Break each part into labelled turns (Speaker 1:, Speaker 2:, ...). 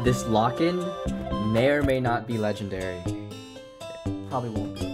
Speaker 1: This lock-in may or may not be legendary. Probably won't be.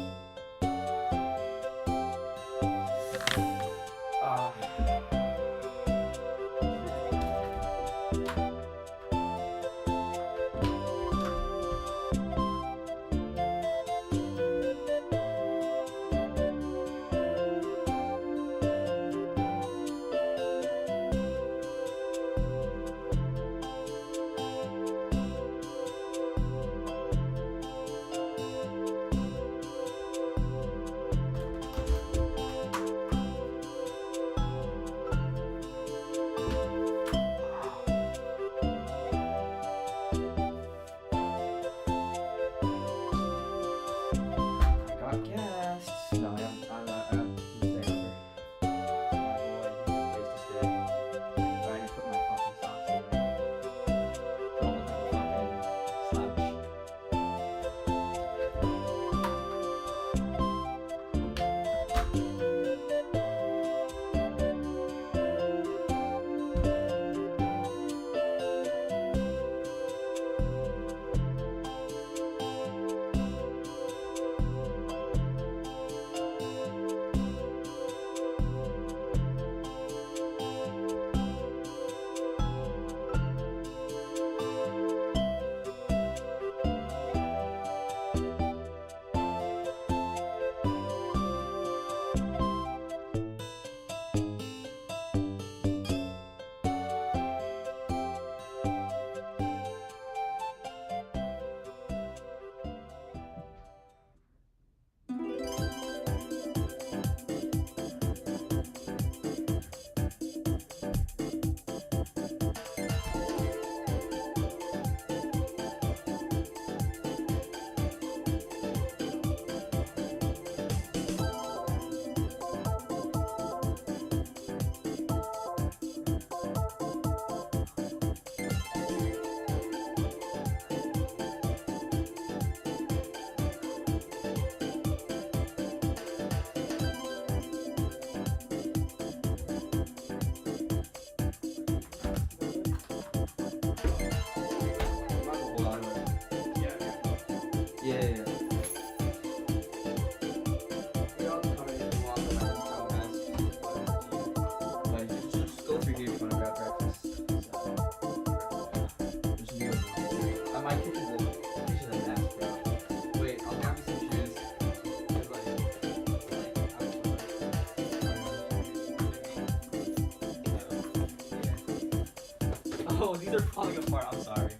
Speaker 1: Yeah. Like, just go through here if you want to grab breakfast. Just be over. My kitchen's a mess, bro. Wait, I'll grab you some shoes. 'Cause, yeah. Oh, these are falling apart. I'm sorry.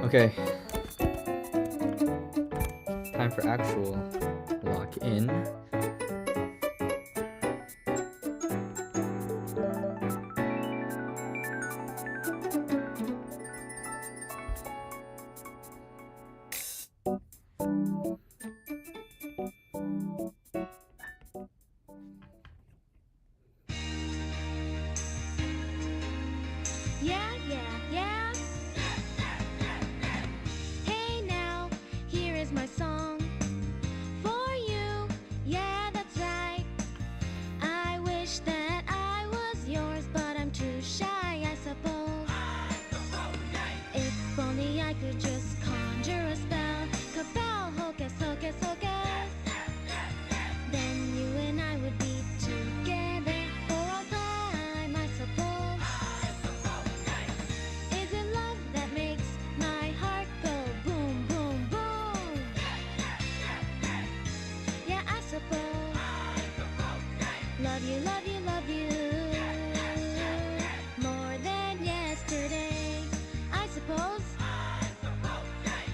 Speaker 2: Okay. Time for actual lock in.
Speaker 3: Yeah, yeah, yeah. Hey now, here is my song for you. Yeah, that's right. I wish that I was yours, but I'm too shy, I suppose. If only I could just conjure a spell. Kapow, hocus, hocus, hocus. Then you and I would be together for all time, I suppose. Is it love that makes my heart go boom, boom, boom? Yeah, I suppose. Love you, love you, love you. More than yesterday, I suppose.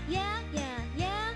Speaker 3: Yeah, yeah, yeah.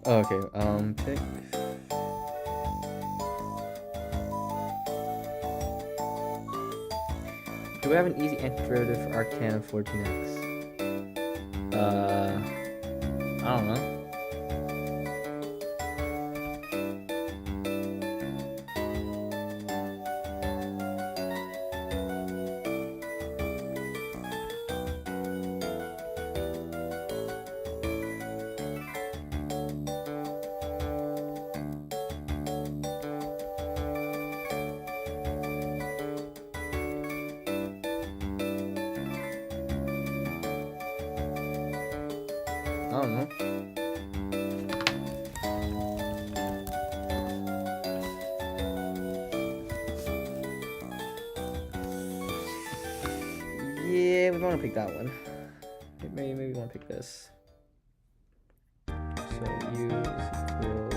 Speaker 2: Okay, pick. Do we have an easy antiderivative for arctan of 14x? I don't know. I don't know. Yeah, we want to pick that one. Maybe we want to pick this. So u is equal.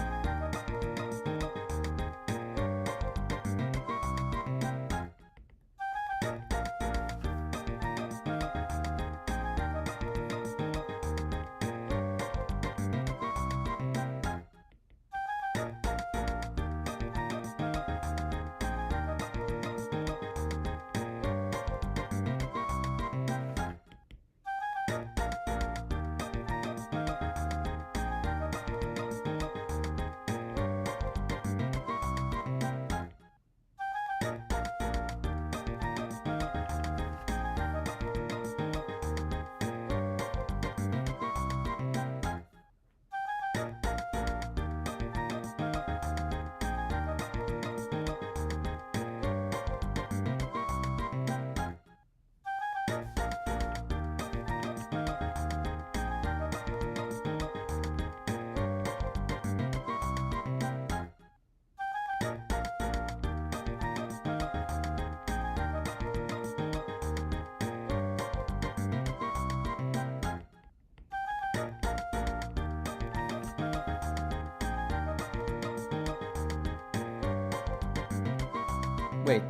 Speaker 2: Wait,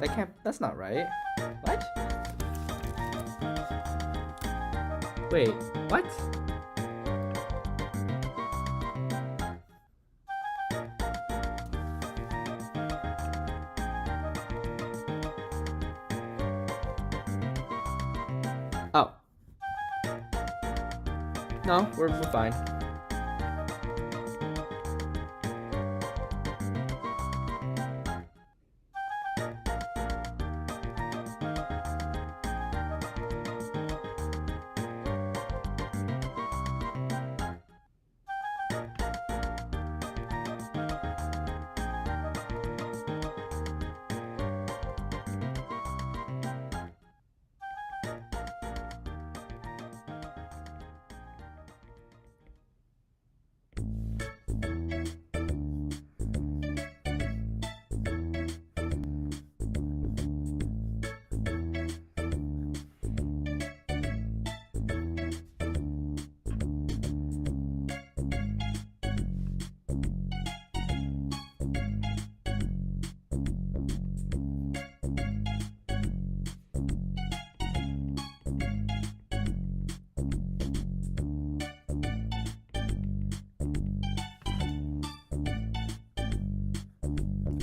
Speaker 2: that's not right. What? Wait, what? Oh. No, we're fine.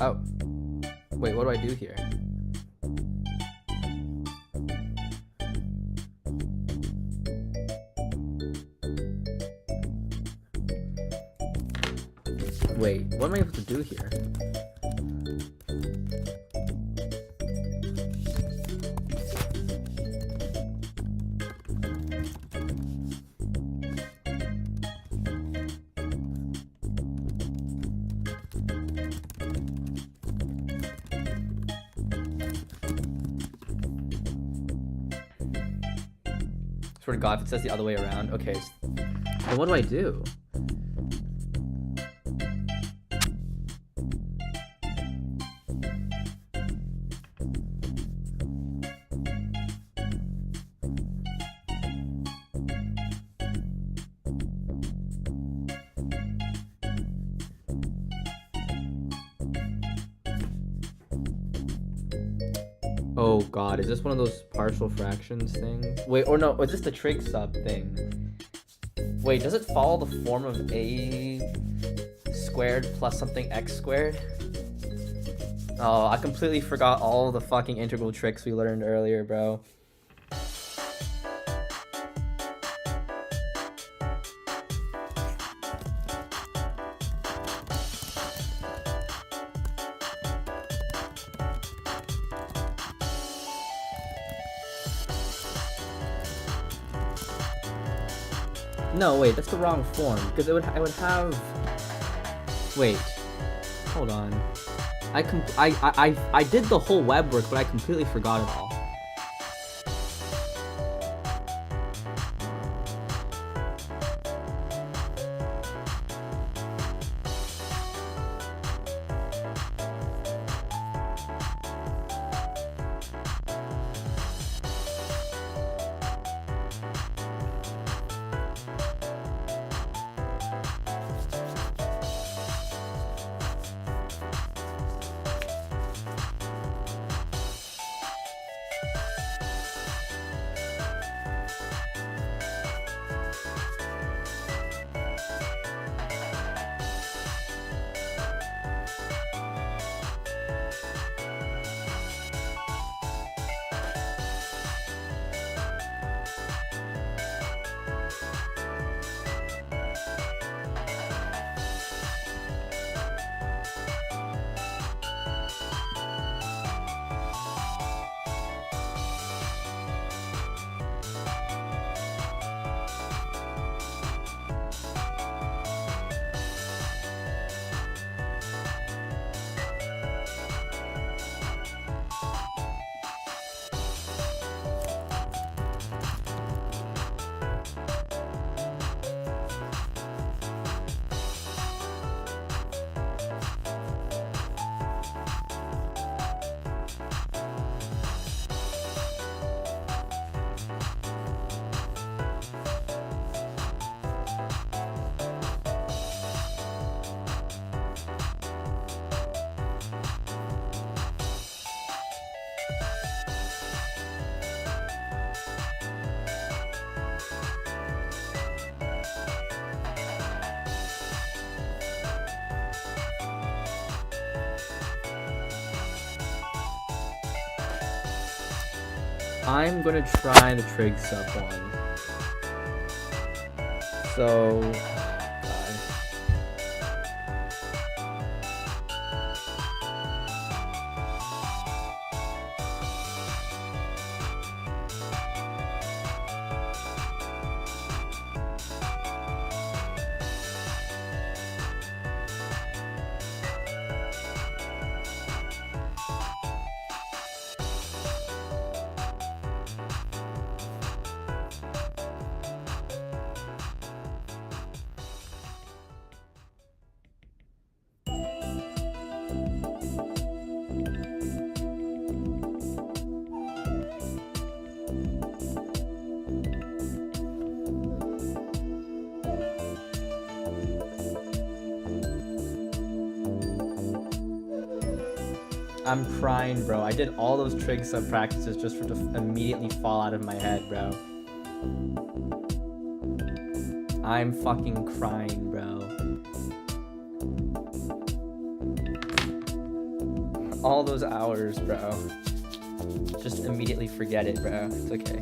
Speaker 2: Oh. Wait, what do I do here? Wait, what am I able to do here? Swear to God, if it says the other way around. Okay, then what do I do? Oh God, is this one of those partial fractions things? Wait, or no, is this the trig sub thing? Wait, does it follow the form of a squared plus something x squared? Oh, I completely forgot all the fucking integral tricks we learned earlier, bro. No, wait, that's the wrong form, because I would have... Wait, hold on. I did the whole web work, but I completely forgot it all. I'm gonna try the trig sub one. So, God. I'm crying, bro. I did all those trig sub practices just for it to immediately fall out of my head, bro. I'm fucking crying, bro. All those hours, bro. Just immediately forget it, bro. It's okay.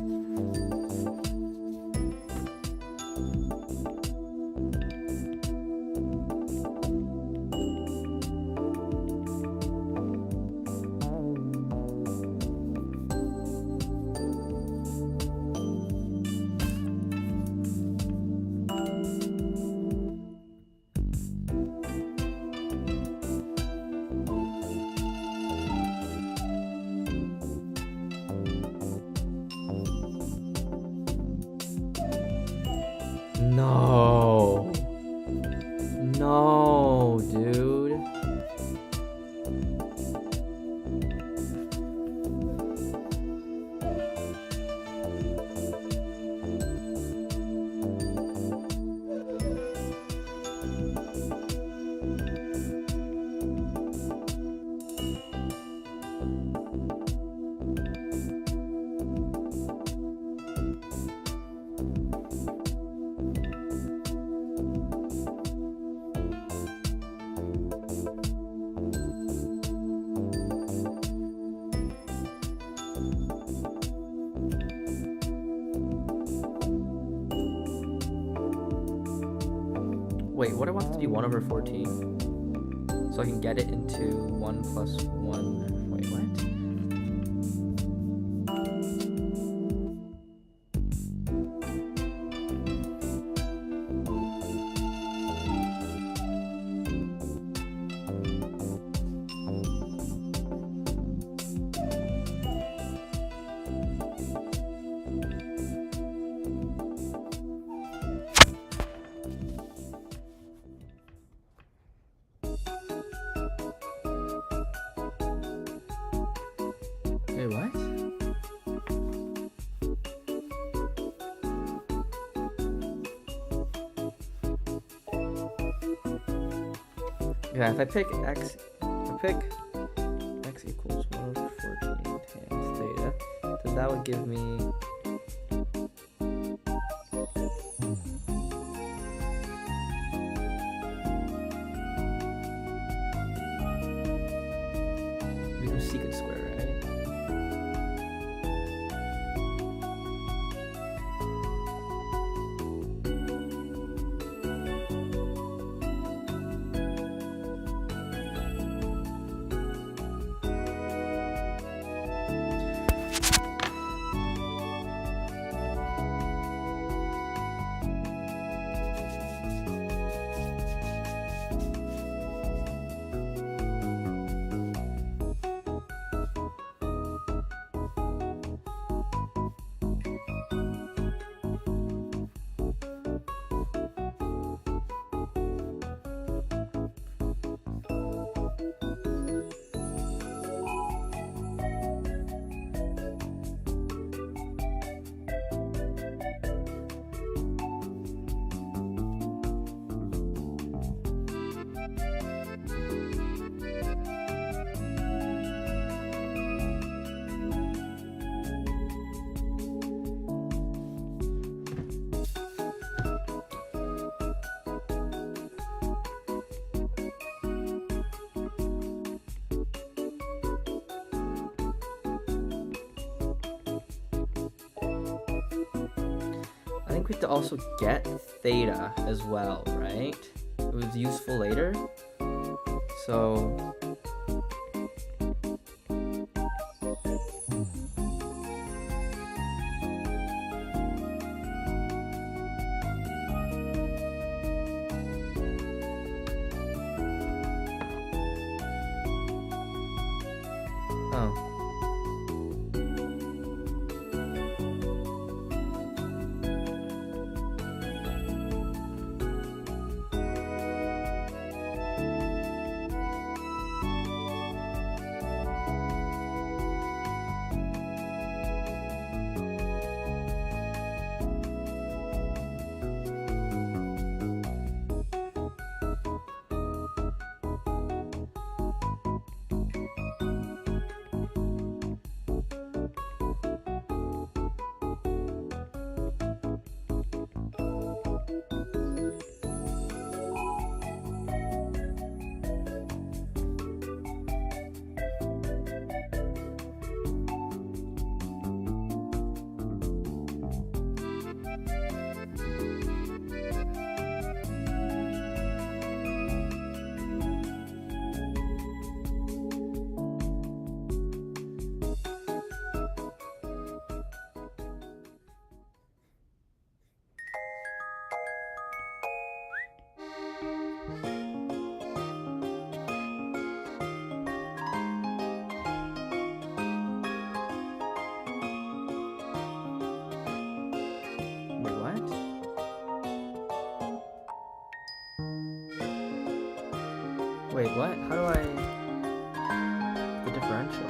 Speaker 2: No. No, dude. Wait, what do I want to do 1 over 14? So I can get it into 1 plus 1. Wait, what? Wait, what? Yeah, if I pick x equals 1 over 14 times theta, then that would give me secant square, right? we have to also get theta as well, right? It was useful later. So oh. Wait, what? How do I... the differential?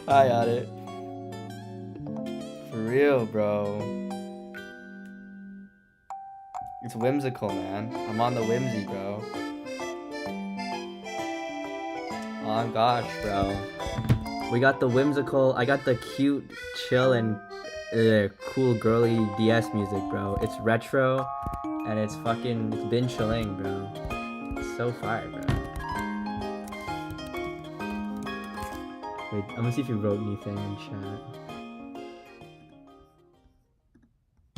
Speaker 2: I got it. For real, bro. It's whimsical, man. I'm on the whimsy, bro. Oh gosh, bro. We got the whimsical, I got the cute, chill, and cool girly DS music, bro. It's retro, and it's been chilling, bro. It's so fire, bro. Wait, I'm gonna see if you wrote anything in chat.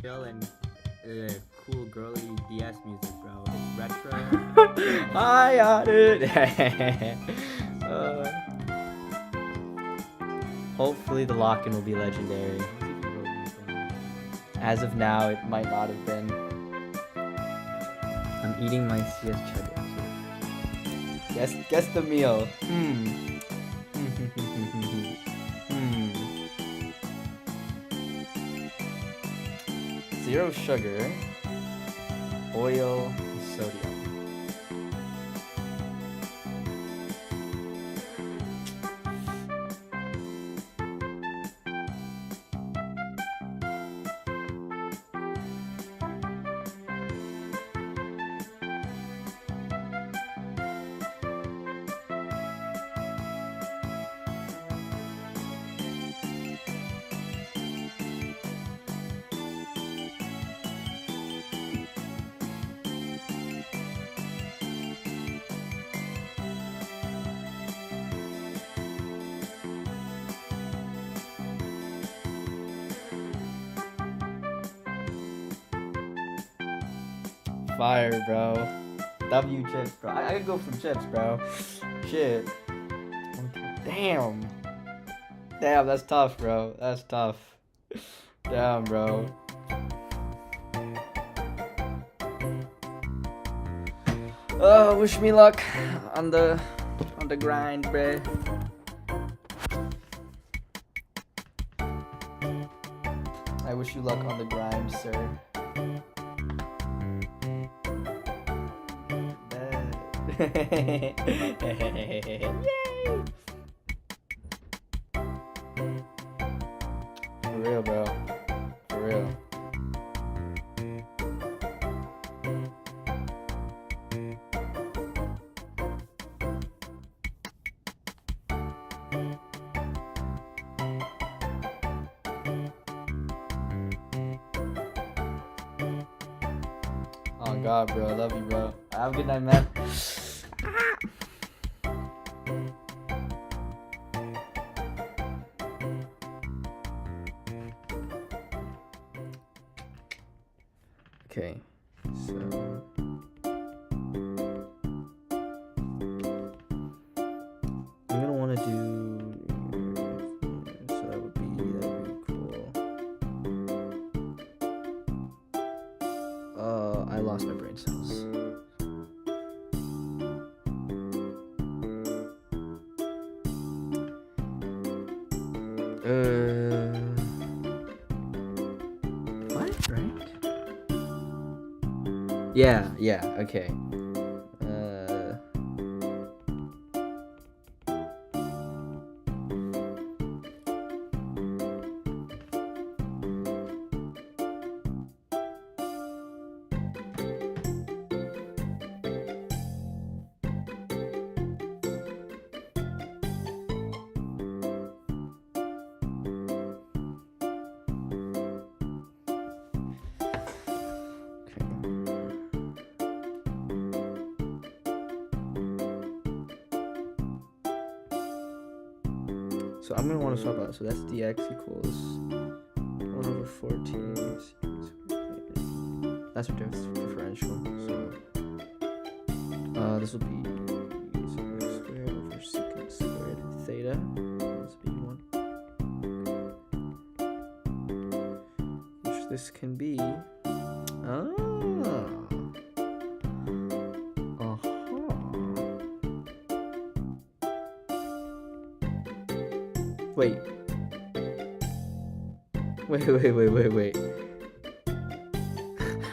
Speaker 2: Chill and cool girly DS music, bro. It's retro. I got it. Hopefully the lock-in will be legendary. As of now, it might not have been. I'm eating my CS cheddar. Guess the meal. Zero sugar, oil, and sodium. fire, bro. W chips, bro. I could go for some chips, bro. Shit. Damn. Damn, that's tough, bro. That's tough. Damn, bro. Oh, wish me luck on the grind, bruh. I wish you luck on the grind, sir. Yay! For real, bro. For real. Oh God, bro, I love you, bro. Have a good night, man. Okay, so I'm gonna want to do. So that would be cool. I lost my brain cells. What? Right? Yeah, okay. So I'm gonna want to swap out. So that's dx equals 1 over 14. That's a differential. So this will be x squared over secant squared theta. This will be 1. Which this can be. Wait.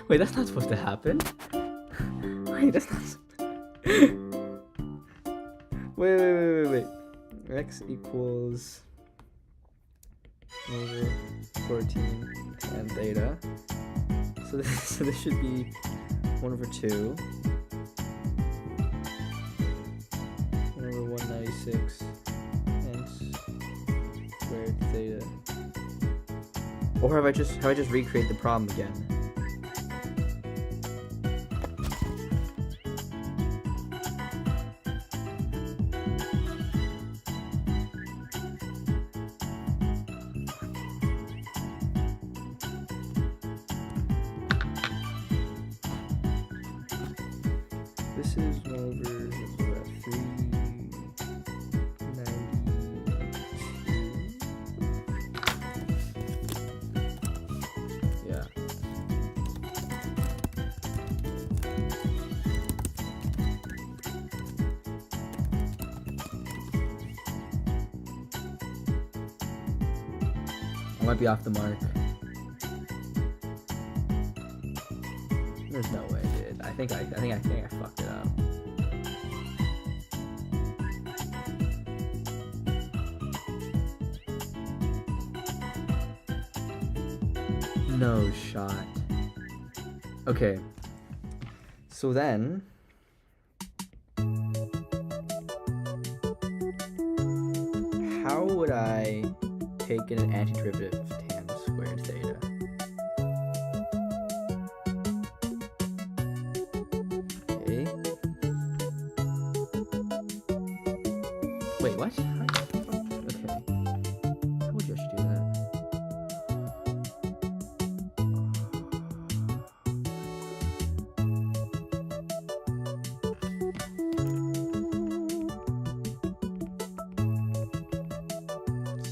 Speaker 2: Wait, that's not supposed to happen. Wait, that's not. Wait. X equals over 14 and theta. So this should be 1 over 2. 1 over 196. Theta. Or have I just recreate the problem again? This is 1 over 3. I might be off the mark. There's no way, dude. I think I fucked it up. No shot. Okay. So then how would I take an antiderivative of tan squared theta? Okay. Wait, what? Okay. I told you I should do that.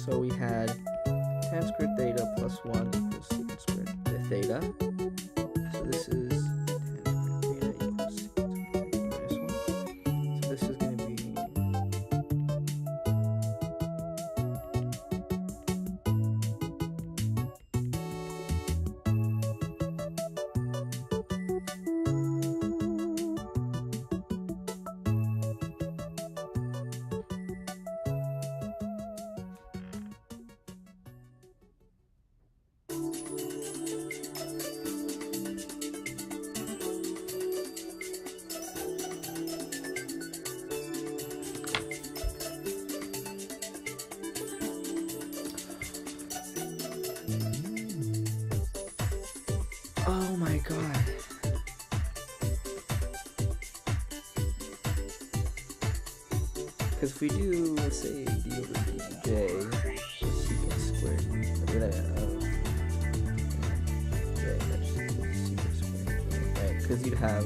Speaker 2: So we had tan squared theta plus 1 equals secant squared theta. So this is tan squared theta equals secant squared theta minus 1. So this is going to be oh my god. Because if we do, let's say, d over dj secant squared, j, that's secant squared, right? Because you'd have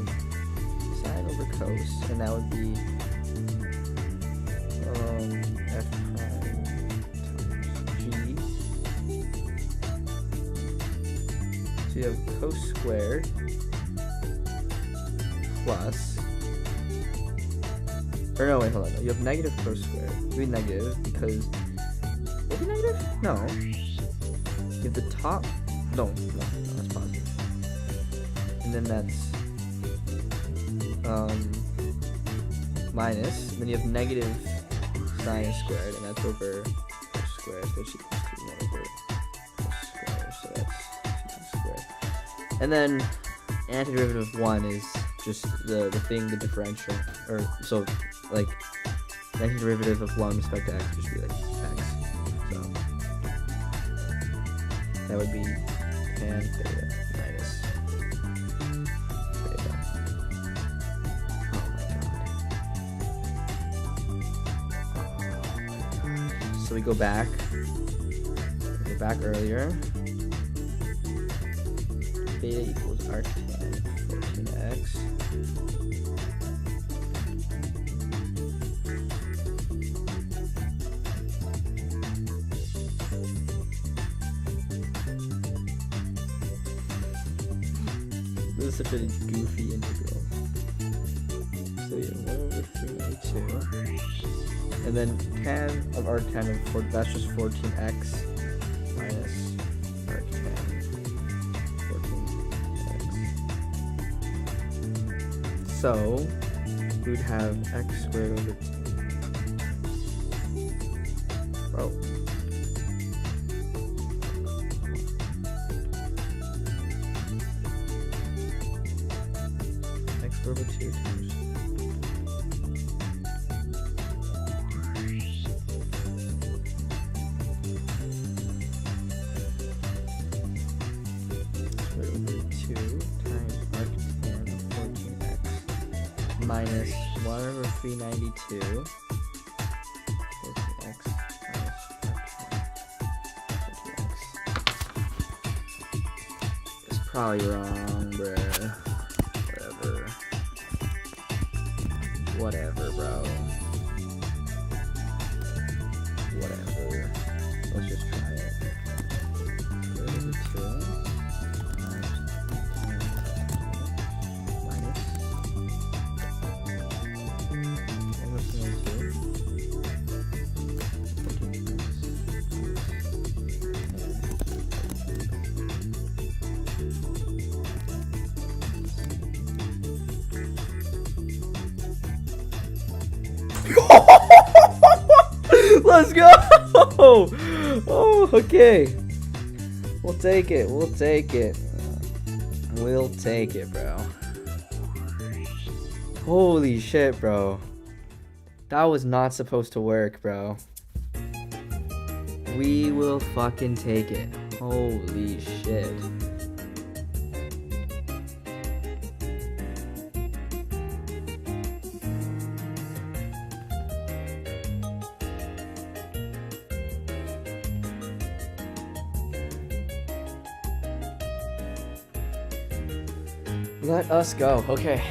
Speaker 2: sine over cos, and that would be f prime times g. So you have cos squared plus, or no, wait, hold on. You have negative cos squared. You mean negative because, would it be negative? No. You have the top, no, that's positive. And then that's, minus, and then you have negative sine squared, and that's over cos squared, which equals to 1 over cos squared, so that's secant squared. And then antiderivative of 1 is just the thing, the differential, or so like the antiderivative of 1 with respect to x would just be like x. So that would be tan theta minus theta. Oh my god. So we go back earlier. Theta equals arctan 14x. This is such a goofy integral. So yeah, 1 over 392. And then tan of arctan of 4, that's just 14x minus arctan 14x. So we would have x squared over 2. Bro. Over 2 times square over 2 times arctan of 14x minus 1 over 392 14x minus arctan 14x. It's probably wrong, bruh. Whatever, bro. Whatever. Let's just try it. Square root of 2 minus 1 over 2. Let's go! Oh, okay. We'll take it. We'll take it. We'll take it, bro. Holy shit, bro. That was not supposed to work, bro. We will fucking take it. Holy shit. Let us go. Okay.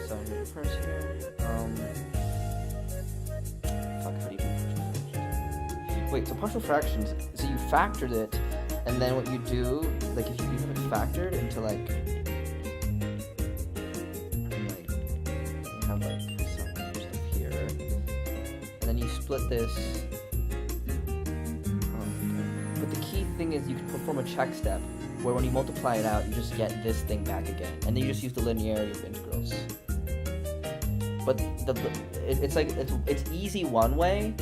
Speaker 2: So I'm gonna first here. Fuck, how do you do Wait, so partial fractions, so you factored it, and then what you do, like if you have it factored into like you have like some stuff here, and then you split this. But the key thing is you can perform a check step where when you multiply it out, you just get this thing back again, and then you just use the linearity of integrals. But it's easy one way,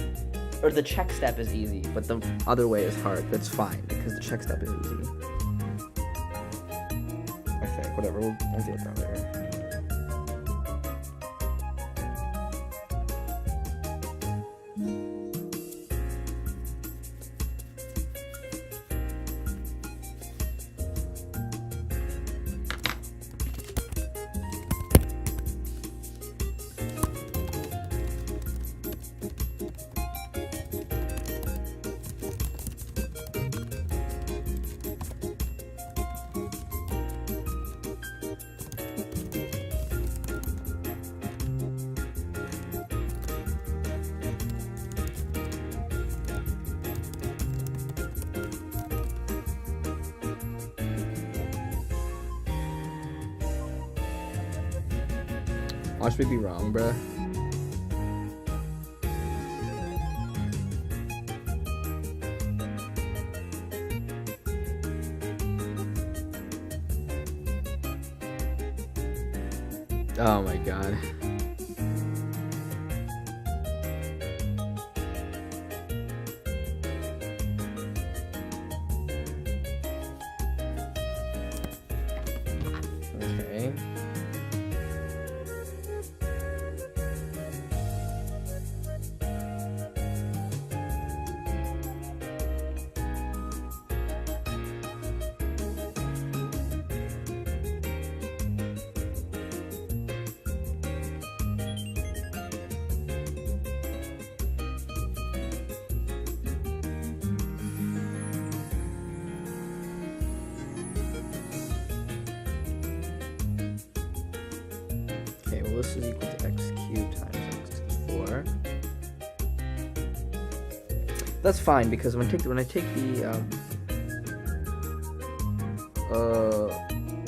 Speaker 2: or the check step is easy, but the other way is hard. That's fine because the check step is easy. I think whatever. We'll deal with that later. Watch me be wrong, bruh. Oh my god. Okay. Okay, well this is equal to x cubed times x to the 4. That's fine because when I take the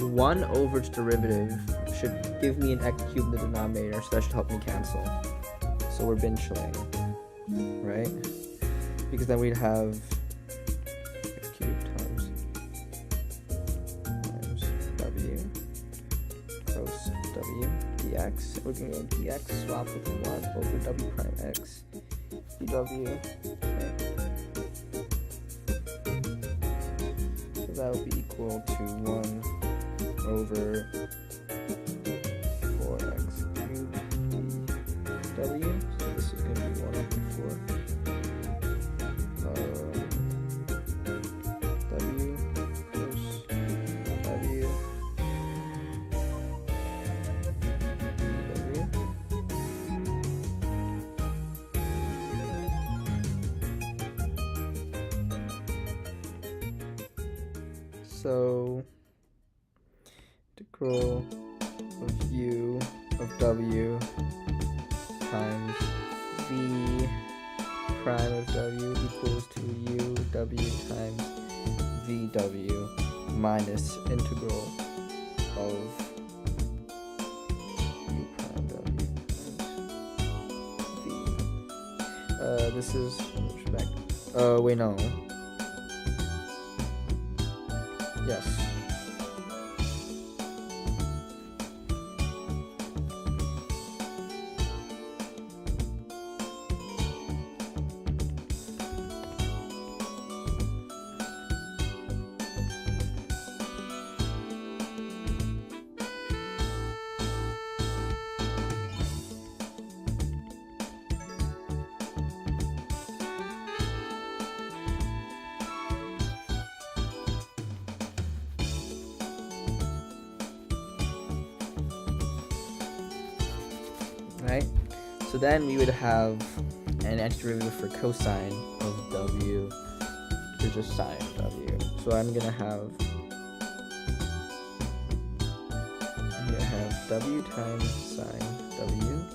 Speaker 2: 1 over its derivative should give me an x cubed in the denominator, so that should help me cancel. So we're binchling, right? Because then we'd have x cubed times w cos w dx. We're going to go dx swap with 1 over w prime x dw. Okay. So that would be equal to 1 over 4x cubed dw. So this is going to be 1 over 4 w cos w dw. So integral of u of w times v prime of w equals to u w times vw minus integral of u prime w times v. This is back. Wait, no. Yes. Right? So then we would have an antiderivative for cosine of w, which is just sine of w. So I'm gonna have w times sine w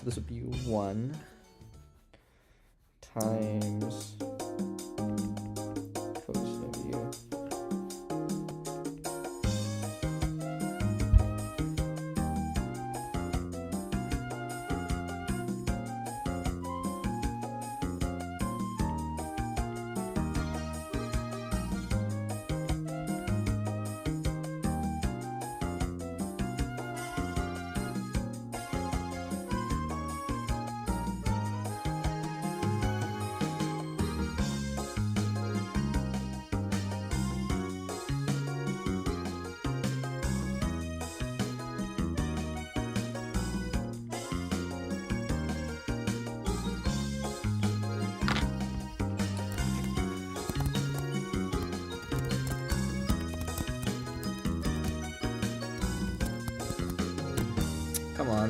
Speaker 2: So this would be 1 times cosine of u. Come on.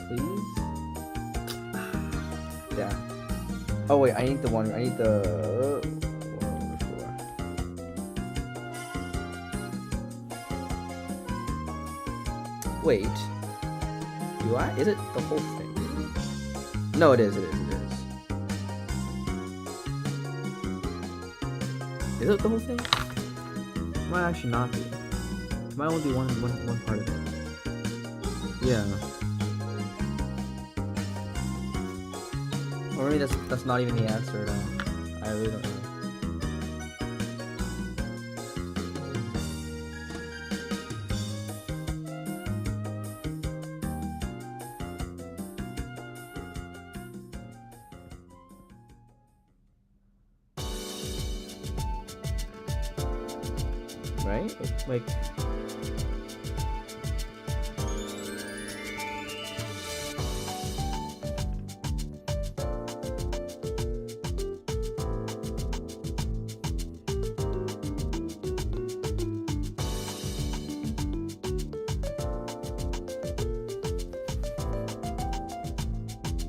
Speaker 2: Please? Yeah. Oh wait, I need the one. I need the 1/4. Wait. Do I? Is it the whole thing? No, it is. It is. It is. Is it the whole thing? It might actually not be. It might only be one part of it. Yeah. Or maybe that's not even the answer at all. I really don't know. Right? Like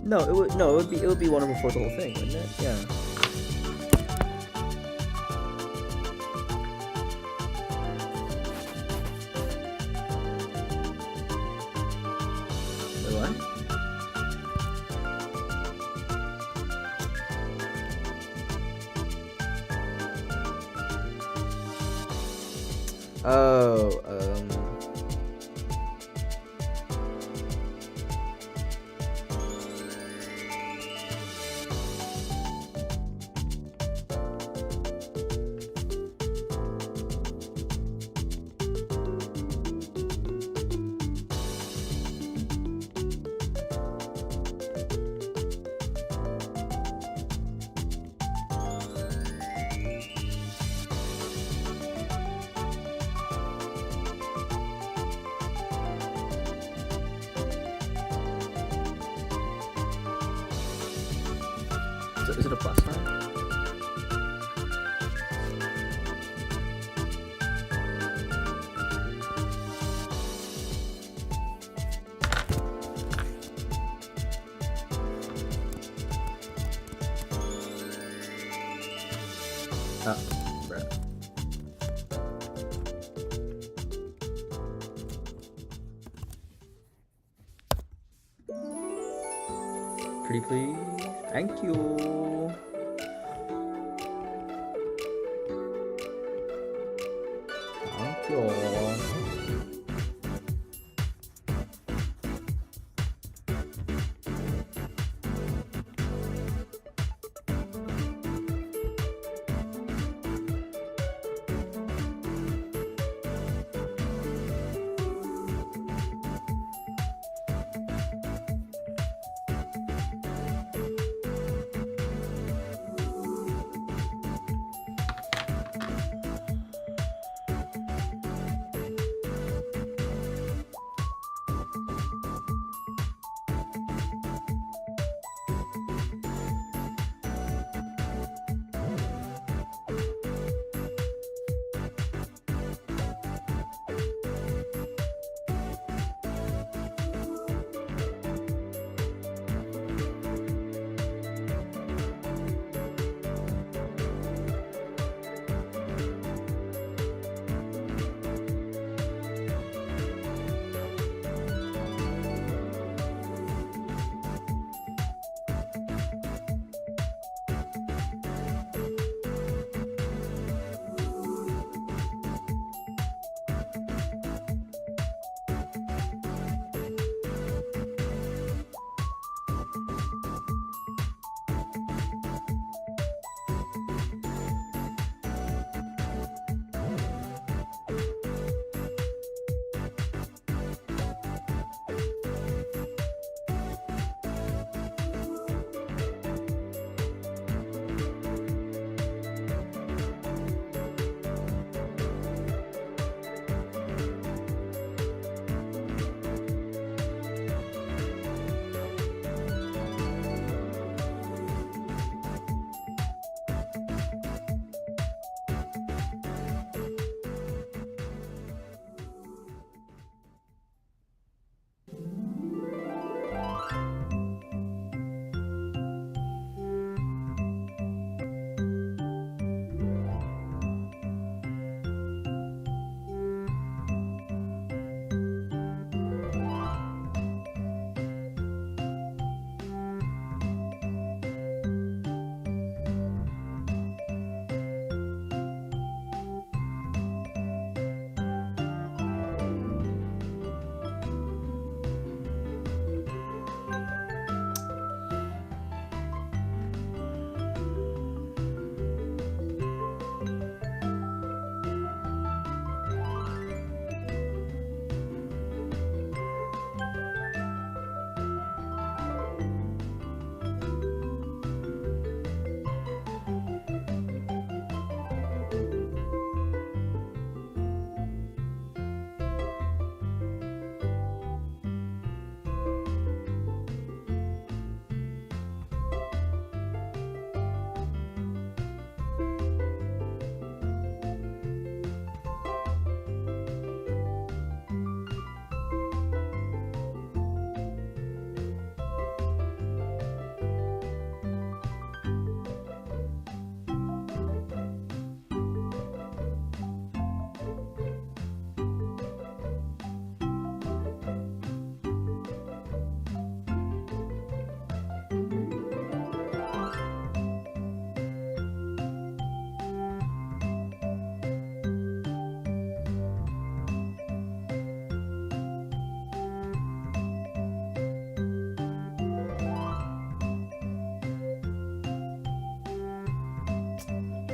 Speaker 2: no, it would be 1/4 the whole thing, wouldn't it? Yeah. What? Oh, is it a plus sign? Oh, bruh. Pretty please. Thank you. Thank you.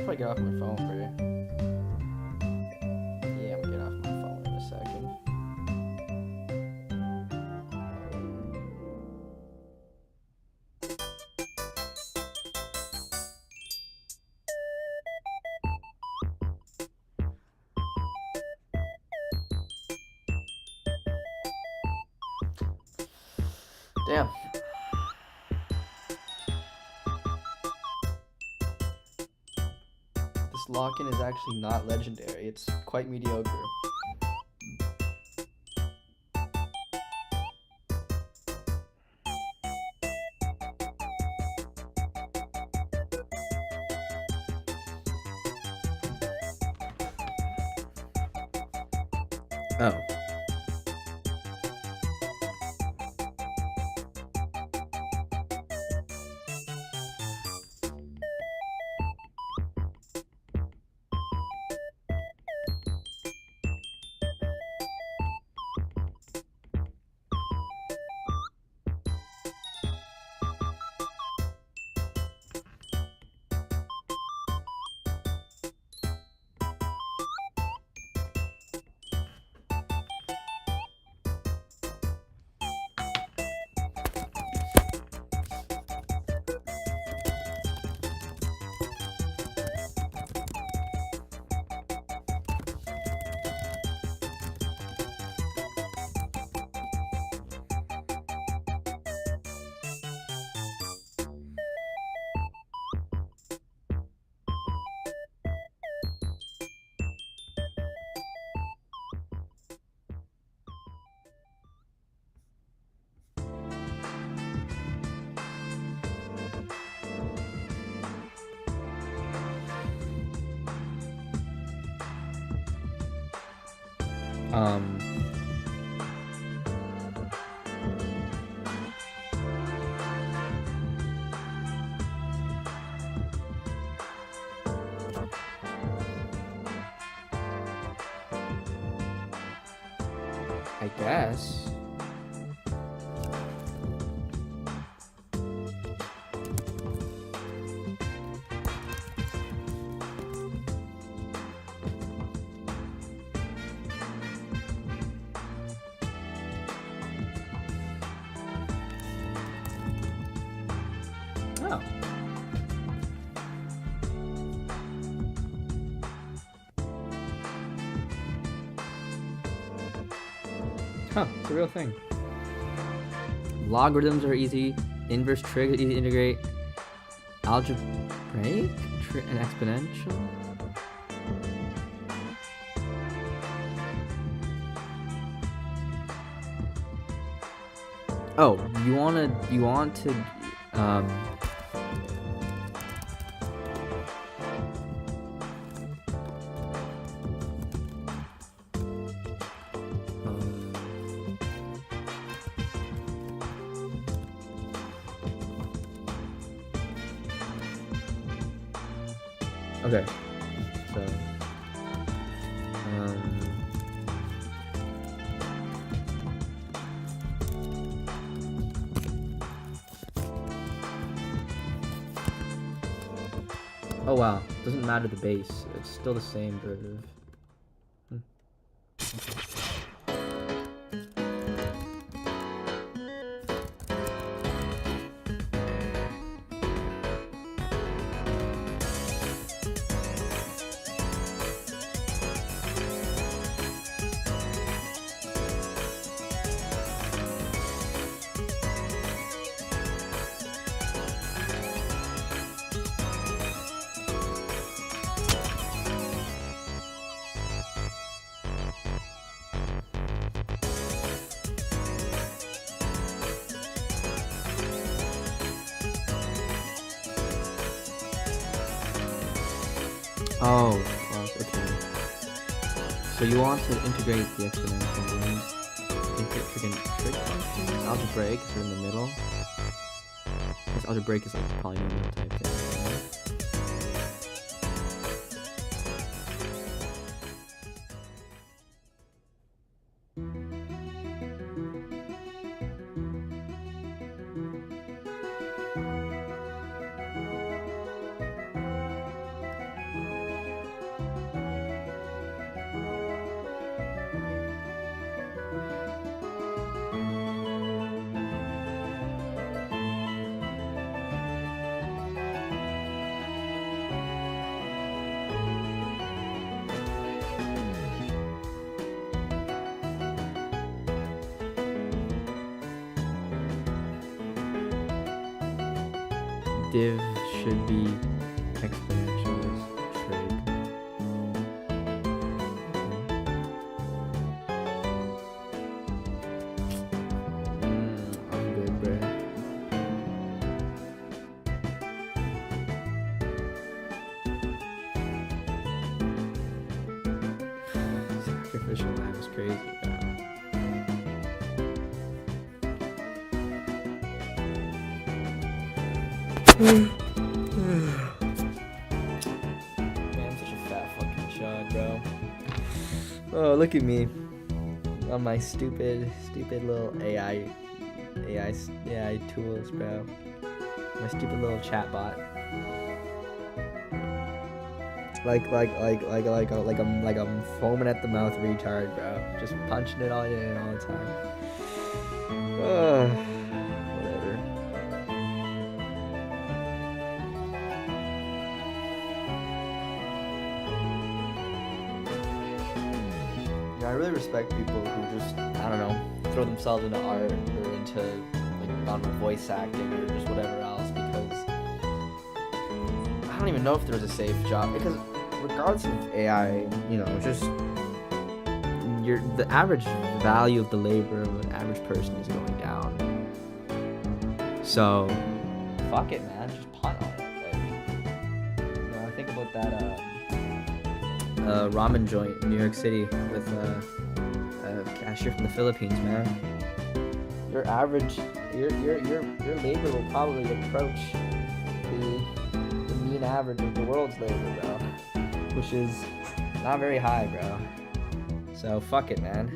Speaker 2: probably get off my phone, bro. Yeah, I'm gonna get off my phone in a second. Damn. This lock-in is actually not legendary. It's quite mediocre. Oh. I guess. Oh. Huh, it's a real thing. Logarithms are easy. Inverse trig is easy to integrate. Algebraic and exponential. Oh, you want to okay, so oh wow, doesn't matter the base, it's still the same derivative. Oh, okay. So you want to integrate the exponential ones, trig functions, algebraic is in the middle. This algebraic is like a polynomial type thing. div should be exponentials trig. I'm good, bruh. Sacrificial lamb is crazy, bro. Man, I'm such a fat fucking chud, bro. Oh, look at me. On my stupid little AI tools, bro. My stupid little chatbot. Like I'm foaming at the mouth retard, bro. Just punching it all in all the time. Whatever. Yeah, I really respect people who just, I don't know, throw themselves into art or into, like, I don't know, voice acting or just whatever else, because I don't even know if there's a safe job, because regardless of AI, you know, just the average value of the labor of an average person is going down. So, fuck it, man, just punt on it. Like, you know, I think about that, ramen joint in New York City with a cashier from the Philippines, man. Your labor will probably approach the mean average of the world's labor, bro, which is not very high, bro. So fuck it, man.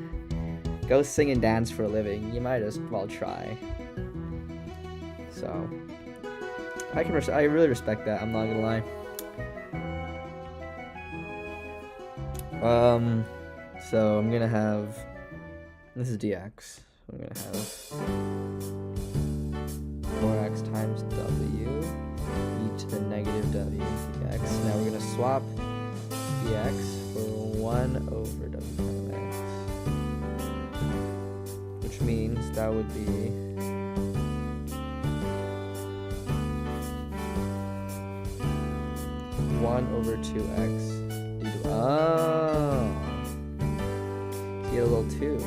Speaker 2: Go sing and dance for a living. You might as well try. So I really respect that. I'm not gonna lie. So I'm gonna have, this is dx. I'm gonna have 4x times w e to the negative w dx. Now we're gonna swap dx for 1 over w prime x, which means that would be one over 2x. Oh, see a little 2.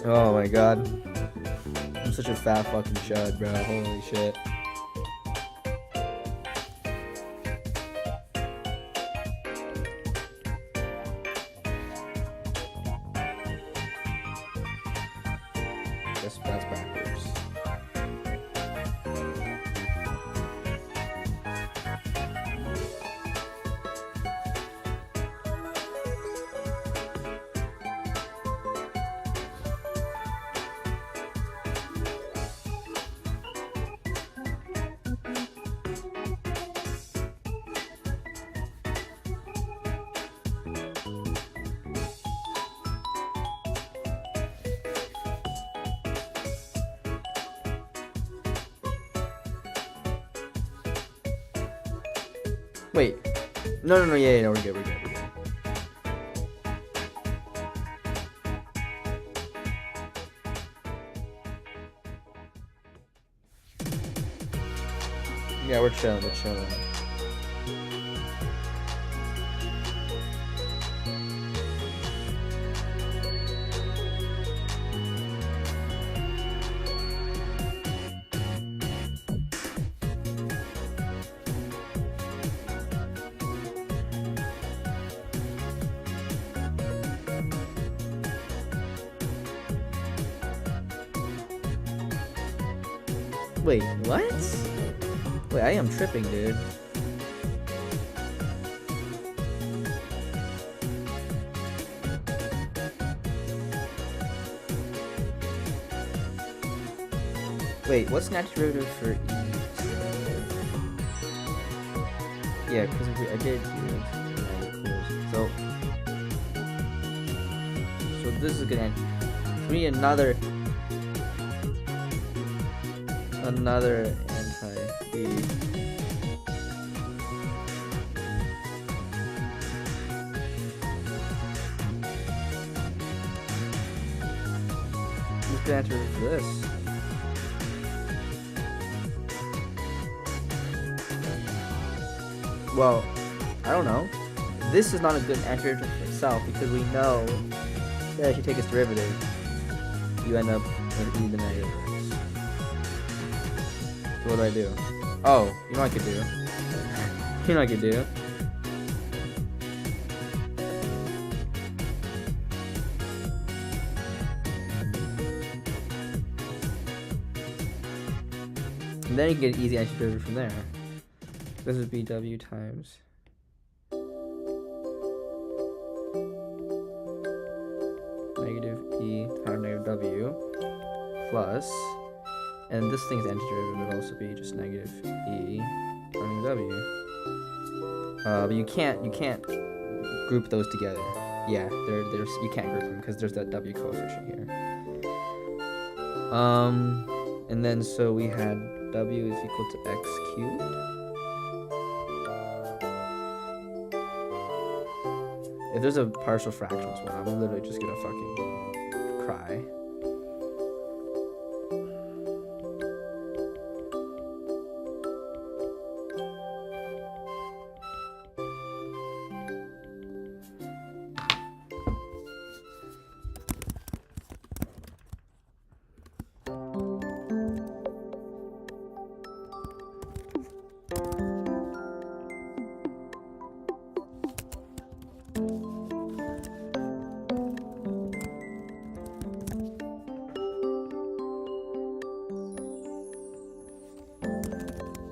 Speaker 2: Oh my god. I'm such a fat fucking chud, bro. Holy shit. That's backwards. Wait. No, yeah, we're good. Yeah, we're chilling. Wait, what? Wait, I am tripping, dude. Wait, what's natural derivative for e? Yeah, because I did do it. So this is a good answer. For me, another anti-e. Who's gonna answer for this? Well, I don't know. This is not a good answer for itself because we know that if you take its derivative, you end up with e to the negative x. So what do I do? Oh, you know what I could do? You know what I could do? And then you can get an easy antiderivative from there. This would be w times negative e times negative w plus, and this thing's antiderivative would also be just negative e times w. But you can't group those together. Yeah, there's you can't group them because there's that w coefficient here. And then so we had w is equal to x cubed. If there's a partial fractions one, I'm literally just gonna fucking cry.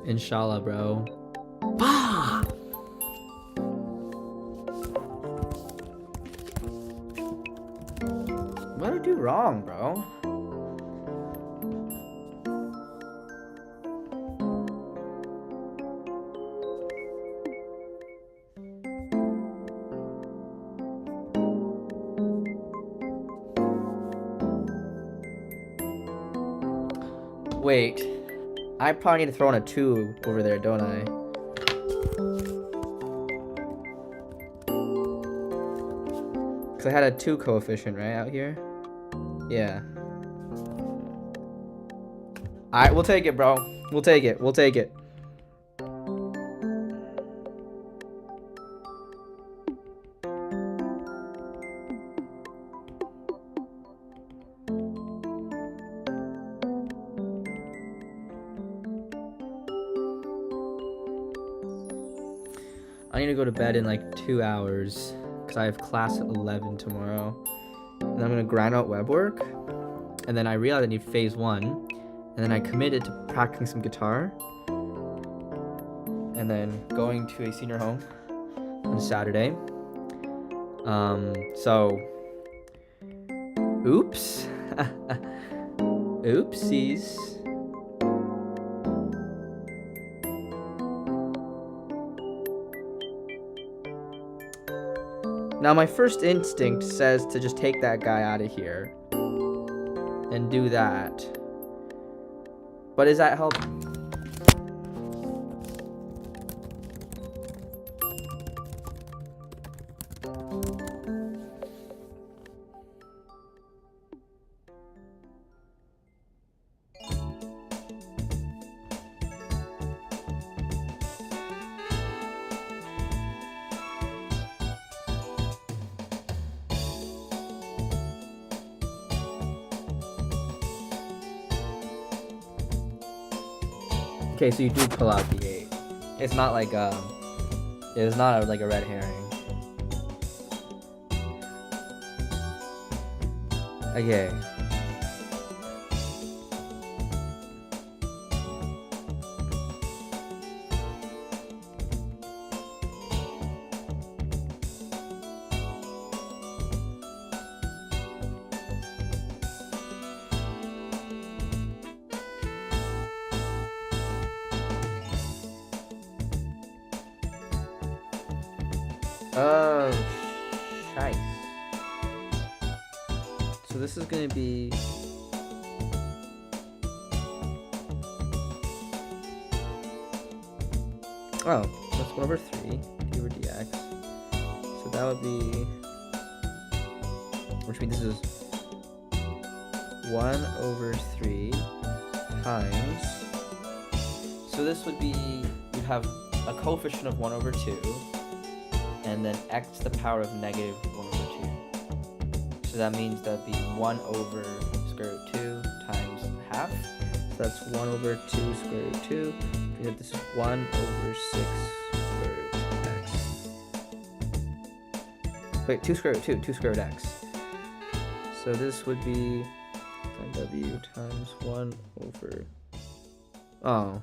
Speaker 2: Inshallah, bro. What did I do wrong, bro? Wait. I probably need to throw in a 2 over there, don't I? Because I had a 2 coefficient, right, out here? Yeah. Alright, we'll take it, bro. We'll take it. I need to go to bed in like 2 hours because I have class at 11 tomorrow. And I'm gonna grind out web work. And then I realized I need phase 1. And then I committed to practicing some guitar. And then going to a senior home on Saturday. So oops. Oopsies. Now my first instinct says to just take that guy out of here and do that. But is that help? Okay, so you do pull out the 8. It's not like it's not like a red herring. Okay. Oh, shice. So this is gonna be... Oh, that's 1 over 3, d over dx. So that would be... Which means this is 1 over 3 times... So this would be... You'd have a coefficient of 1 over 2. And then x to the power of negative 1 over 2. So that means that'd be 1 over square root 2 times half. So that's 1 over 2 square root 2. Means that this is 1 over 6 square root x. Wait, 2 square root 2, 2 square root x. So this would be w times 1 over... Oh.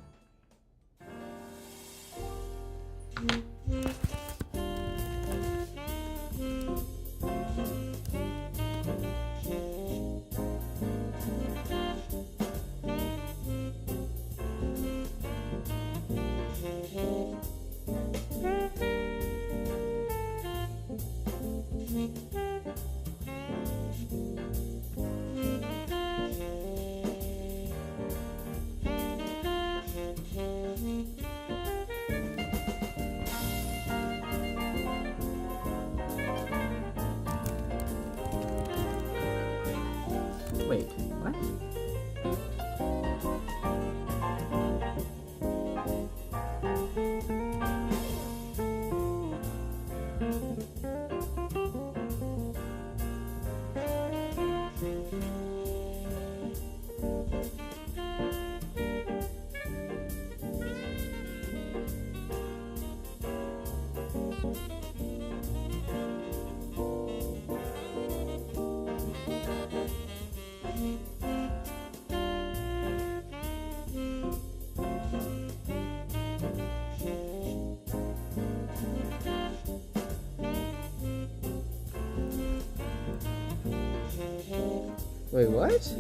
Speaker 2: Wait, what? Wait, what?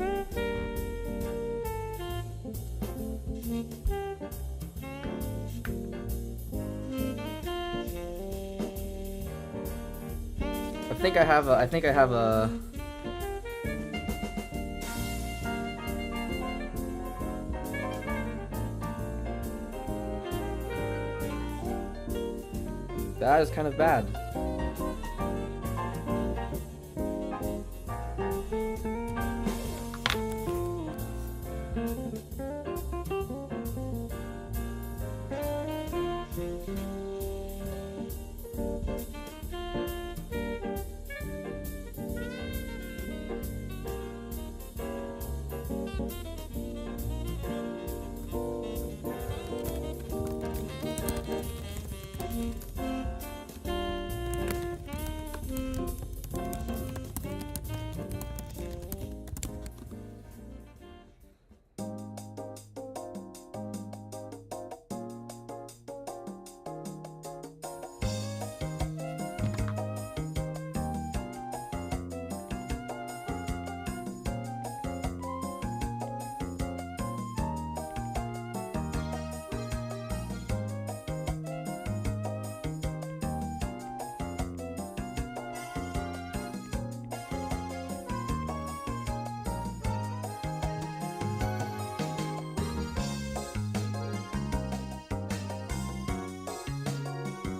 Speaker 2: I think I have a That is kind of bad.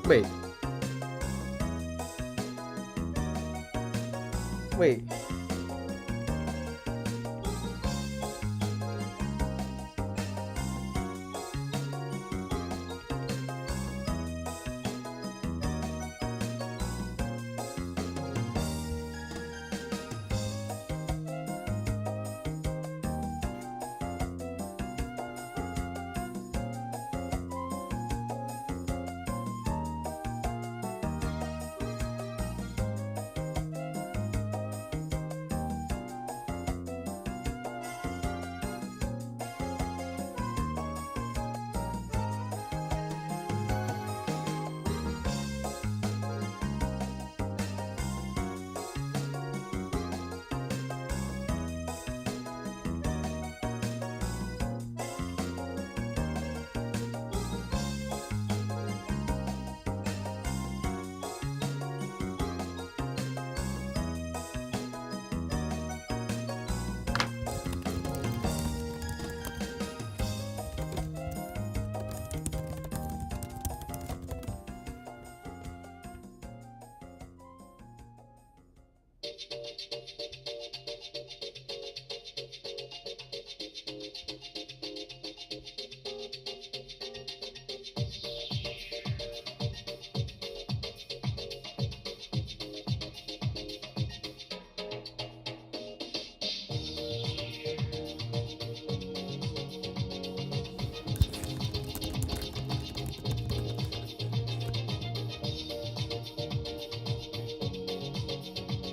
Speaker 2: Wait. Wait.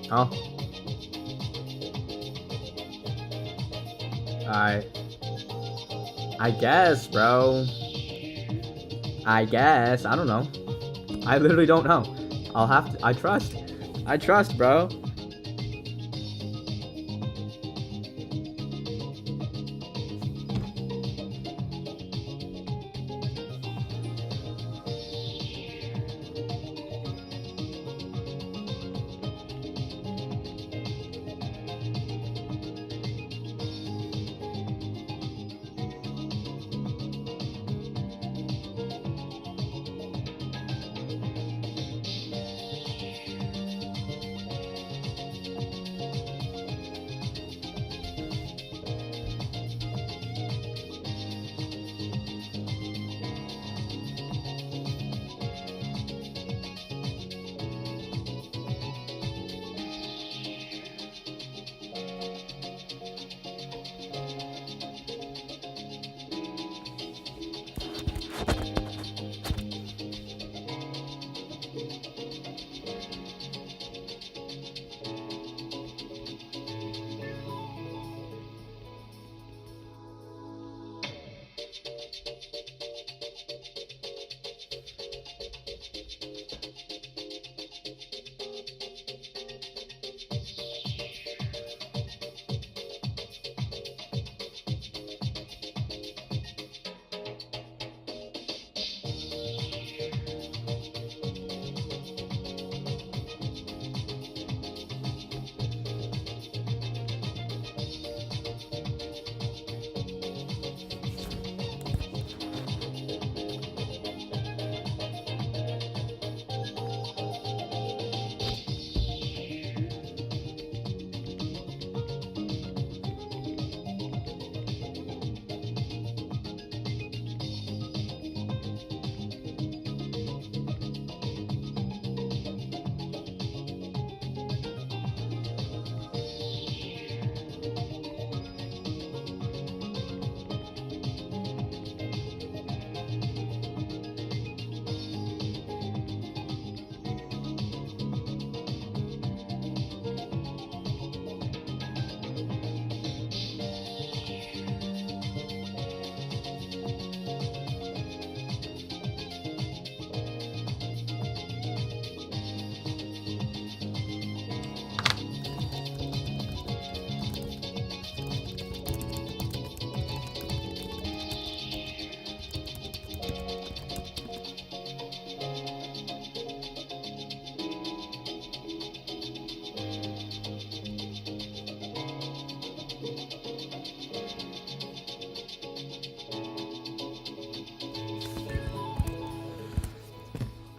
Speaker 2: Oh. I guess, bro. I guess. I don't know. I literally don't know. I'll have to. I trust. I trust, bro.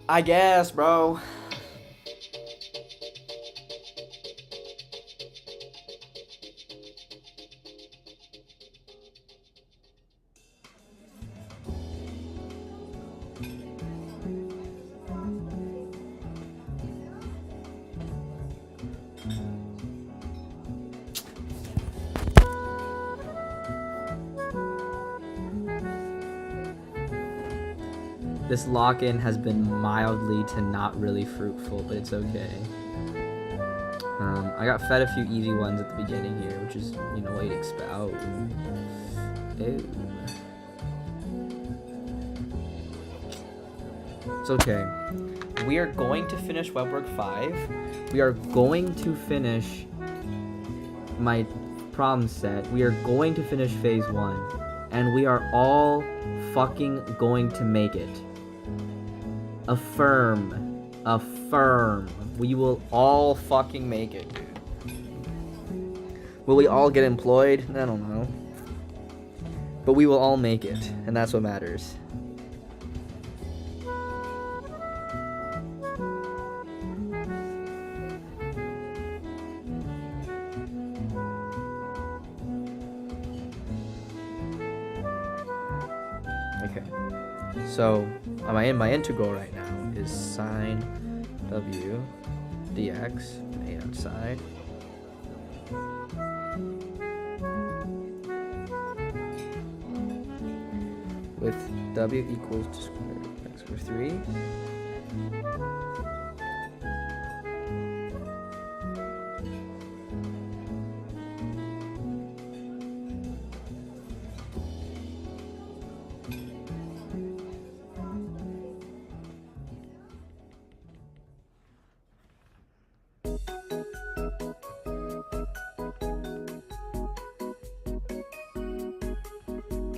Speaker 2: I guess, bro. This lock-in has been mildly to not really fruitful, but it's okay. I got fed a few easy ones at the beginning here, which is, you know, what you'd expect. Oh. Ew. It's okay. We are going to finish Webwork 5. We are going to finish my problem set. We are going to finish phase 1. And we are all fucking going to make it. Affirm. Affirm. We will all fucking make it, dude. Will we all get employed? I don't know. But we will all make it, and that's what matters. Okay. So, my integral right now is sine w dx, a outside. With w equals to square root of x over 3.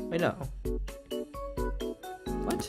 Speaker 2: Wait, no. What?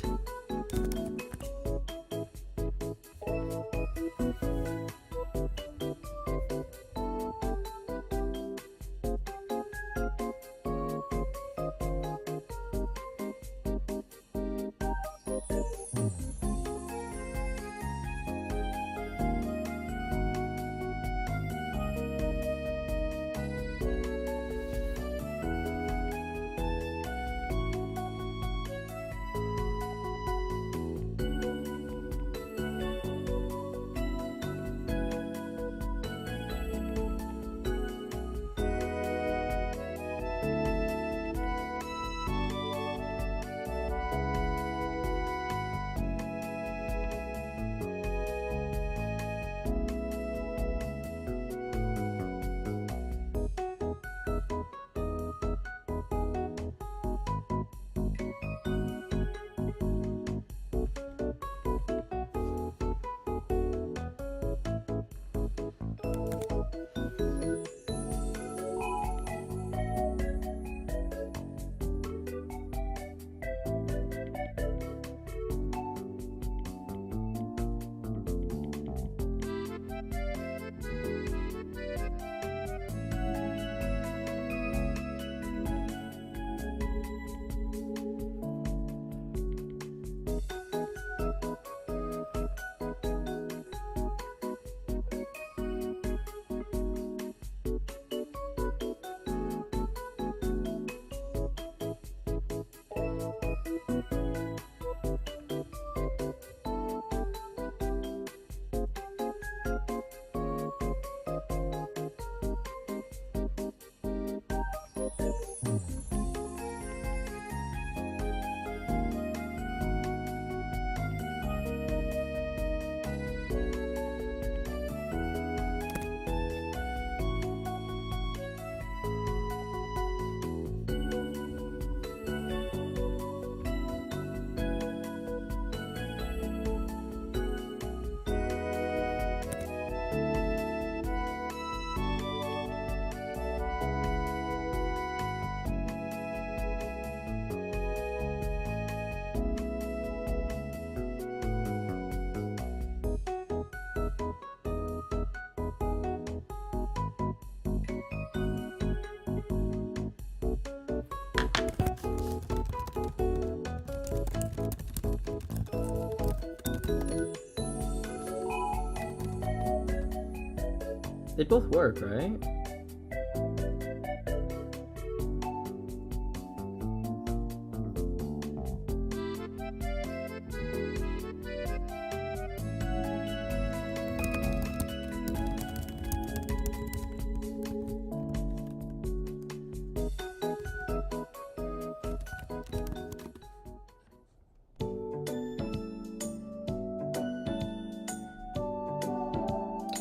Speaker 2: They both work, right?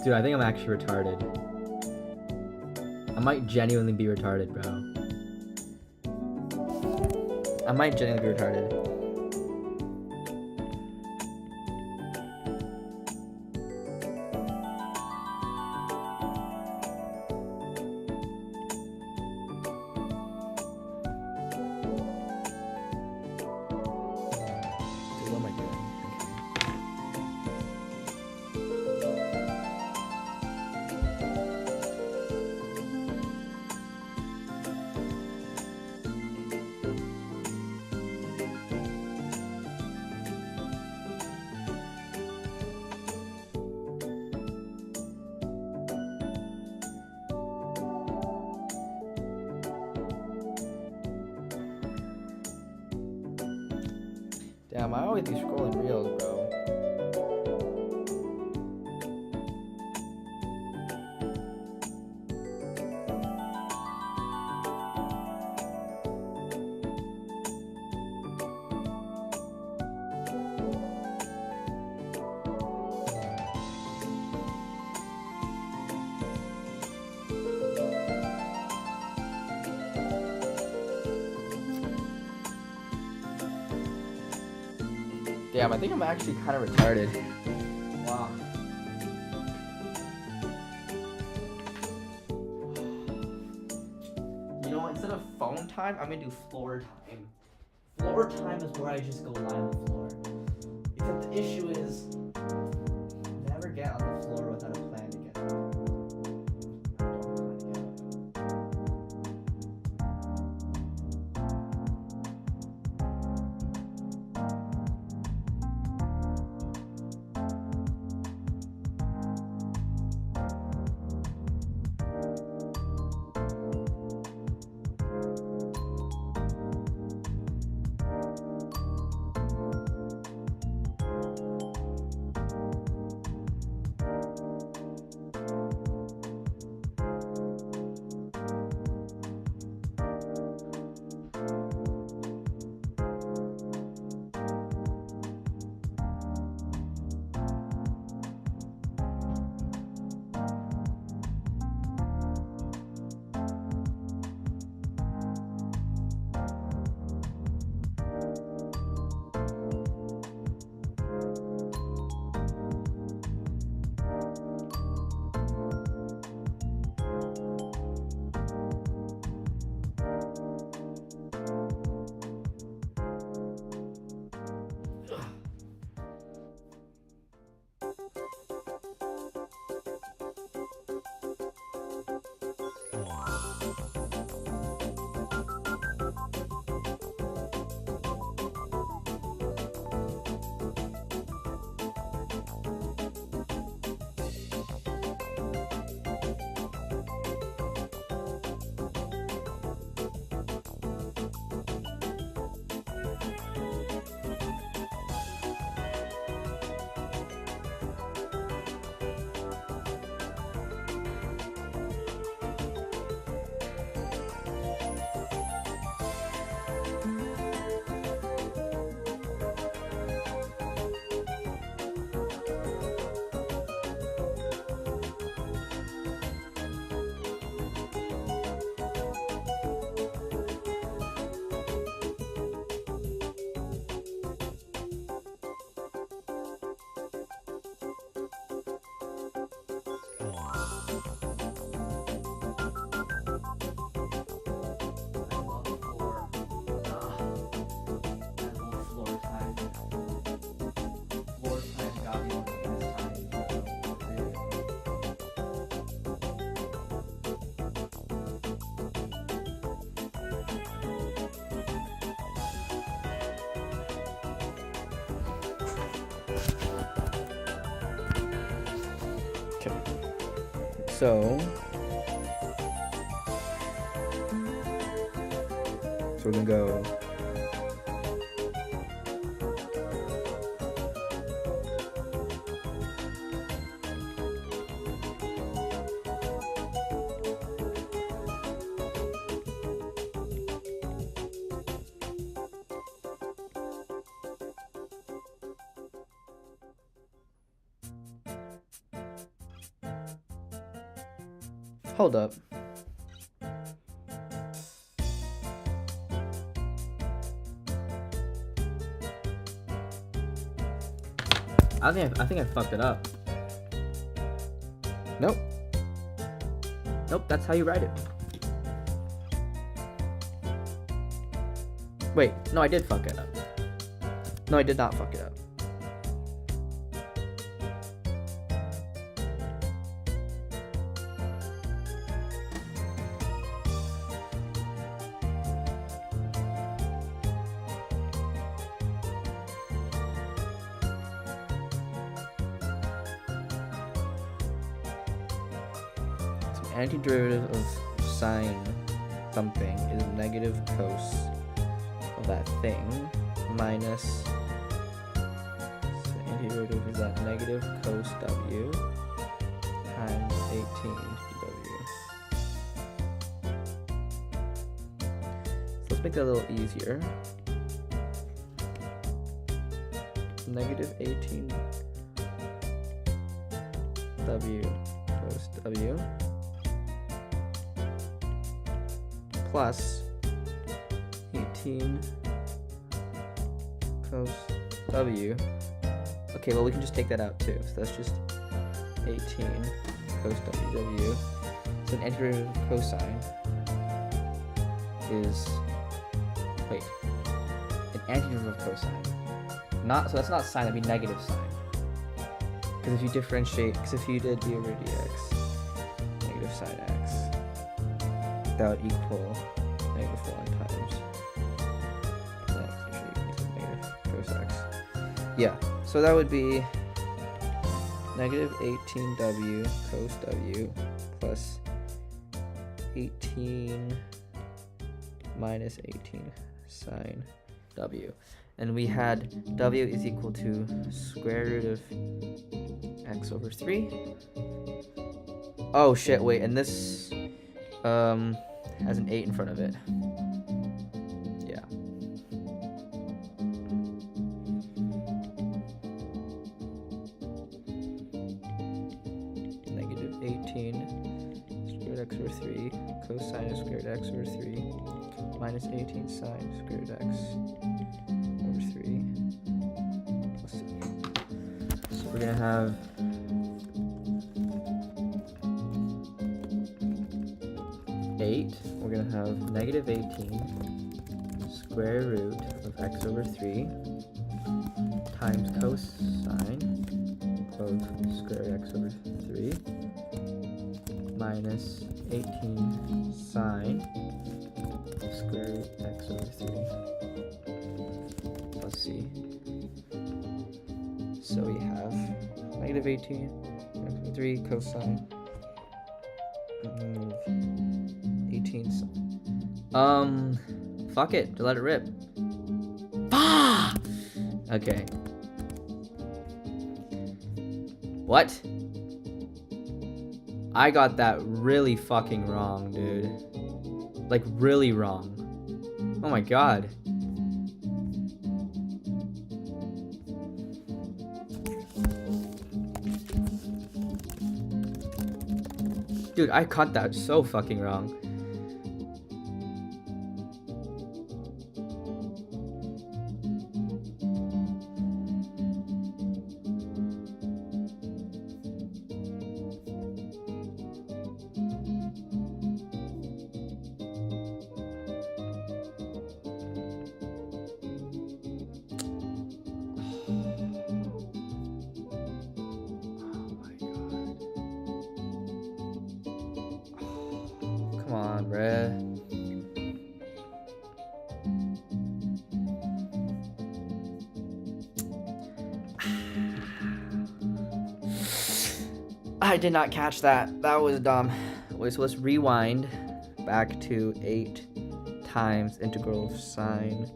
Speaker 2: Dude, I think I'm actually retarded. I might genuinely be retarded, bro. I might genuinely be retarded. Dude, what am I doing? Damn, I always be scrolling reels, bro. Damn, I think I'm actually kind of retarded.
Speaker 1: Wow.
Speaker 2: You know what? Instead of phone time, I'm gonna do floor time. Floor time is where I just go lie on the floor. Except the issue is, never get on the floor without a plan to get up. So we're gonna go hold up. I think I fucked it up. Nope. Nope, that's how you write it. Wait, no, I did fuck it up. No, I did not fuck it up. Antiderivative of sine something is negative cos of that thing minus, so antiderivative is that negative cos w times 18 w. So let's make that a little easier. Negative 18 w cos w plus 18 cos w. Okay, well we can just take that out too. So that's just 18 cos w. So an antiderivative of cosine is, wait, an antiderivative of cosine. So that's not sine, that'd be negative sine. Because if you differentiate, because if you did d over dx, negative sine x, that would equal negative 1 times x, which should equal negative cos x. Yeah, so that would be negative 18w cos w plus 18 minus 18 sine w. And we had w is equal to square root of x over 3. Oh shit, wait, and this has an 8 in front of it. Yeah. Negative 18 squared x over 3 cosine of squared x over 3 minus 18 sine squared x over 3 plus 6. So we're gonna have we're going to have negative 18 square root of x over 3 times cosine of square x over 3 minus 18 sine of square root x over 3 plus c. So we have negative 18 x over 3 cosine of 18 fuck it, to let it rip. Ah! Okay. What? I got that really fucking wrong, dude. Like, really wrong. Oh my god. Dude, I caught that so fucking wrong. Come on, bruh. I did not catch that. That was dumb. Wait, so let's rewind back to 8 times integral of sine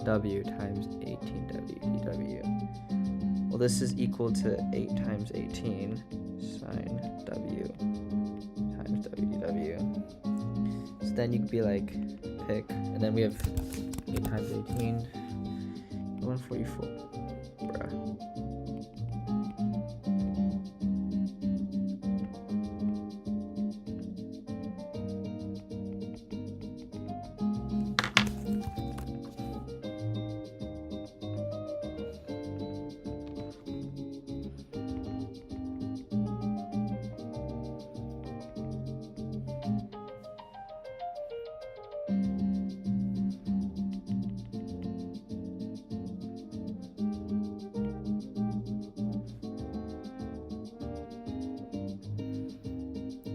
Speaker 2: w times 18w dw. Well, this is equal to 8 times 18 sine w times w dw. So then you could be like, pick, and then we have 8 times 18, 144, bruh.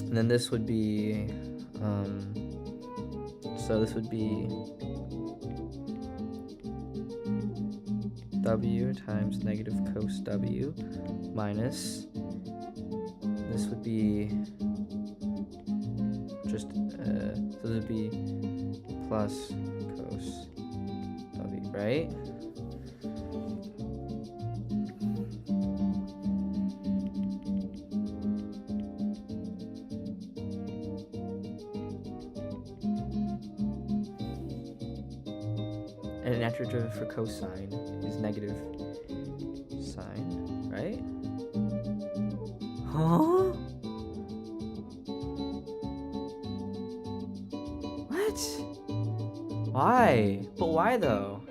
Speaker 2: And then this would be, so this would be w times negative cos w minus, this would be just, so this would be plus cos w, right? And an natural derivative for cosine is negative sine, right? Huh? What? Why? But why though?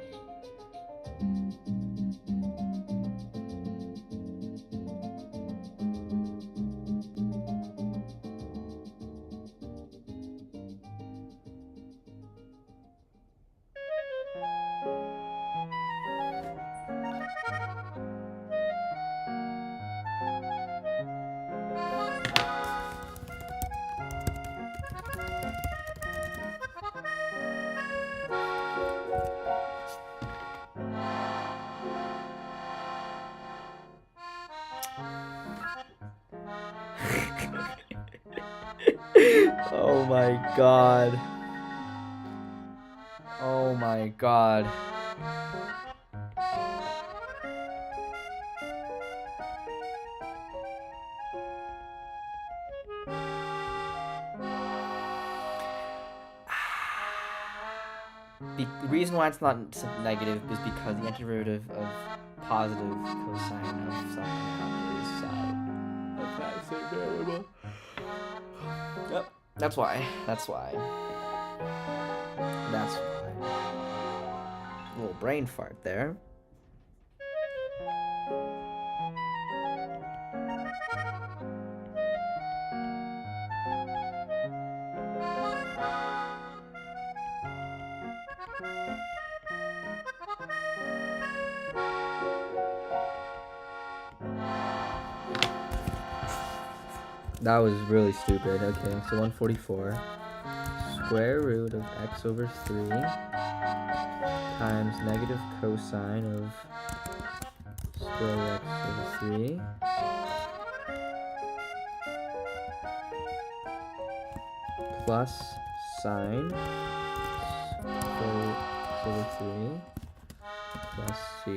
Speaker 2: Oh my god. Oh my god. The reason why it's not negative is because the antiderivative of positive cosine of something is sine of that same variable. Yep, that's why. That's why. That's why. A little brain fart there. That was really stupid. Okay, so 144 square root of x over 3 times negative cosine of square root x over 3 plus sine square root x over 3 plus c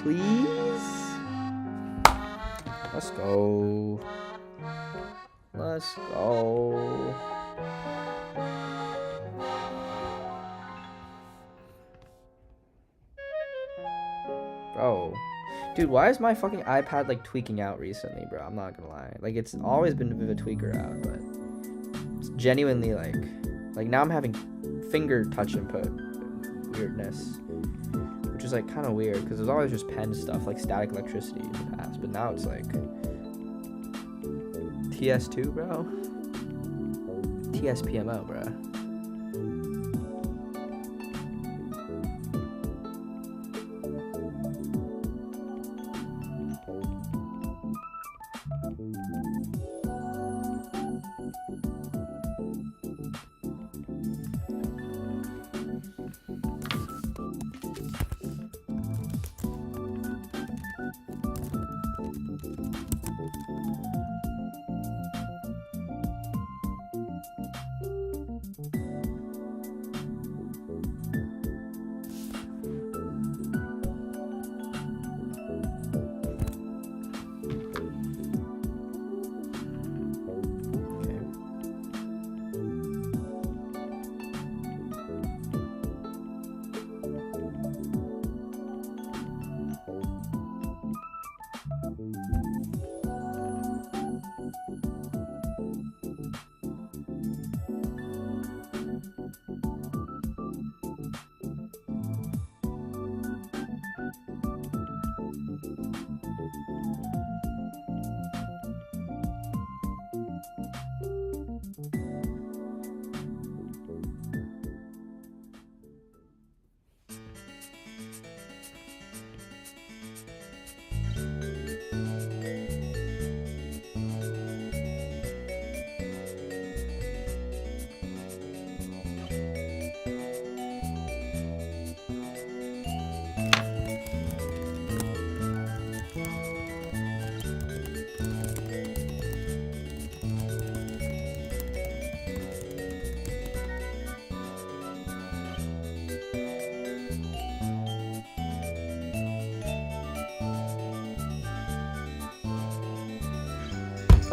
Speaker 2: please. Let's go. Let's go. Bro. Dude, why is my fucking iPad like tweaking out recently, bro? I'm not gonna lie. Like, it's always been a bit of a tweaker out, but it's genuinely like now I'm having finger touch input weirdness. Which is like kind of weird because there's always just pen stuff like static electricity in the past, but now it's like TS2, bro. TSPMO, bro.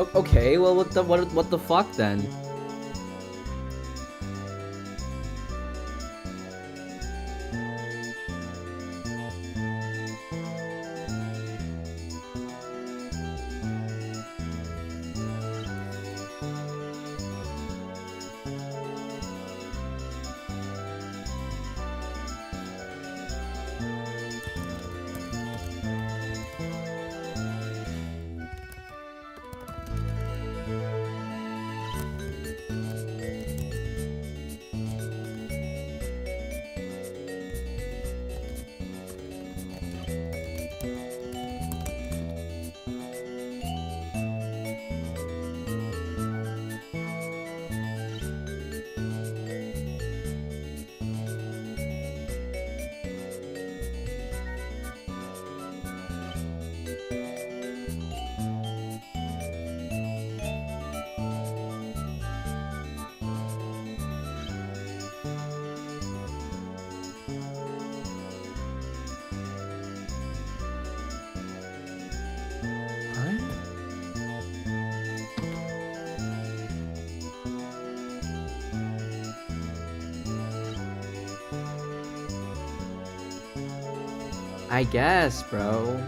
Speaker 2: Okay, well, what the fuck then? I guess, bro.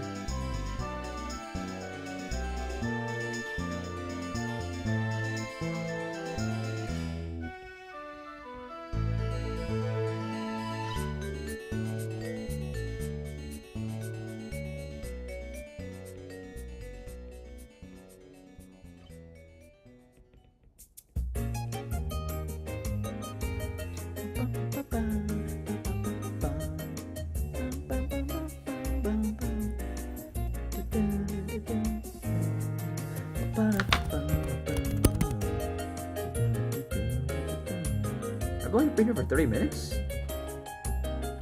Speaker 2: I've only been here for 30 minutes?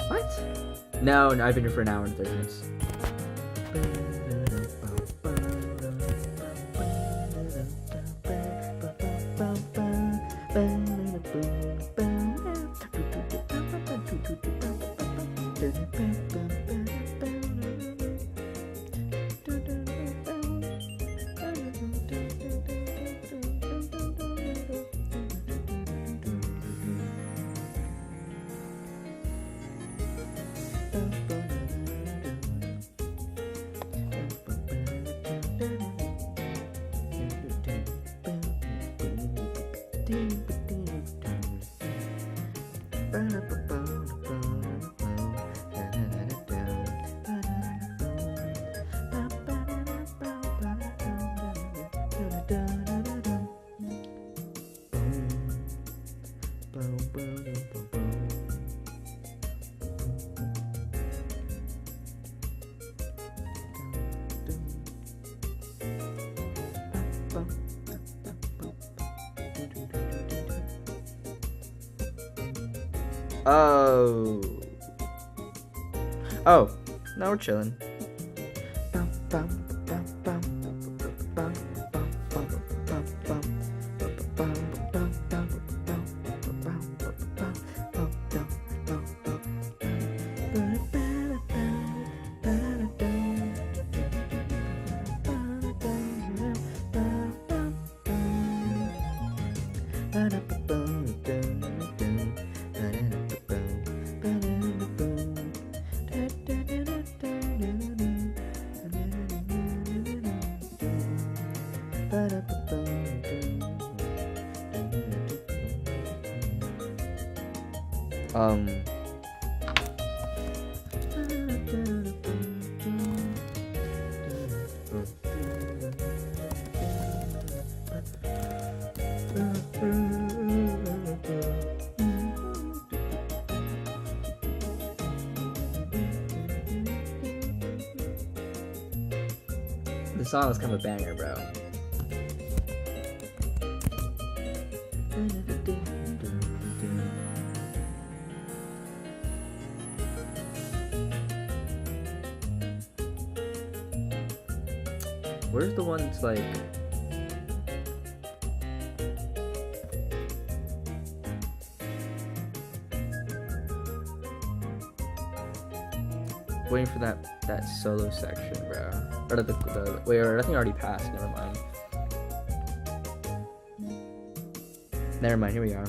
Speaker 2: What? No, I've been here for an hour and 30 minutes. Oh. Oh, now we're chilling. The song is kind of a banger, bro. Where's the one that's like... Waiting for that solo section, bro. Or wait, I think I already passed. Never mind. Never mind, here we are.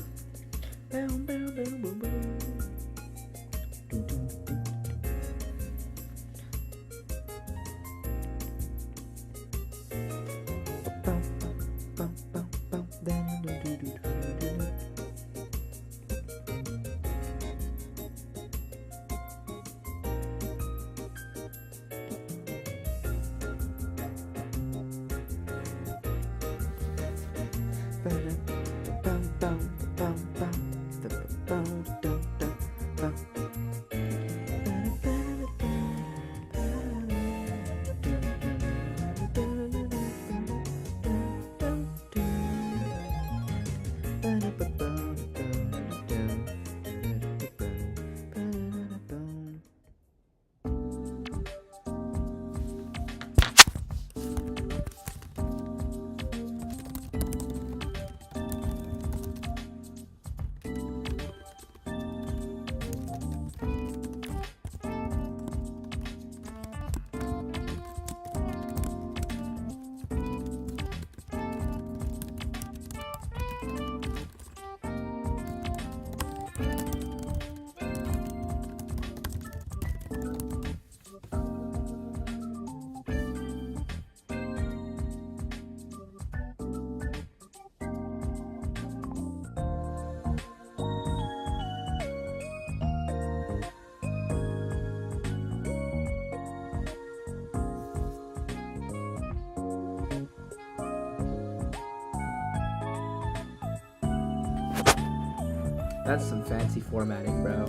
Speaker 2: That's some fancy formatting, bro.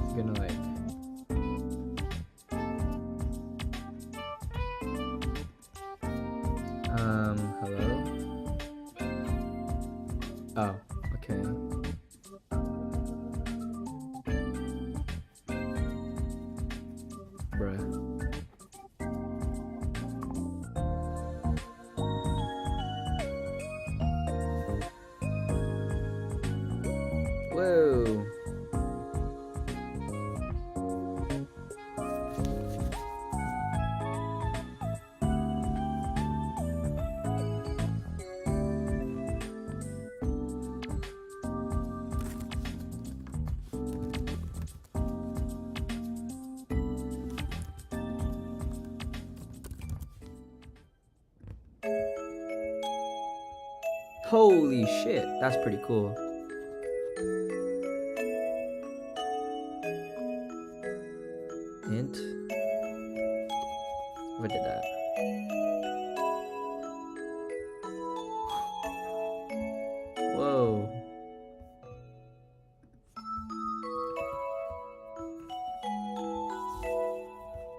Speaker 2: It's gonna like hello? Oh, okay. Bruh. Whoa. Holy shit, that's pretty cool. Int. What did that? Whoa.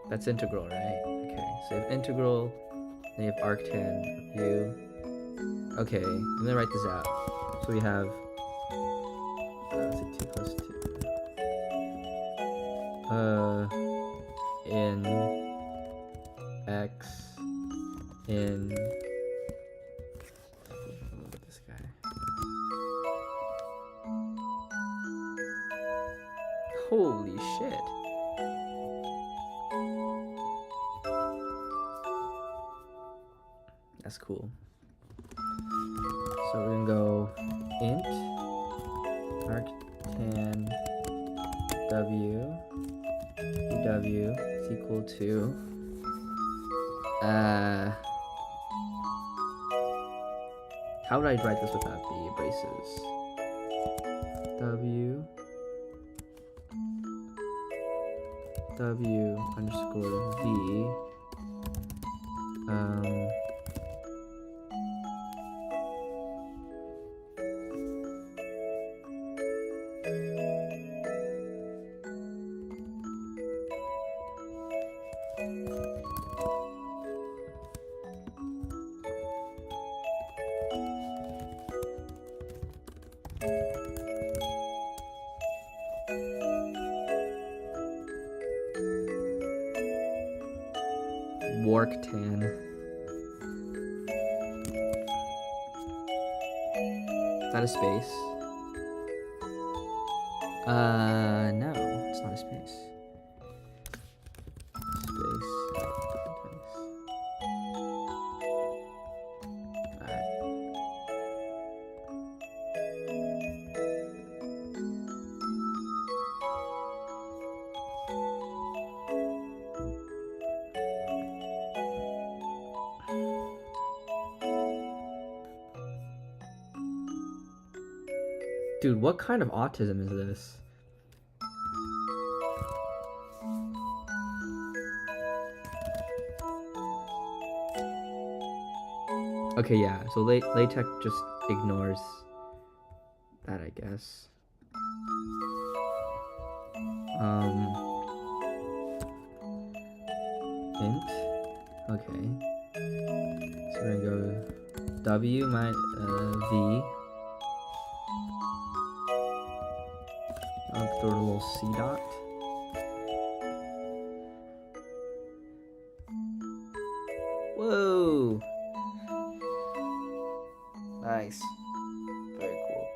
Speaker 2: That's integral, right? Okay, so you have integral, then you have arctan view. Okay, I'm gonna write this out. So we have let's see, 2 plus 2. In x in look at this guy. Holy shit. That's cool. So we're gonna go int arctan w is equal to how would I write this without the braces? w underscore v warctan. that a space? No, it's not a space. Space. Alright. Dude, what kind of autism is this? Okay, yeah, so LaTeX just ignores that, I guess. Int. Okay. So we're gonna go W minus V. I'll throw a little C dot. Whoa! Nice. Very cool.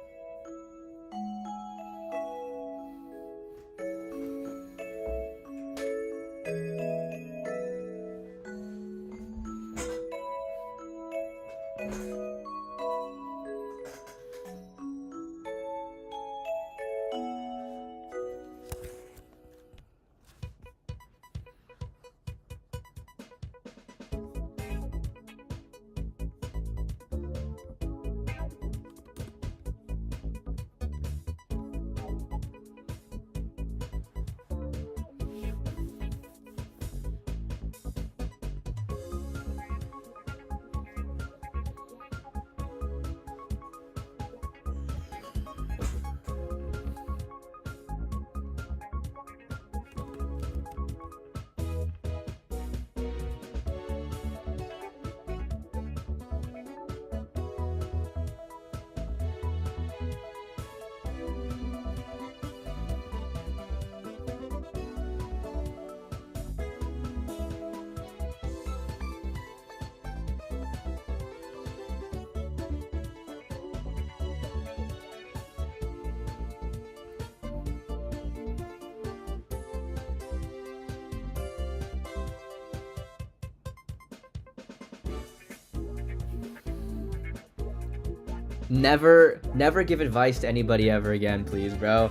Speaker 2: Never give advice to anybody ever again, please, bro.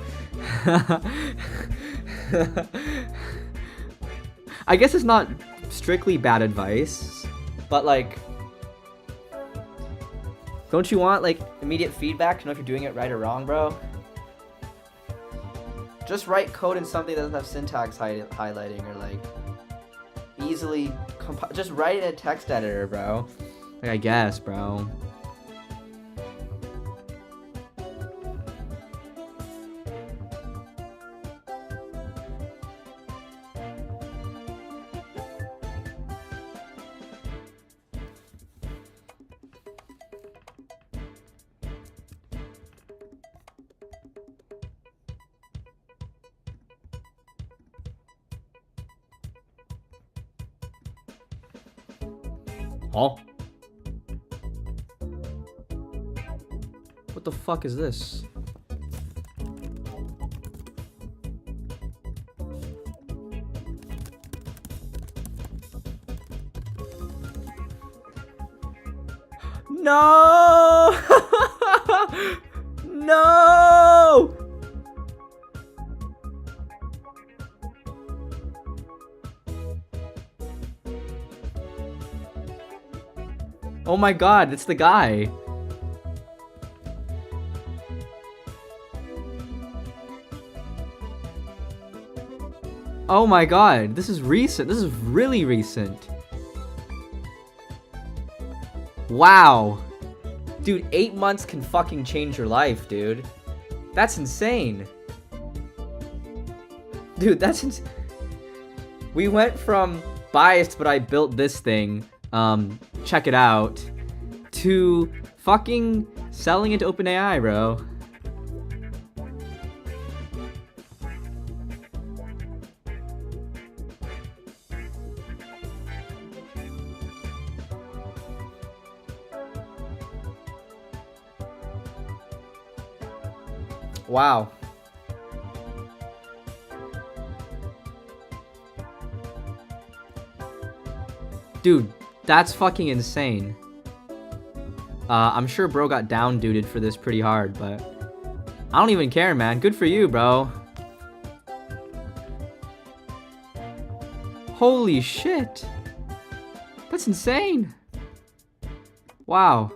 Speaker 2: I guess it's not strictly bad advice, but like, don't you want like immediate feedback to know if you're doing it right or wrong, bro? Just write code in something that doesn't have syntax highlighting or like easily just write it in a text editor, bro. Like, I guess, bro. Oh. What the fuck is this? No! No! Oh my god, it's the guy. Oh my god, this is recent. This is really recent. Wow. Dude, 8 months can fucking change your life, dude. That's insane. Dude, that's insane. We went from biased, but I built this thing. Check it out, to fucking selling it to OpenAI, bro. Wow. Dude, that's fucking insane. I'm sure bro got down duded for this pretty hard, but I don't even care, man. Good for you, bro. Holy shit. That's insane. Wow.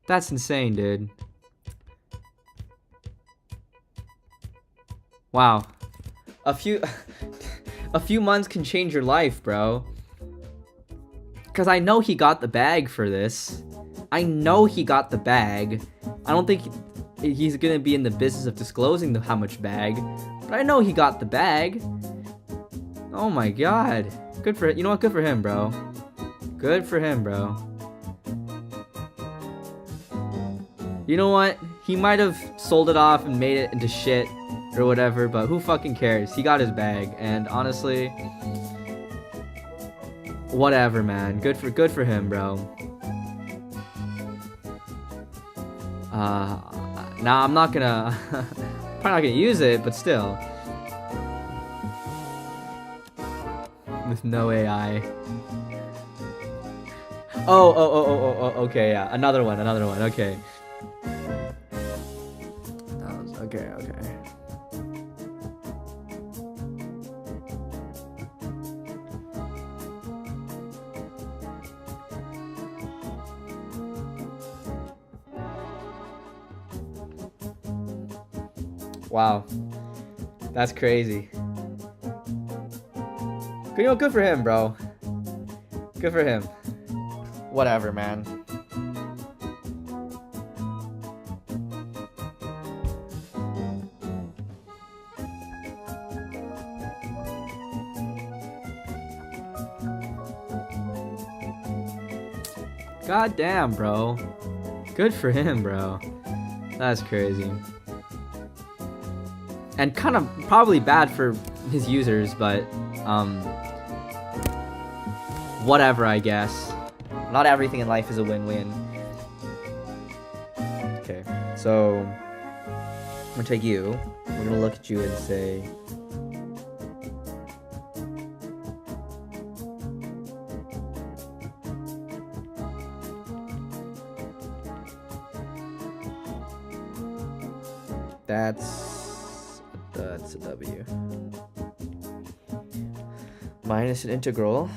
Speaker 2: That's insane, dude. Wow. A few months can change your life, bro. Cause I know he got the bag for this. I know he got the bag. I don't think he's gonna be in the business of disclosing how much bag, but I know he got the bag. Oh my god. Good for, you know what? Good for him, bro. Good for him, bro. You know what? He might have sold it off and made it into shit or whatever, but who fucking cares? He got his bag, and honestly, whatever, man. Good for him, bro. Nah, I'm not gonna probably not gonna use it, but still. With no AI. Oh, okay, yeah. Another one, okay. Okay. Wow. That's crazy. You know, good for him, bro. Good for him. Whatever, man. God damn, bro. Good for him, bro. That's crazy. And kind of probably bad for his users, but whatever, I guess. Not everything in life is a win-win. Okay, so I'm gonna take you. We're gonna look at you and say, that's a W. Minus an integral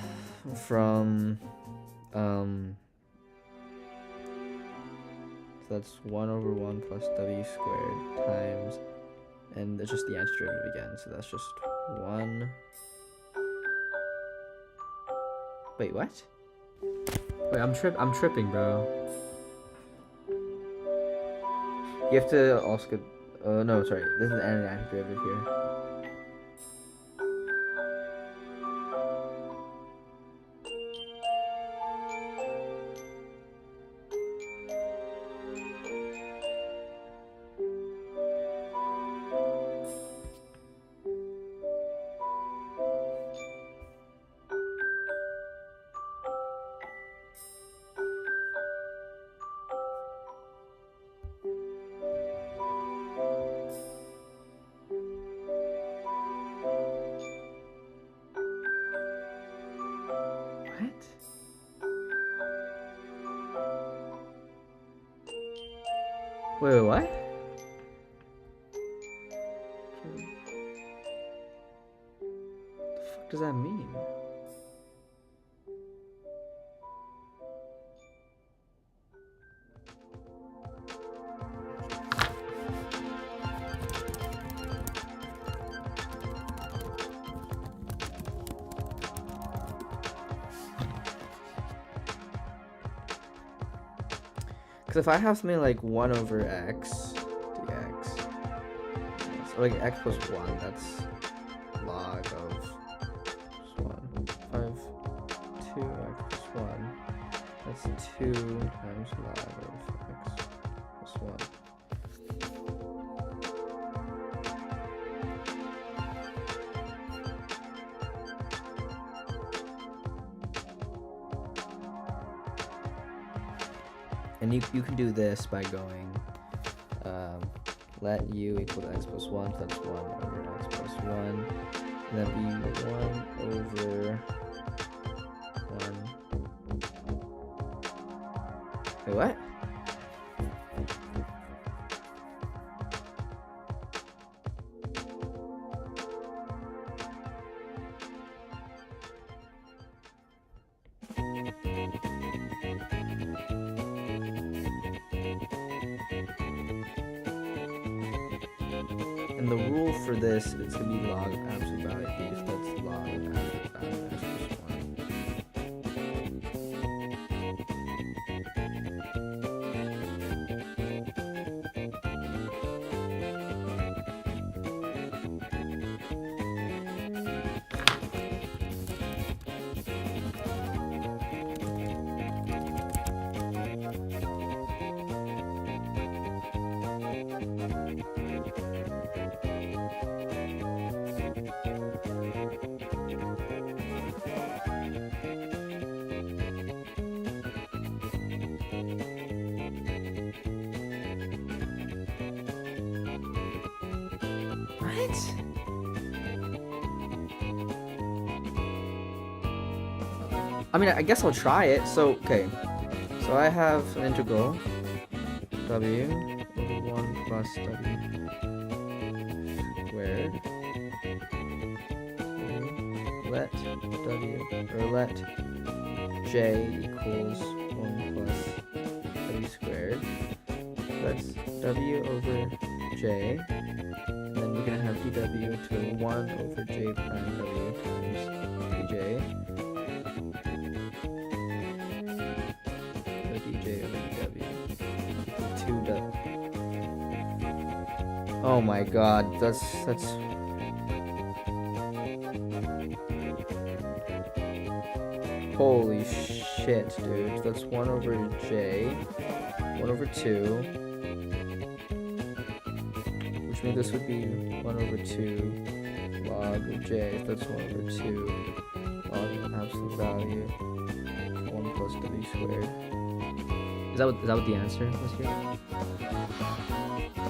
Speaker 2: from so that's 1/1 plus W squared times, and it's just the antiderivative again, so that's just 1. Wait, what? Wait, I'm tripping, bro. You have to also get, no, sorry, this is an antiderivative here. Wait, what? The fuck does that mean? Because if I have something like 1/x dx, so like x plus 1, that's log of 1. 2x plus 1, that's 2 times log of x plus 1. And you can do this by going let u equal to x plus 1, so that's 1 over x plus 1. And that'd be 1 over 1. Wait, what? And the rule for this is going to be log of absolute value because that's log of absolute value x plus 1. What? I mean, I guess I'll try it. So, okay. So I have an integral w over 1 plus w squared. Let w, or let j equals 1 plus w squared. That's w over j. And then we're gonna have dw to 1 over j prime w times dj. Or dj over dw equal 2w. Oh my god, that's holy shit, dude. That's 1 over j, 1 over 2. Which means this would be 1 over 2 log of j, if that's 1 over 2 log of absolute value, 1 plus w squared. Is that what the answer was here?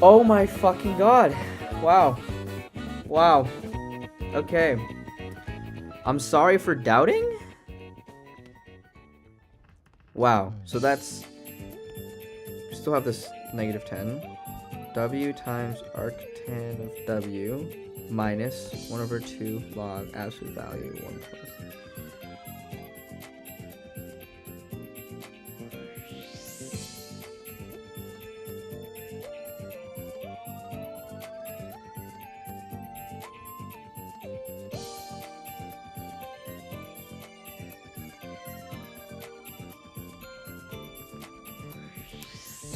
Speaker 2: Oh my fucking god! Wow. Wow. Okay. I'm sorry for doubting? Wow. So that's... still have this negative 10. W times arctan of w minus 1 over 2 log absolute value 1 plus.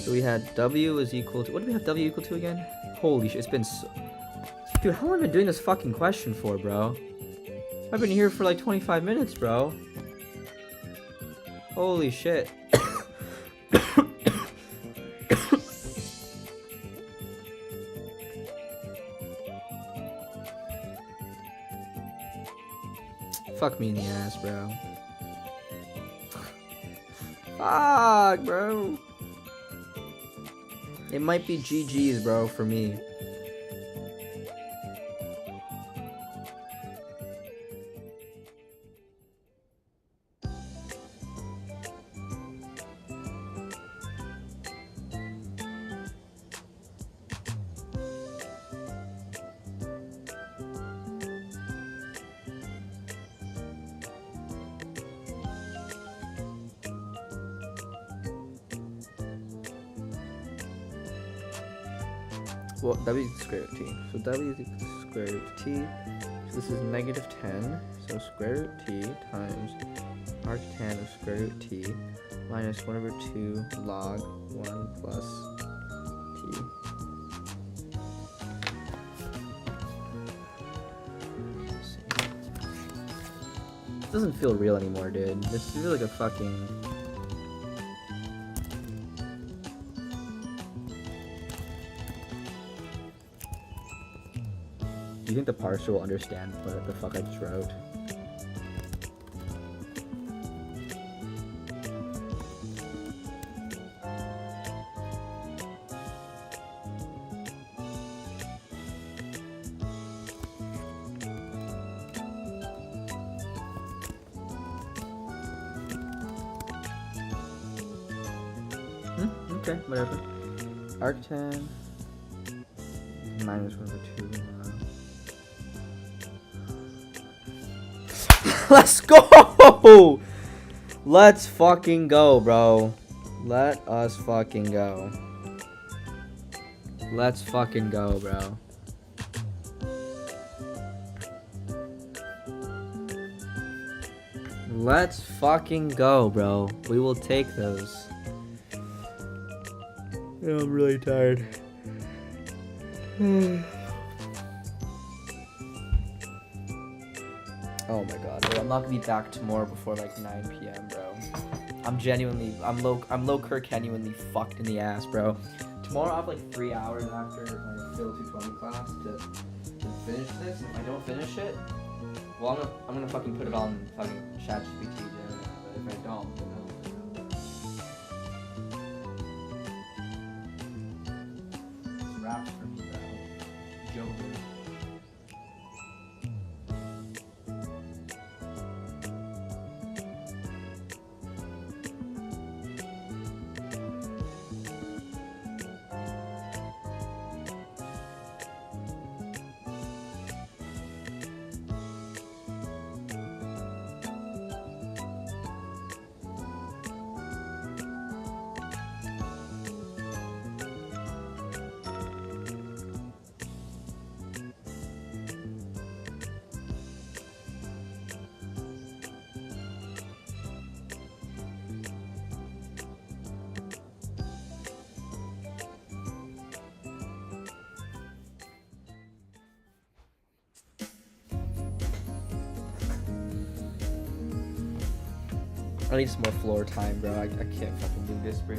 Speaker 2: So we had w is equal to... what do we have w equal to again? Holy shit, it's been so... Dude, how long have I been doing this fucking question for, bro? I've been here for like 25 minutes, bro. Holy shit. Fuck me in the ass, bro. Fuck, bro. It might be GG's, bro, for me. Well, w is the square root of t. So w is equal to the square root of t. So this is negative 10. So square root of t times arctan of square root of t minus 1 over 2 log 1 plus t. This doesn't feel real anymore, dude. This feels like a fucking... Do you think the parser will understand what the fuck I just wrote? Okay, whatever. Arctan. Minus 1/2. Let's go! Let's fucking go, bro. Let us fucking go. Let's fucking go, bro. Let's fucking go, bro. We will take those. I'm really tired. Oh my god, bro. I'm not gonna be back tomorrow before like 9 p.m., bro. I'm low Kirk genuinely fucked in the ass, bro. Tomorrow I have like 3 hours after my Phil 220 class to finish this. If I don't finish it, well, I'm gonna fucking put it on fucking ChatGPT there. But if I don't, then it's wraps for me, bro. Joker. I need some more floor time, bro. I can't fucking do this, bro.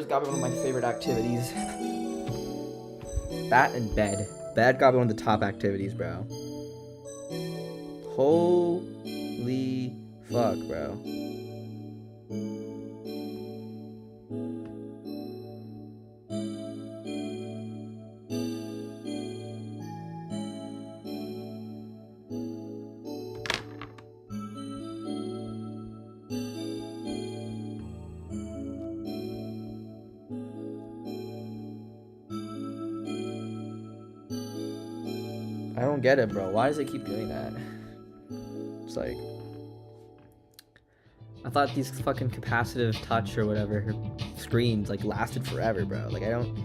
Speaker 2: Water's gotta be one of my favorite activities. That and bed. Bed gotta be one of the top activities, bro. Holy fuck, bro. I don't get it, bro. Why does it keep doing that? It's like, I thought these fucking capacitive touch or whatever screens like lasted forever, bro. Like I don't.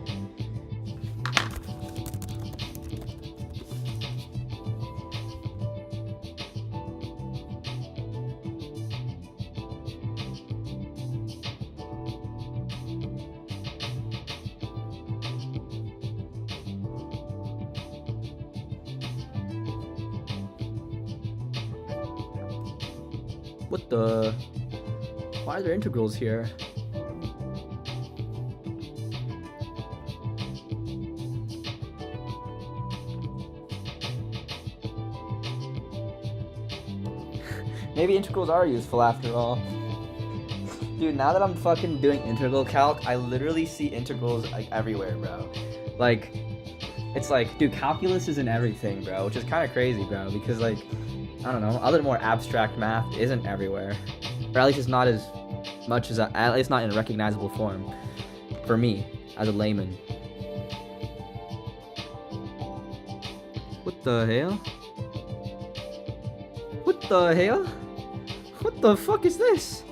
Speaker 2: What the? Why are there integrals here? Maybe integrals are useful after all. Dude, now that I'm fucking doing integral calc, I literally see integrals like everywhere, bro. Like, it's like, dude, calculus is in everything, bro, which is kind of crazy, bro, because like, I don't know, other more abstract math isn't everywhere. Or at least it's not as much as, at least not in a recognizable form. For me, as a layman. What the hell? What the hell? What the fuck is this?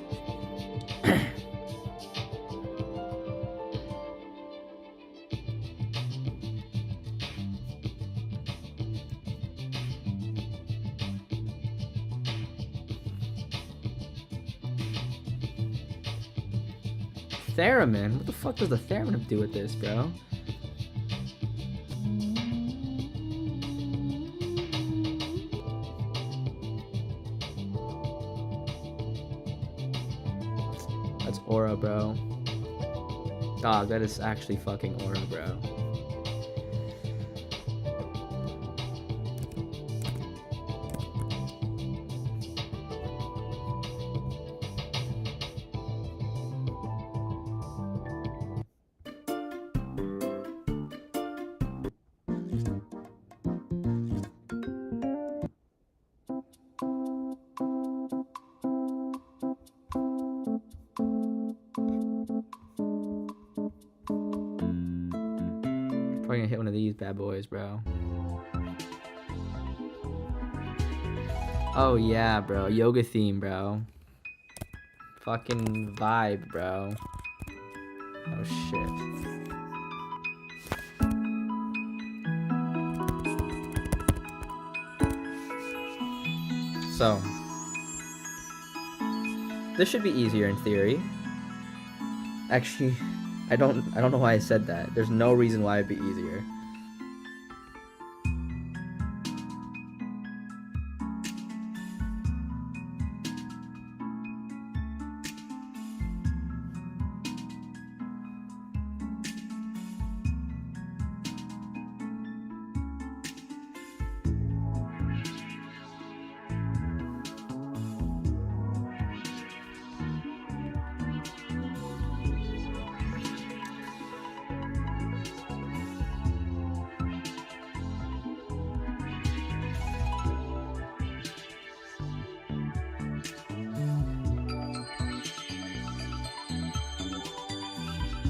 Speaker 2: Theremin? What the fuck does the theremin have to do with this, bro? That's aura, bro. Dog, that is actually fucking aura, bro. Probably gonna hit one of these bad boys, bro. Oh yeah, bro. Yoga theme, bro. Fucking vibe, bro. Oh shit. So, this should be easier in theory. Actually, I don't know why I said that. There's no reason why it'd be easier.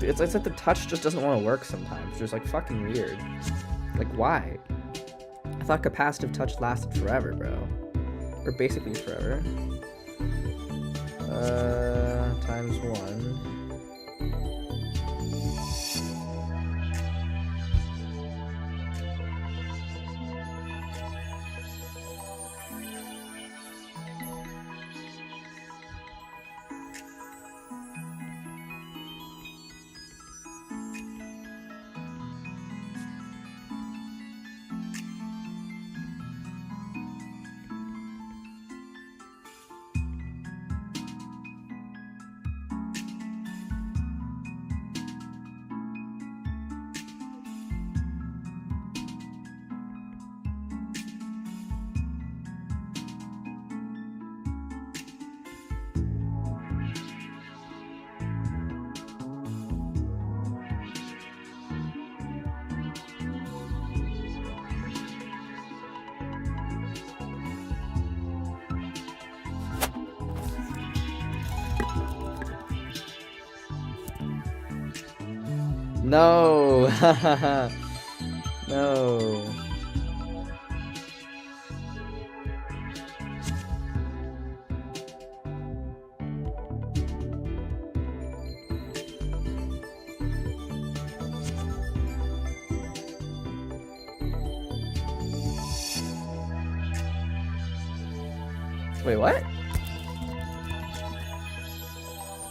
Speaker 2: It's like the touch just doesn't want to work sometimes. It's just like fucking weird. Like why? I thought capacitive touch lasted forever, bro. Or basically forever. Times 1. No. No. Wait, what?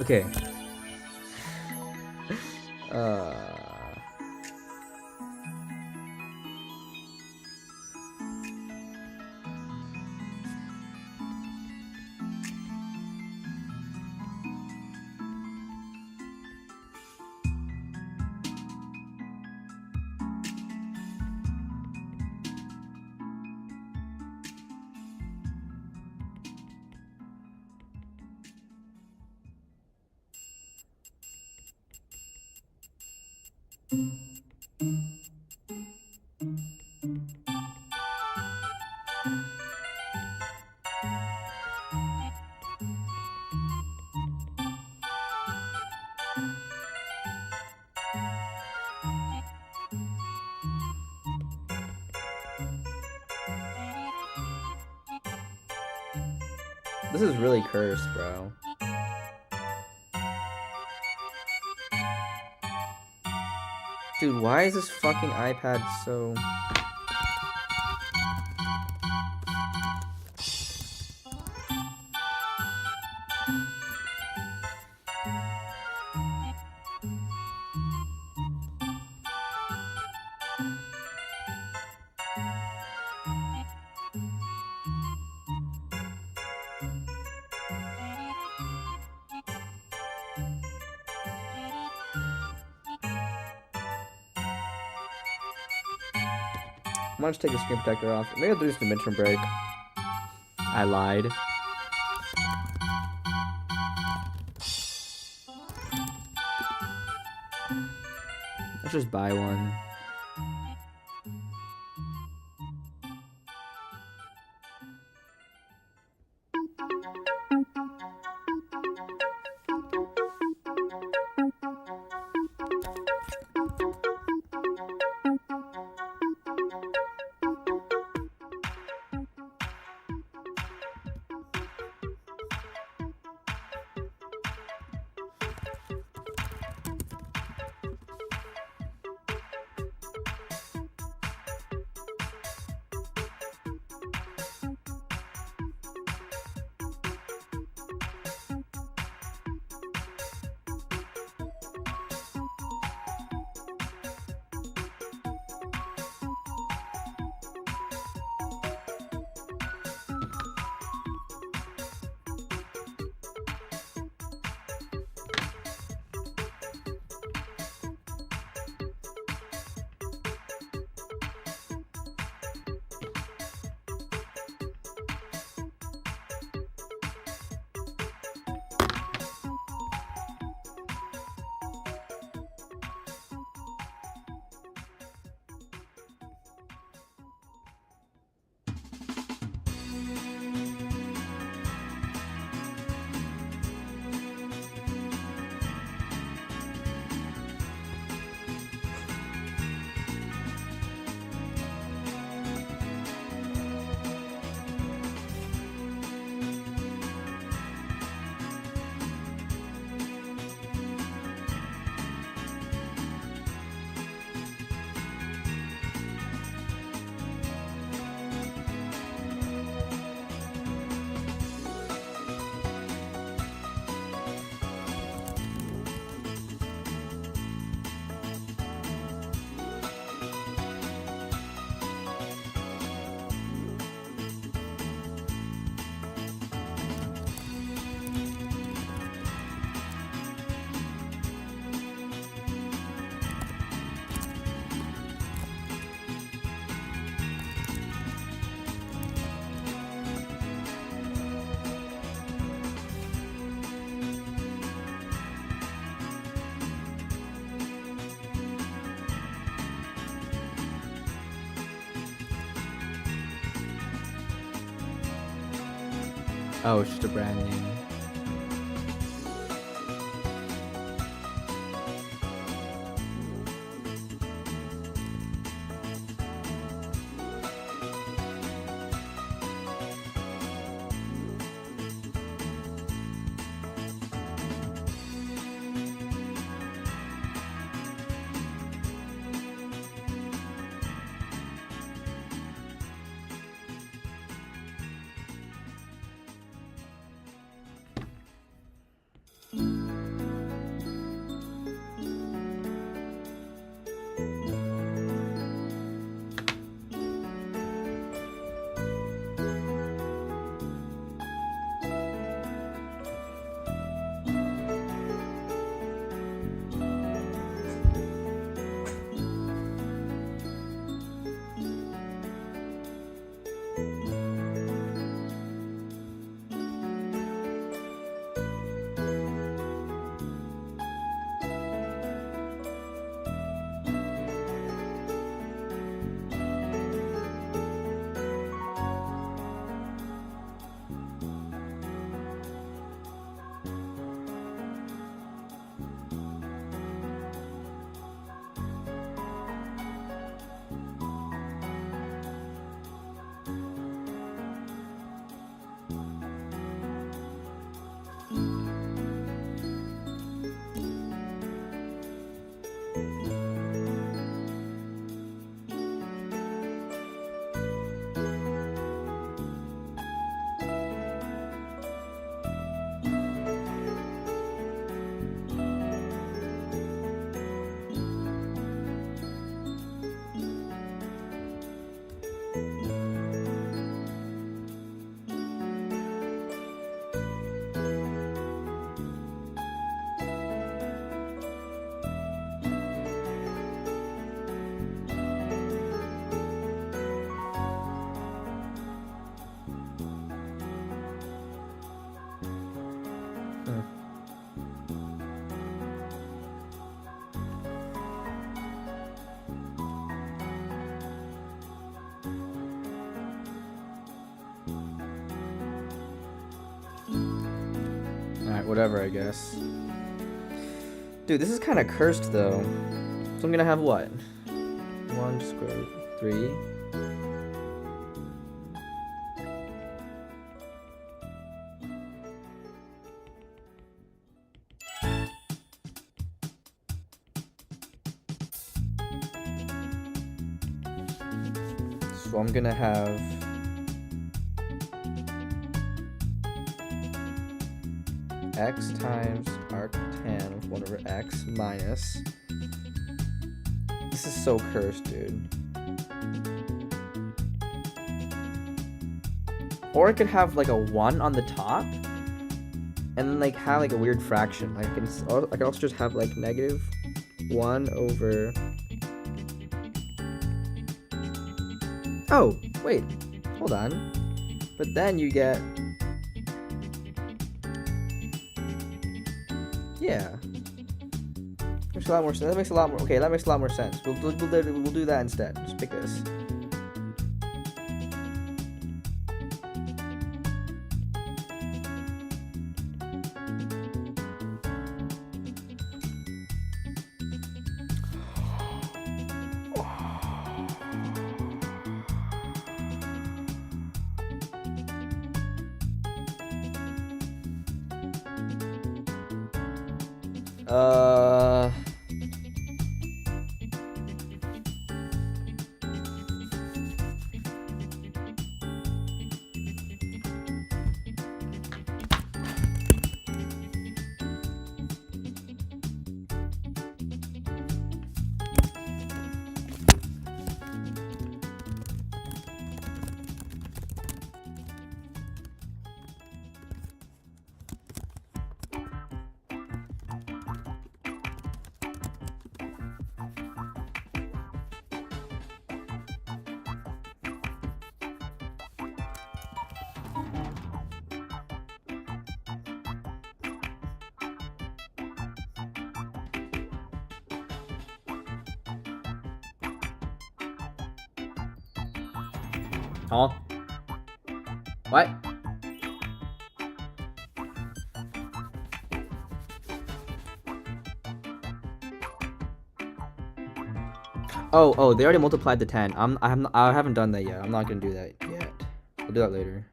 Speaker 2: Okay. This is really cursed, bro. Dude, why is this fucking iPad so... I'm gonna just take the screen protector off. Maybe I'll do this in the midterm break. I lied. Let's just buy one. Oh, it's just a brand name. Alright, whatever, I guess. Dude, this is kind of cursed, though. So I'm gonna have what? 1 square root 3. So I'm gonna have x times arctan of 1 over x minus. This is so cursed, dude. Or I could have like a 1 on the top, and then like have like a weird fraction. Like I can also just have like negative 1 over. Oh wait, hold on. But then you get. Yeah. Makes a lot more sense. That makes a lot more. Okay, that makes a lot more sense. We'll do that instead. Just pick this. Huh? What? Oh, they already multiplied the 10. I haven't done that yet. I'm not gonna do that yet. I'll do that later.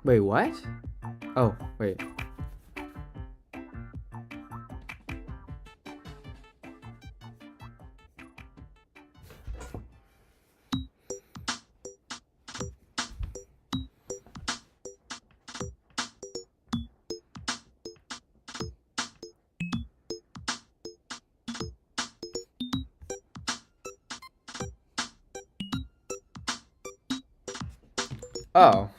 Speaker 2: Wait, what? Oh, wait. Oh.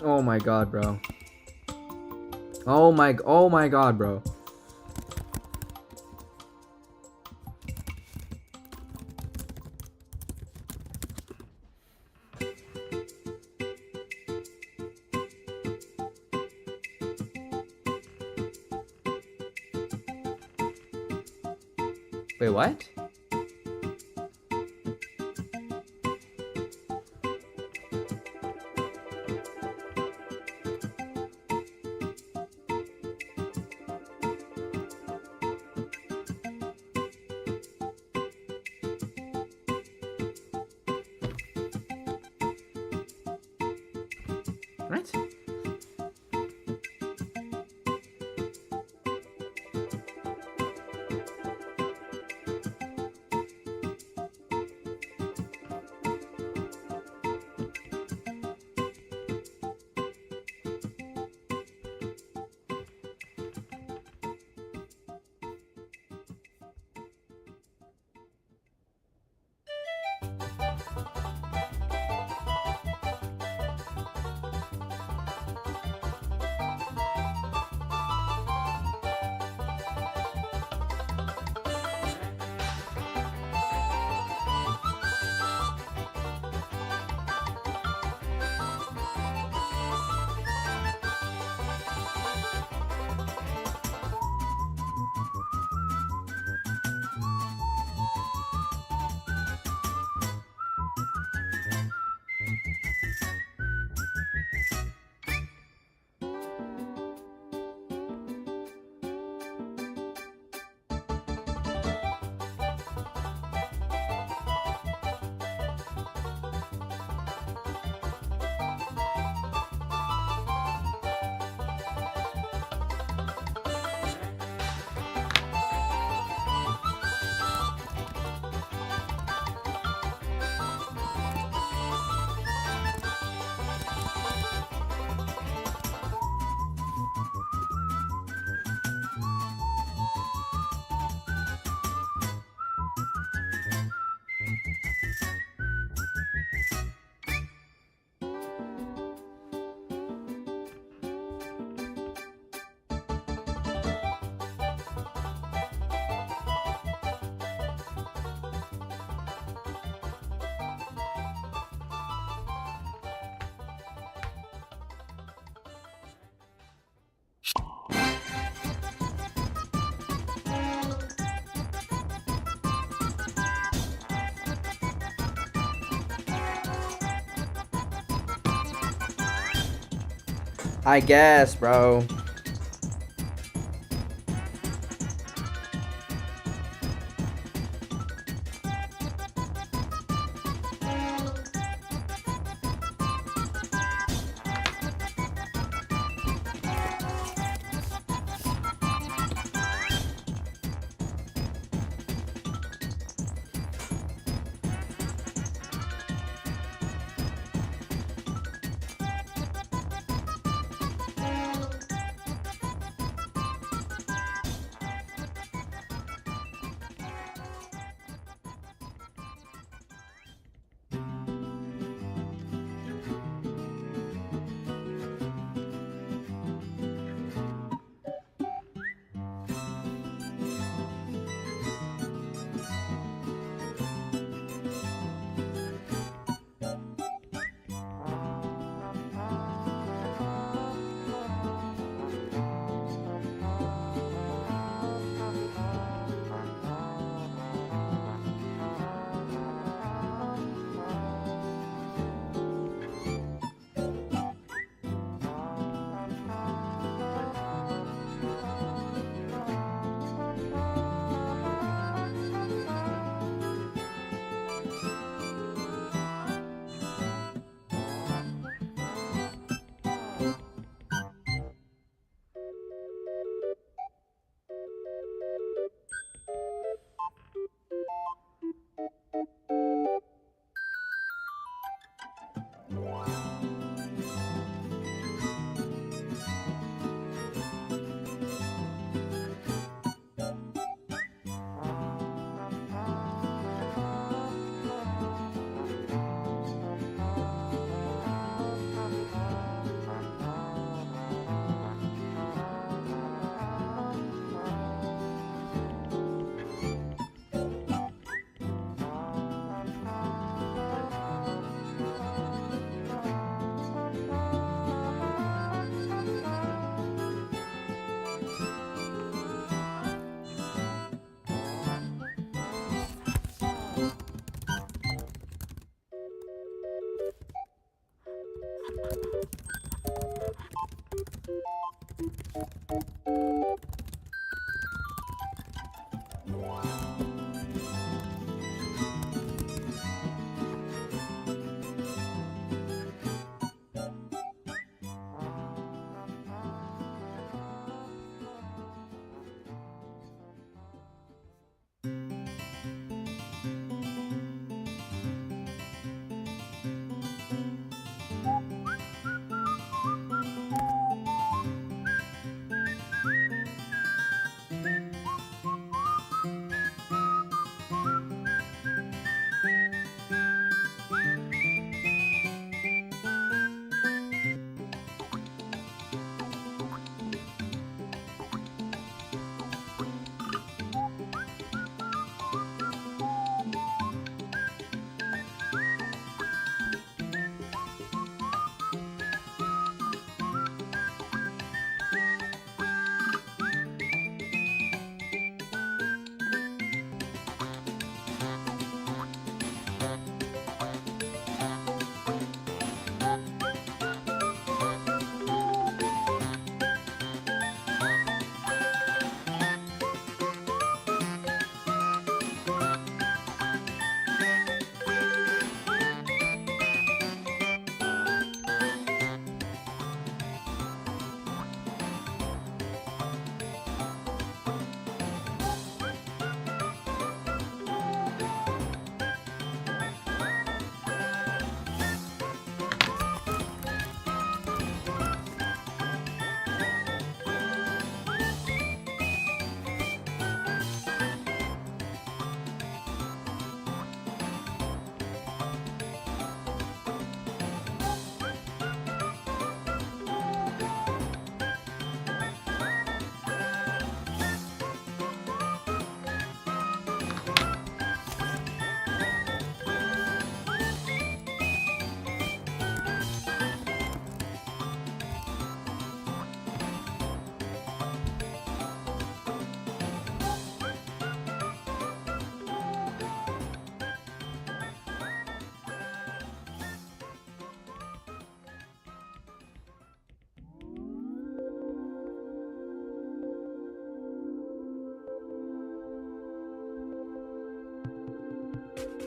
Speaker 2: Oh my god, bro. Oh my god, bro. Wait, what? Right? I guess, bro.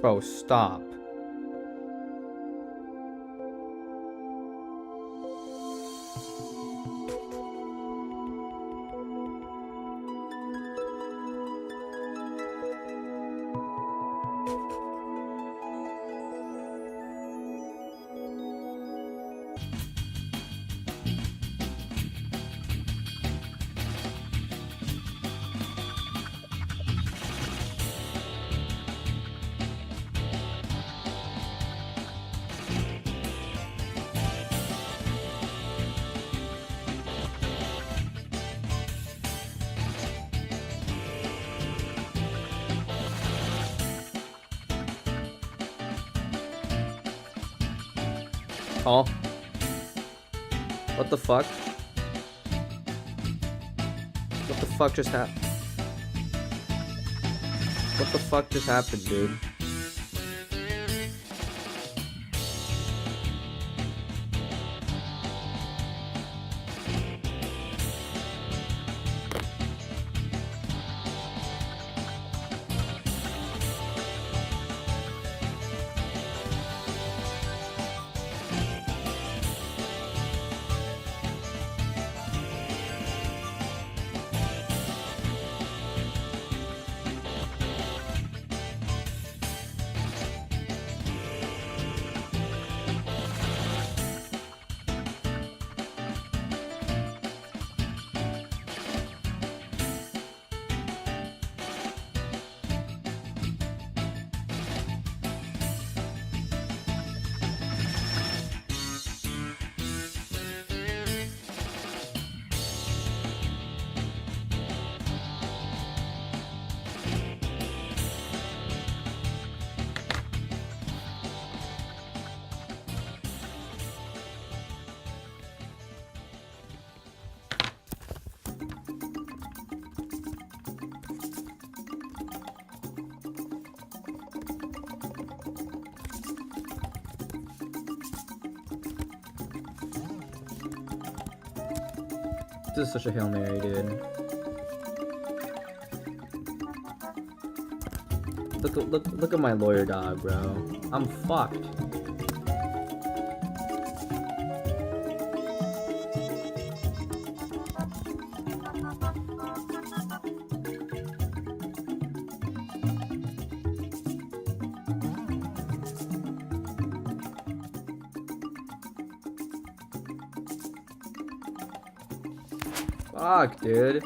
Speaker 2: Bro, stop. Oh. What the fuck? What the fuck just happened? What the fuck just happened, dude? This is such a Hail Mary, dude. Look at my lawyer dog, bro. I'm fucked. Fuck, dude.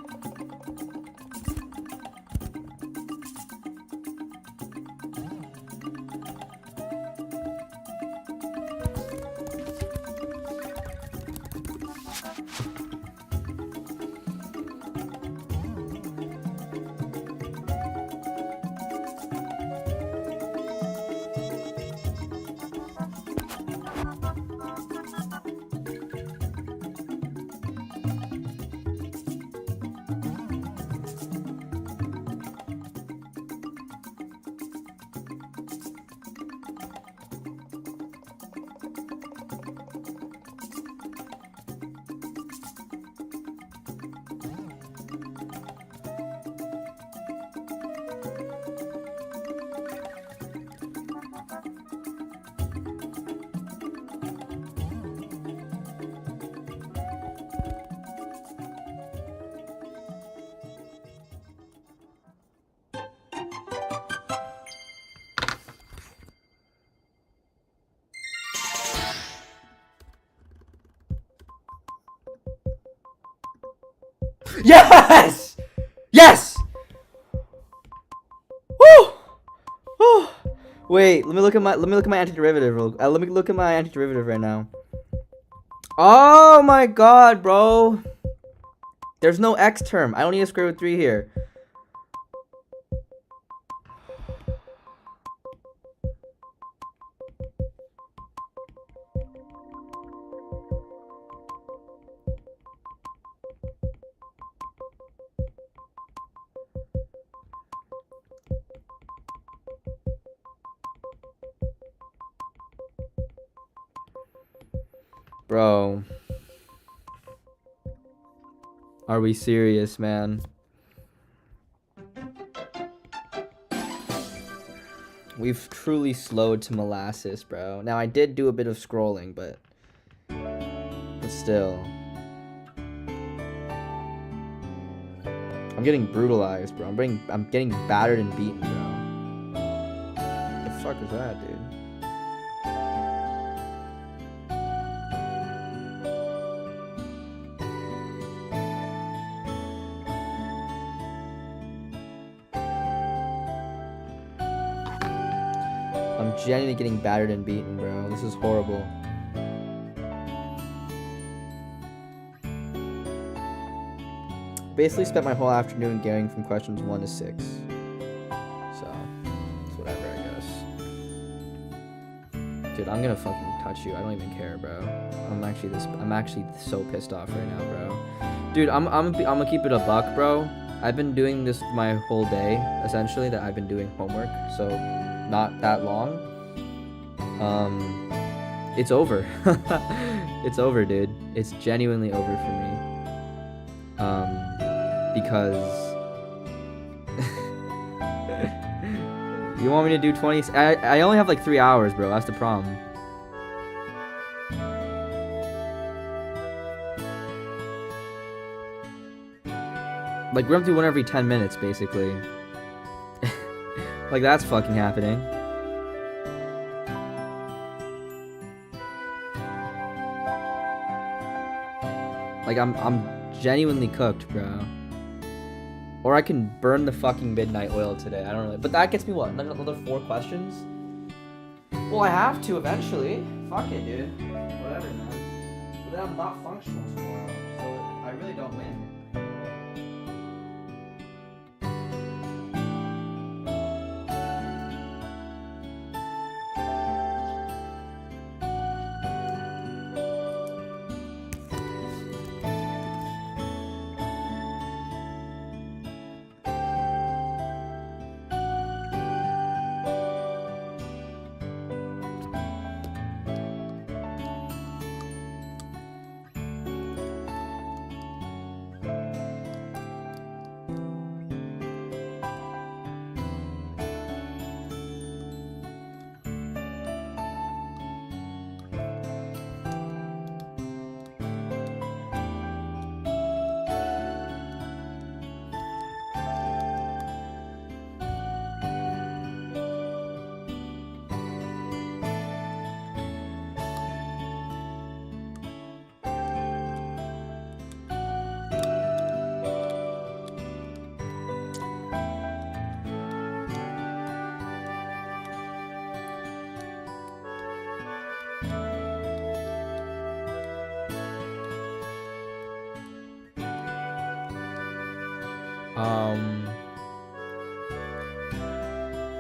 Speaker 2: Yes! Yes! Woo! Woo! Wait, let me look at my antiderivative let me look at my antiderivative right now. Oh my god, bro. There's no x term. I don't need a square root 3 here. Bro. Are we serious, man? We've truly slowed to molasses, bro. Now, I did do a bit of scrolling, but still. I'm getting brutalized, bro. I'm getting battered and beaten, bro. What the fuck is that, dude? I'm genuinely getting battered and beaten, bro. This is horrible. Basically spent my whole afternoon going from questions 1 to 6. So, it's whatever, I guess. Dude, I'm gonna fucking touch you. I don't even care, bro. I'm actually so pissed off right now, bro. Dude, I'm gonna keep it a buck, bro. I've been doing this my whole day, essentially, that I've been doing homework, so not that long. It's over. It's over, dude. It's genuinely over for me. Because you want me to do 20? I only have like 3 hours, bro. That's the problem. Like, we're gonna do one every 10 minutes, basically. Like, that's fucking happening. Like, I'm genuinely cooked, bro. Or I can burn the fucking midnight oil today. I don't know. But that gets me what? Another 4 questions? Well, I have to eventually. Fuck it, dude. Whatever, man. But then I'm not functional tomorrow. So I really don't win.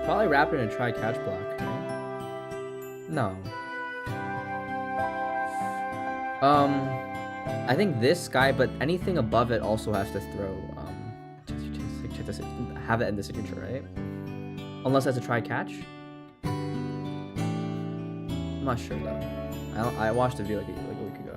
Speaker 2: Probably wrap it in a try catch block, right? No. I think this guy, but anything above it also has to throw. Check this. Have it in the signature, right? Unless that's a try catch. I'm not sure though. I watched the video like a week ago.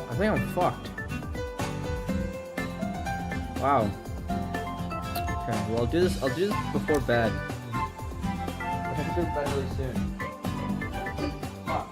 Speaker 2: I think I'm fucked. Wow. Okay, well I'll do this before bed. I have to go to bed really soon. Fuck.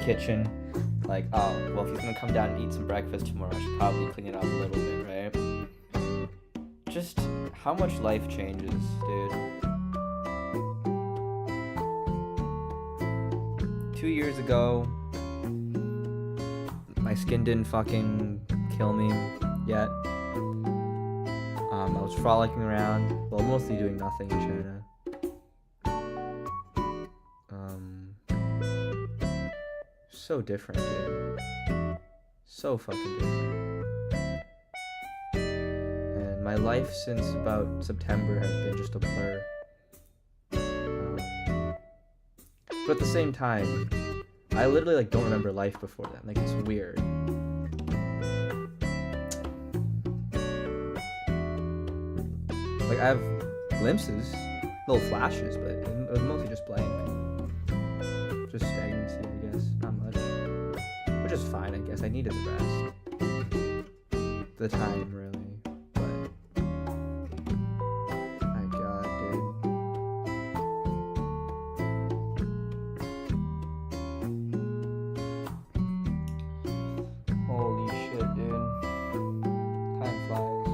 Speaker 2: kitchen. Like, oh, well, if he's gonna come down and eat some breakfast tomorrow, I should probably clean it up a little bit, right? Just how much life changes, dude. 2 years ago, my skin didn't fucking kill me yet. I was frolicking around, well, mostly doing nothing in China. So different, dude. So fucking different. And my life since about September has been just a blur. But at the same time, I literally like don't remember life before then. Like, it's weird. Like, I have glimpses, little flashes, but it was mostly just blank. Just stagnancy, I guess. Not much. Which is fine, I guess. I needed the rest. The time, really. But my god, dude. Holy shit, dude. Time flies.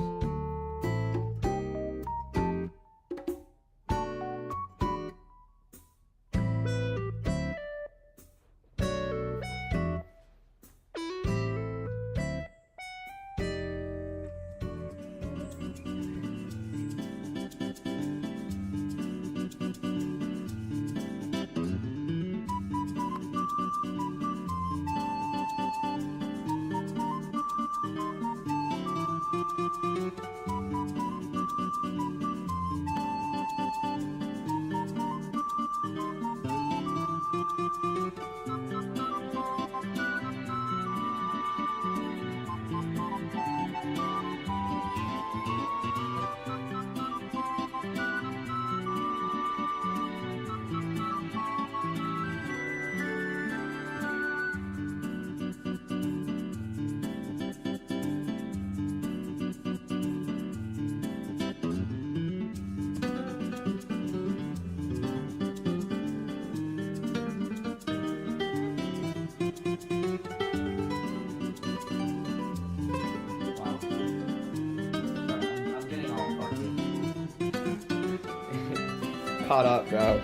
Speaker 2: Caught up, bro.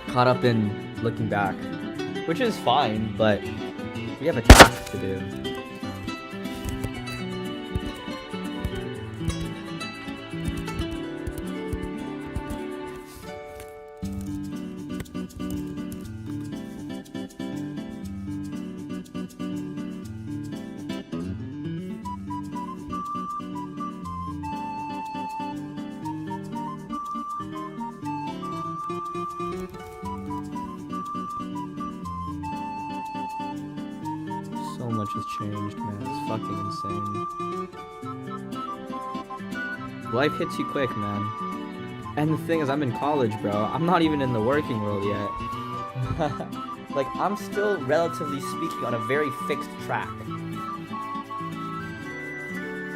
Speaker 2: Caught up in looking back, which is fine, but we have a task to do. So much has changed, man. It's fucking insane. Life hits you quick, man. And the thing is, I'm in college, bro. I'm not even in the working world yet. Like, I'm still, relatively speaking, on a very fixed track.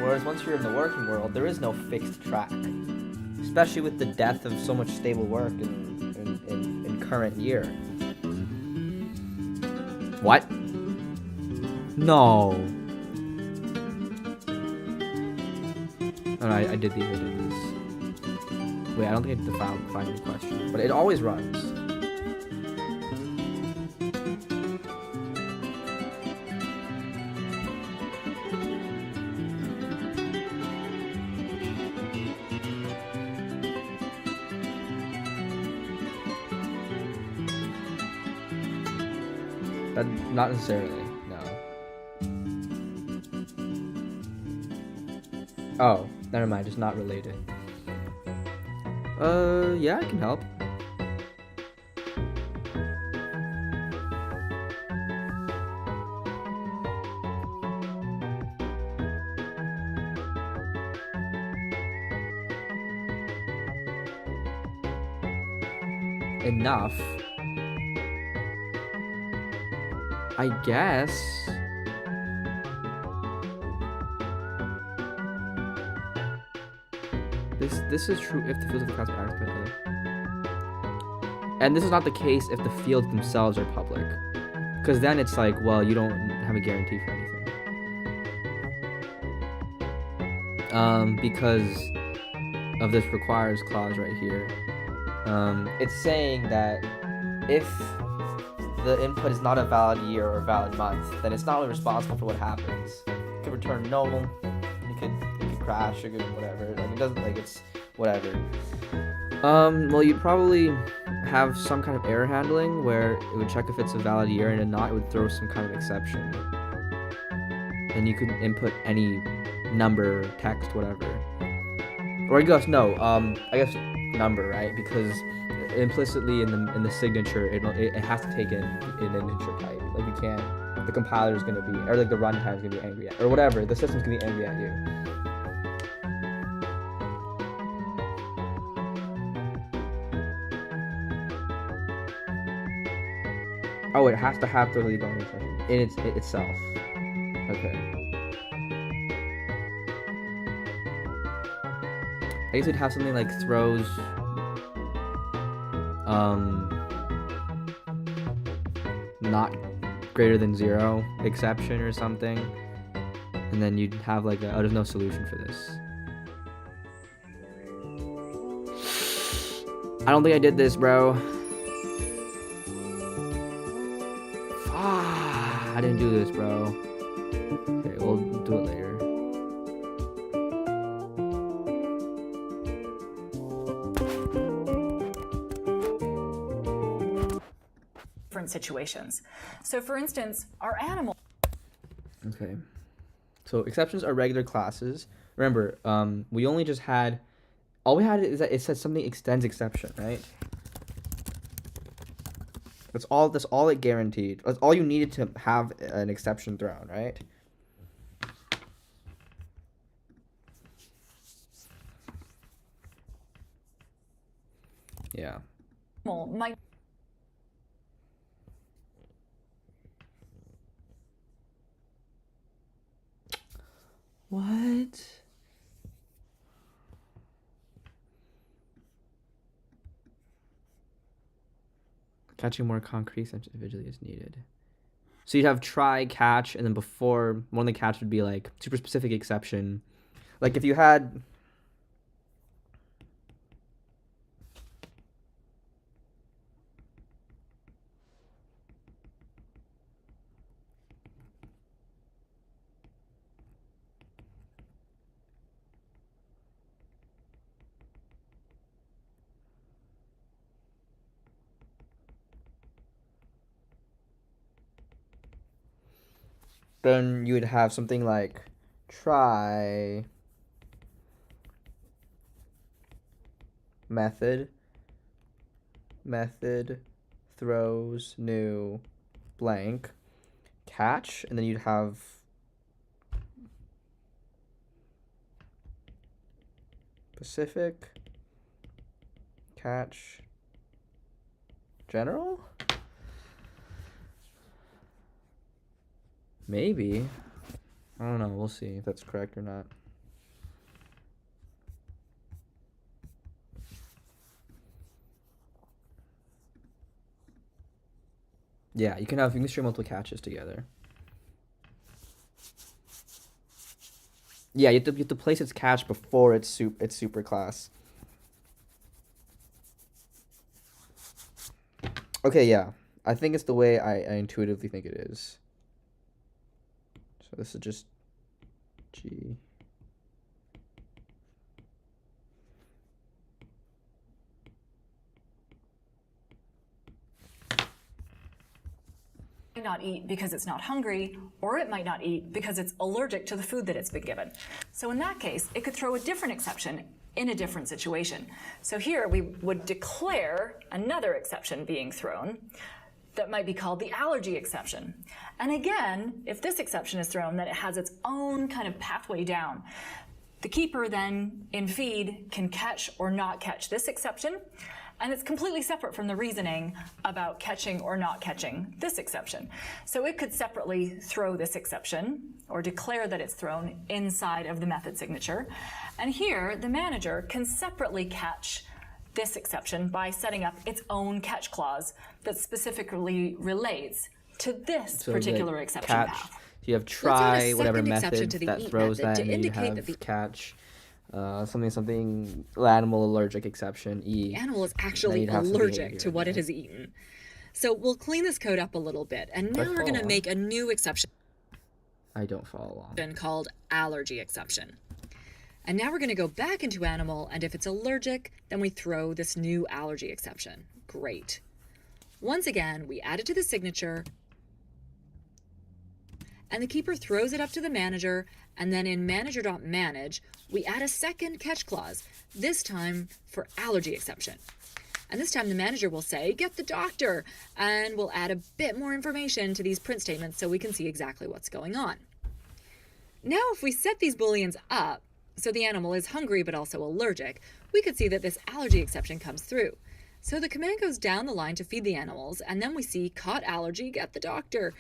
Speaker 2: Whereas once you're in the working world, there is no fixed track. Especially with the death of so much stable work in current year. What? No. Oh, no, I did these. Wait, I don't think I did the find the question. But it always runs. Not necessarily, no. Oh, never mind, it's not related. Yeah, I can help. Enough. I guess. This is true if the fields of the class are public. And this is not the case if the fields themselves are public. Because then it's like, well, you don't have a guarantee for anything. Because of this requires clause right here. It's saying that if the input is not a valid year or a valid month, then it's not really responsible for what happens. It could return null, it could crash, it could whatever. Like it doesn't, like, it's whatever. Well, you'd probably have some kind of error handling where it would check if it's a valid year, and if not, it would throw some kind of exception. And you could input any number, text, whatever. Or I guess no, I guess number, right? Because implicitly in the signature, it has to take in an integer type. Like you can't, the compiler's gonna be, or like the runtime's gonna be angry at, or whatever. The system's gonna be angry at you. Oh, it has to have the lead bounding exception in itself. Okay. I guess it'd have something like throws not greater than 0 exception or something, and then you'd have like there's no solution for this. I don't think I did this, bro. I didn't do this, bro. Okay, we'll do it later.
Speaker 4: Different situations. So for instance, our animal.
Speaker 2: Okay. So exceptions are regular classes. Remember, we only just had, all we had is that it said something extends exception, right? That's all it guaranteed. That's all you needed to have an exception thrown, right? Yeah.
Speaker 4: Might
Speaker 2: What? Catching more concrete exceptions individually is needed. So you'd have try, catch, and then before one of the catch would be like super specific exception. Like if you had then you would have something like try method throws new blank catch, and then you'd have specific catch general. Maybe. I don't know. We'll see if that's correct or not. Yeah, you can string multiple catches together. Yeah, you have to place its catch before its super class. Okay, yeah. I think it's the way I intuitively think it is. So this is just G.
Speaker 4: might not eat because it's not hungry, or it might not eat because it's allergic to the food that it's been given. So in that case, it could throw a different exception in a different situation. So here we would declare another exception being thrown that might be called the allergy exception. And again, if this exception is thrown, then it has its own kind of pathway down. The keeper then in feed can catch or not catch this exception, and it's completely separate from the reasoning about catching or not catching this exception. So it could separately throw this exception or declare that it's thrown inside of the method signature. And here, the manager can separately catch this exception by setting up its own catch clause that specifically relates to this
Speaker 2: So
Speaker 4: particular
Speaker 2: the
Speaker 4: exception
Speaker 2: catch.
Speaker 4: path.
Speaker 2: You have
Speaker 4: add a
Speaker 2: try whatever
Speaker 4: second exception
Speaker 2: method
Speaker 4: to the
Speaker 2: that
Speaker 4: eat
Speaker 2: throws
Speaker 4: method
Speaker 2: that,
Speaker 4: to
Speaker 2: and then you
Speaker 4: indicate
Speaker 2: have
Speaker 4: that the
Speaker 2: catch something animal allergic exception E.
Speaker 4: The animal is
Speaker 2: Then
Speaker 4: actually
Speaker 2: you'd have some
Speaker 4: allergic
Speaker 2: behavior
Speaker 4: to
Speaker 2: in
Speaker 4: what
Speaker 2: there.
Speaker 4: it has eaten. So we'll clean this code up a little bit, and now we're going to
Speaker 2: follow
Speaker 4: make a new exception
Speaker 2: I don't follow along.
Speaker 4: called allergy exception. And now we're going to go back into animal, and if it's allergic, then we throw this new allergy exception. Great. Once again, we add it to the signature, and the keeper throws it up to the manager, and then in manager.manage, we add a second catch clause, this time for allergy exception. And this time the manager will say, get the doctor, and we'll add a bit more information to these print statements so we can see exactly what's going on. Now, if we set these booleans up, so the animal is hungry but also allergic, we could see that this allergy exception comes through. So the command goes down the line to feed the animals, and then we see caught allergy, get the doctor.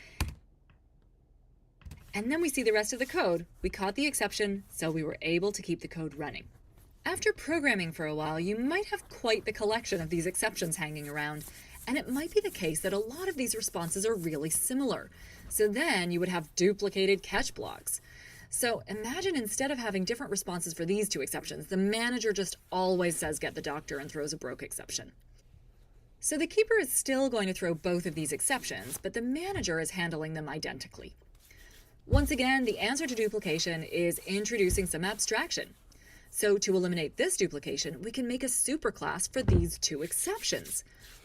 Speaker 4: And then we see the rest of the code. We caught the exception, so we were able to keep the code running. After programming for a while, you might have quite the collection of these exceptions hanging around, and it might be the case that a lot of these responses are really similar. So then you would have duplicated catch blocks. So imagine instead of having different responses for these two exceptions, the manager just always says get the doctor and throws a broke exception. So the keeper is still going to throw both of these exceptions, but the manager is handling them identically. Once again, the answer to duplication is introducing some abstraction. So to eliminate this duplication, we can make a superclass for these two exceptions.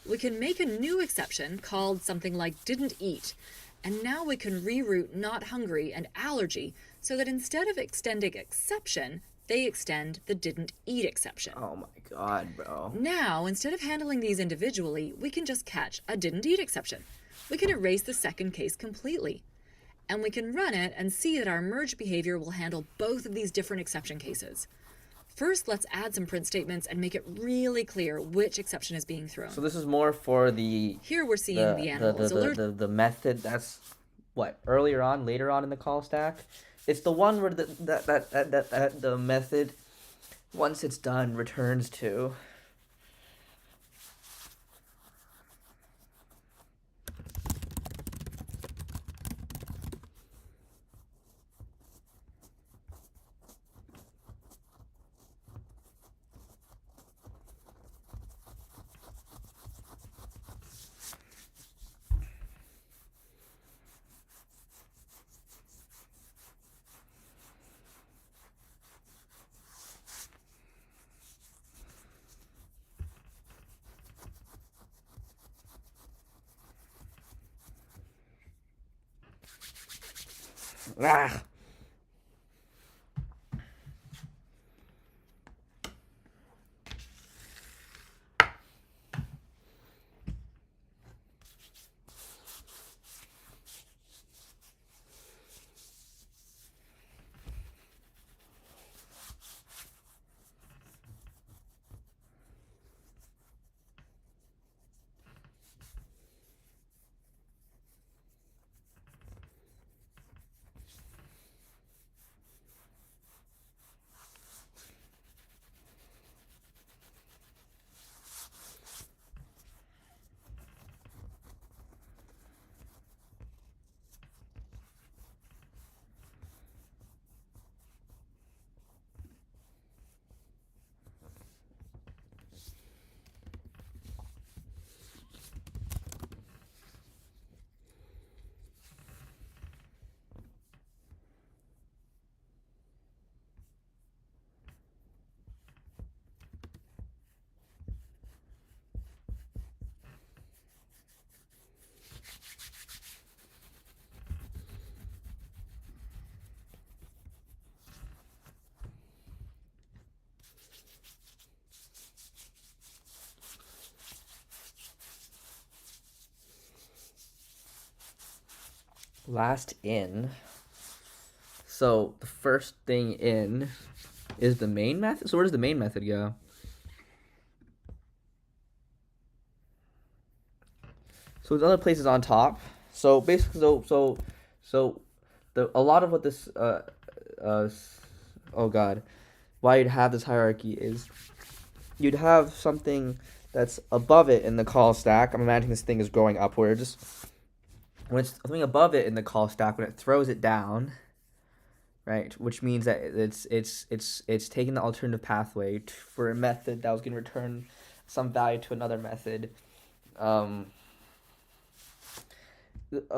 Speaker 4: We can make a new exception called something like didn't eat, and now we can reroute not hungry and allergy so that instead of extending exception, they extend the didn't eat exception.
Speaker 2: Oh my god, bro.
Speaker 4: Now, instead of handling these individually, we can just catch a didn't eat exception. We can erase the second case completely. And we can run it and see that our merge behavior will handle both of these different exception cases. First, let's add some print statements and make it really clear which exception is being thrown.
Speaker 2: So this is more for the
Speaker 4: Here we're seeing the animal is allergic.
Speaker 2: the method that's what later on in the call stack. It's the one where the method, once it's done, returns to. Ah. Last in. So the first thing in is the main method. So where does the main method go? So the other places on top. So basically, so a lot of what this oh god, why you'd have this hierarchy is you'd have something that's above it in the call stack. I'm imagining this thing is growing upwards. when it's something above it in the call stack, when it throws it down, right? Which means that it's taking the alternative pathway for a method that was going to return some value to another method. A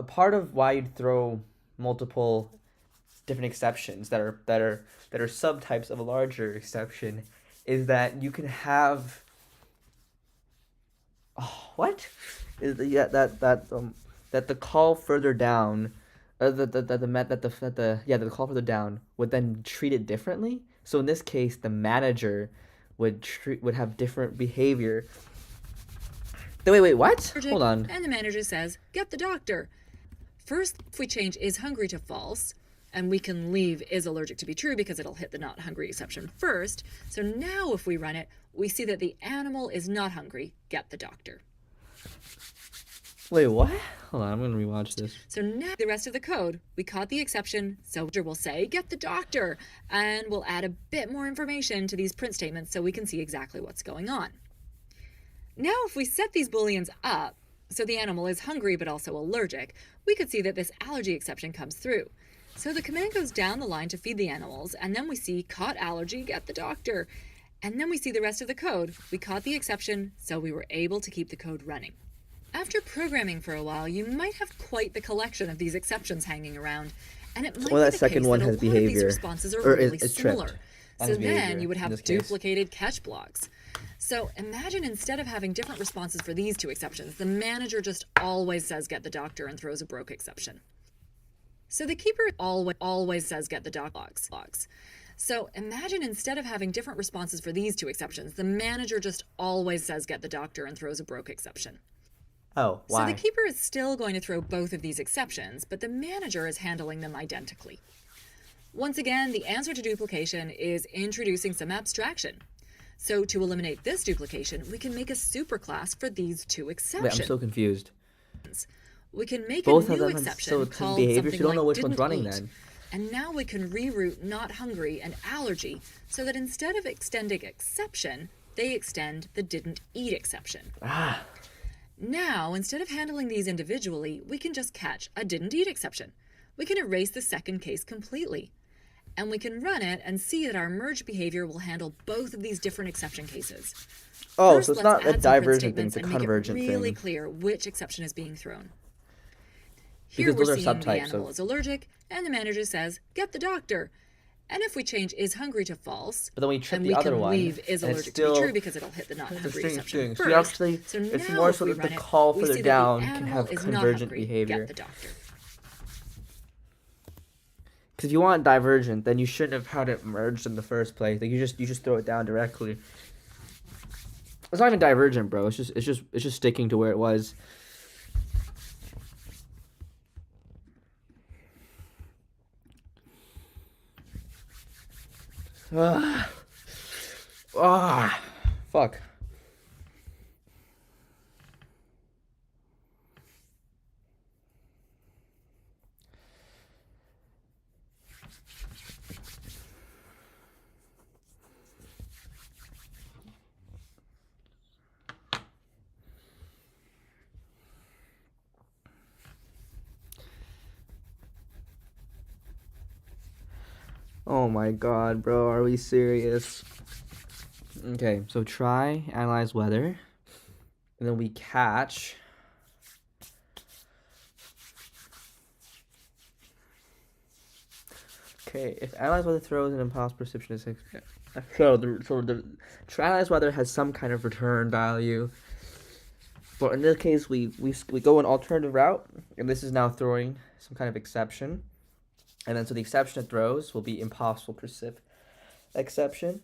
Speaker 2: part of why you'd throw multiple different exceptions that are subtypes of a larger exception is that you can have that the call further down the call further down would then treat it differently. So in this case, the manager would have different behavior. Wait, what? Hold on.
Speaker 4: And the manager says, get the doctor. First, if we change is hungry to false, and we can leave is allergic to be true because it'll hit the not hungry exception first. So now if we run it, we see that the animal is not hungry. Get the doctor.
Speaker 2: Wait, what? Hold on, I'm going to rewatch this.
Speaker 4: So now the rest of the code, we caught the exception, so we'll say, get the doctor, and we'll add a bit more information to these print statements so we can see exactly what's going on. Now if we set these booleans up, so the animal is hungry but also allergic, we could see that this allergy exception comes through. So the command goes down the line to feed the animals, and then we see caught allergy, get the doctor. And then we see the rest of the code. We caught the exception, so we were able to keep the code running. After programming for a while, you might have quite the collection of these exceptions hanging around, and it might be the
Speaker 2: second
Speaker 4: case
Speaker 2: one
Speaker 4: that
Speaker 2: has
Speaker 4: a lot of these
Speaker 2: behavior,
Speaker 4: responses are
Speaker 2: or
Speaker 4: really
Speaker 2: it's
Speaker 4: similar.
Speaker 2: tripped.
Speaker 4: So
Speaker 2: Behavior,
Speaker 4: then you would
Speaker 2: in
Speaker 4: have
Speaker 2: this case.
Speaker 4: duplicated catch blocks. So imagine instead of having different responses for these two exceptions, the manager just always says get the doctor and throws a broke exception. So the keeper always says get the doc logs. So imagine instead of having different responses for these two exceptions, the manager just always says get the doctor and throws a broke exception.
Speaker 2: Oh, why?
Speaker 4: So the keeper is still going to throw both of these exceptions, but the manager is handling them identically. Once again, the answer to duplication is introducing some abstraction. So to eliminate this duplication, we can make a superclass for these two exceptions.
Speaker 2: Wait, I'm so confused.
Speaker 4: We can make
Speaker 2: Both
Speaker 4: a
Speaker 2: of
Speaker 4: new
Speaker 2: them have
Speaker 4: exception
Speaker 2: some
Speaker 4: called
Speaker 2: behavior, so
Speaker 4: something
Speaker 2: you don't know
Speaker 4: like
Speaker 2: which one's
Speaker 4: didn't
Speaker 2: running
Speaker 4: eat.
Speaker 2: then.
Speaker 4: And now we can reroute not hungry and allergy so that instead of extending exception, they extend the didn't eat exception. Now, instead of handling these individually, we can just catch a didn't eat exception. We can erase the second case completely. And we can run it and see that our merge behavior will handle both of these different exception cases.
Speaker 2: Oh,
Speaker 4: First,
Speaker 2: so it's
Speaker 4: let's
Speaker 2: not a
Speaker 4: add some print
Speaker 2: divergent thing,
Speaker 4: statements
Speaker 2: it's a
Speaker 4: and make it
Speaker 2: convergent
Speaker 4: really
Speaker 2: thing.
Speaker 4: clear which exception is being thrown. Here
Speaker 2: Because those
Speaker 4: we're
Speaker 2: are
Speaker 4: seeing the
Speaker 2: subtypes
Speaker 4: animal
Speaker 2: of-
Speaker 4: is allergic, and the manager says, get the doctor. And if we change is hungry to false,
Speaker 2: But then we trip
Speaker 4: and
Speaker 2: the
Speaker 4: we
Speaker 2: other
Speaker 4: can
Speaker 2: one,
Speaker 4: leave is
Speaker 2: and it's
Speaker 4: allergic
Speaker 2: still-
Speaker 4: to be true because it'll hit the not
Speaker 2: It's a
Speaker 4: hungry
Speaker 2: strange
Speaker 4: exception
Speaker 2: thing. So
Speaker 4: first.
Speaker 2: you actually,
Speaker 4: So
Speaker 2: it's
Speaker 4: now
Speaker 2: more
Speaker 4: if
Speaker 2: so
Speaker 4: we
Speaker 2: that
Speaker 4: run
Speaker 2: the
Speaker 4: it,
Speaker 2: call
Speaker 4: we
Speaker 2: further
Speaker 4: see that the
Speaker 2: down can
Speaker 4: animal
Speaker 2: have
Speaker 4: is not
Speaker 2: convergent
Speaker 4: hungry.
Speaker 2: behavior.
Speaker 4: Get the doctor.
Speaker 2: Because if you want divergent, then you shouldn't have had it merged in the first place. Like you just throw it down directly. It's not even divergent, bro. It's just sticking to where it was. Fuck. Oh my god, bro, are we serious? Okay, so try, analyze weather, and then we catch. Okay, if analyze weather throws an impossible precipitation is 6. So the analyze weather has some kind of return value. But in this case, we go an alternative route, and this is now throwing some kind of exception. And then so the exception it throws will be impossible precip exception.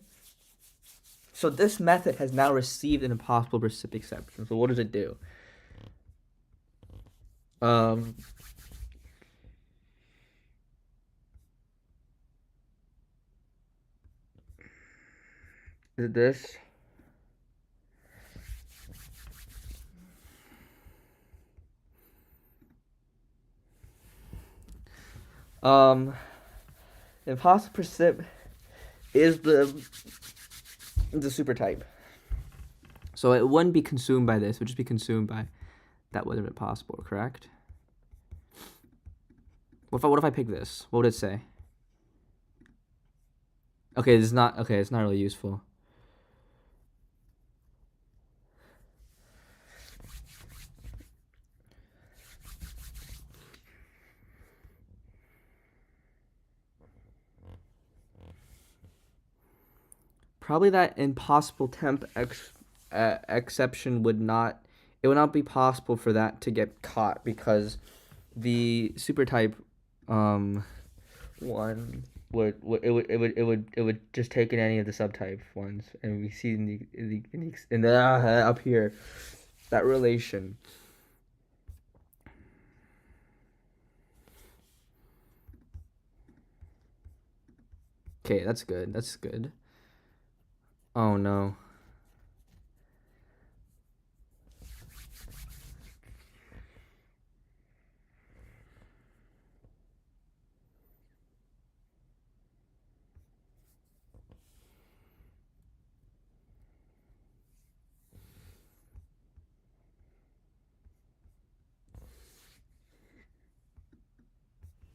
Speaker 2: So this method has now received an impossible precip exception. So what does it do? Is it this? Impossible precip is the super type. So it wouldn't be consumed by this, it would just be consumed by that wasn't possible, correct? What if I pick this? What would it say? Okay, it's not really useful. Probably that impossible temp exception would not be possible for that to get caught because the super type one would just take in any of the subtype ones, and we see in the up here that relation. Okay, that's good. That's good. Oh no.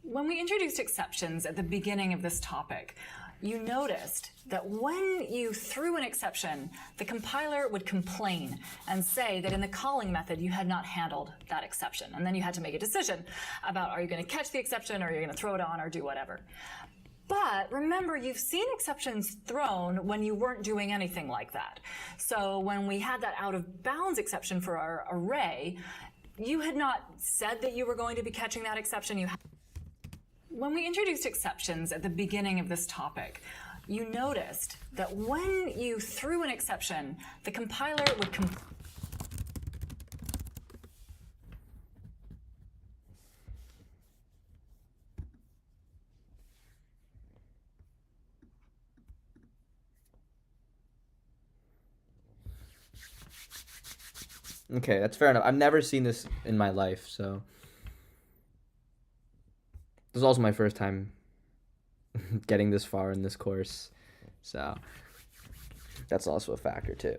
Speaker 4: When we introduced exceptions at the beginning of this topic, you noticed that when you threw an exception, the compiler would complain and say that in the calling method you had not handled that exception. And then you had to make a decision about, are you going to catch the exception, or are you going to throw it on, or do whatever. But remember, you've seen exceptions thrown when you weren't doing anything like that. So when we had that out of bounds exception for our array, you had not said that you were going to be catching that exception. When we introduced exceptions at the beginning of this topic, you noticed that when you threw an exception, the compiler would
Speaker 2: Okay, that's fair enough. I've never seen this in my life, so this is also my first time getting this far in this course, so that's also a factor too.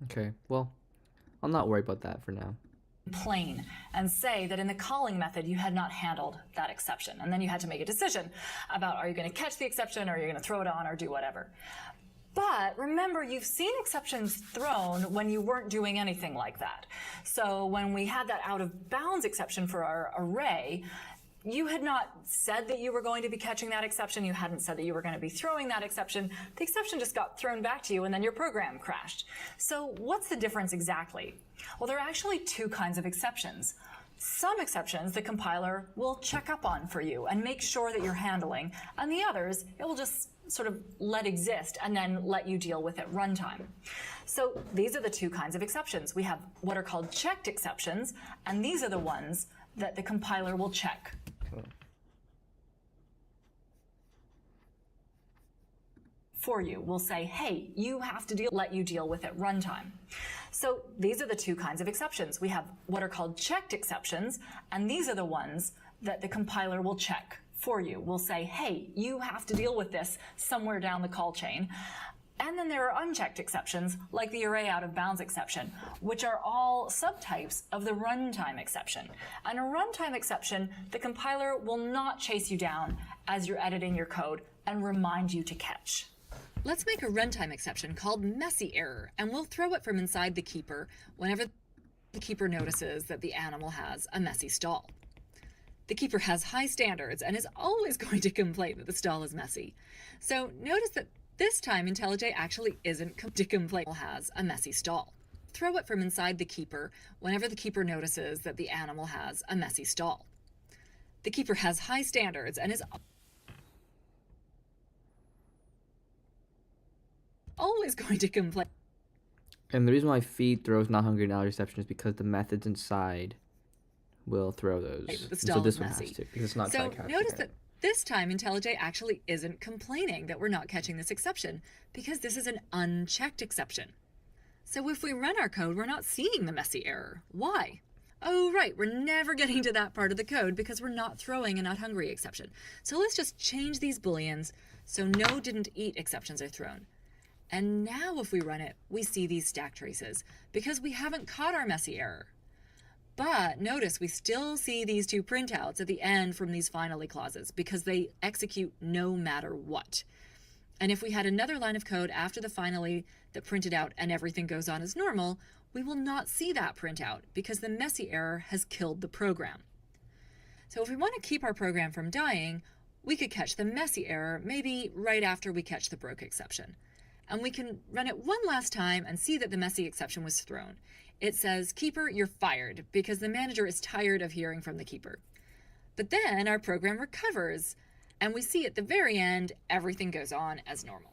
Speaker 2: Okay, well, I'll not worry about that for now.
Speaker 4: Plain and say that in the calling method you had not handled that exception, and then you had to make a decision about, are you going to catch the exception, or are you going to throw it on, or do whatever. But remember, you've seen exceptions thrown when you weren't doing anything like that. So when we had that out of bounds exception for our array, you had not said that you were going to be catching that exception. You hadn't said that you were going to be throwing that exception. The exception just got thrown back to you, and then your program crashed. So what's the difference exactly? Well, there are actually two kinds of exceptions. Some exceptions the compiler will check up on for you and make sure that you're handling, and the others it will just sort of let exist and then let you deal with at runtime. So these are the two kinds of exceptions. We have what are called checked exceptions, and these are the ones that the compiler will check. For you, we'll say, hey, you have to let you deal with at runtime. So these are the two kinds of exceptions. We have what are called checked exceptions, and these are the ones that the compiler will check for you. We'll say, hey, you have to deal with this somewhere down the call chain. And then there are unchecked exceptions, like the array out of bounds exception, which are all subtypes of the runtime exception. And a runtime exception, the compiler will not chase you down as you're editing your code and remind you to catch. Let's make a runtime exception called messy error, and we'll throw it from inside the keeper whenever the keeper notices that the animal has a messy stall. The keeper has high standards and is always going to complain that the stall is messy. So notice that this time IntelliJ actually isn't to complain has a messy stall. Throw it from inside the keeper whenever the keeper notices that the animal has a messy stall. The keeper has high standards and is always going to complain.
Speaker 2: And the reason why feed throws not hungry and allergy exception is because the methods inside will throw those.
Speaker 4: The
Speaker 2: And
Speaker 4: stall
Speaker 2: so this
Speaker 4: is
Speaker 2: one
Speaker 4: messy.
Speaker 2: has to, because it's not
Speaker 4: So
Speaker 2: try-catching
Speaker 4: notice
Speaker 2: it.
Speaker 4: that this time IntelliJ actually isn't complaining that we're not catching this exception, because this is an unchecked exception. So if we run our code, we're not seeing the messy error. Why? Oh, right, we're never getting to that part of the code because we're not throwing a not hungry exception. So let's just change these booleans so no didn't eat exceptions are thrown. And now if we run it, we see these stack traces because we haven't caught our messy error. But notice we still see these two printouts at the end from these finally clauses because they execute no matter what. And if we had another line of code after the finally that printed out and everything goes on as normal, we will not see that printout because the messy error has killed the program. So if we want to keep our program from dying, we could catch the messy error maybe right after we catch the broke exception. And we can run it one last time and see that the messy exception was thrown. It says, keeper, you're fired, because the manager is tired of hearing from the keeper. But then our program recovers, and we see at the very end, everything goes on as normal.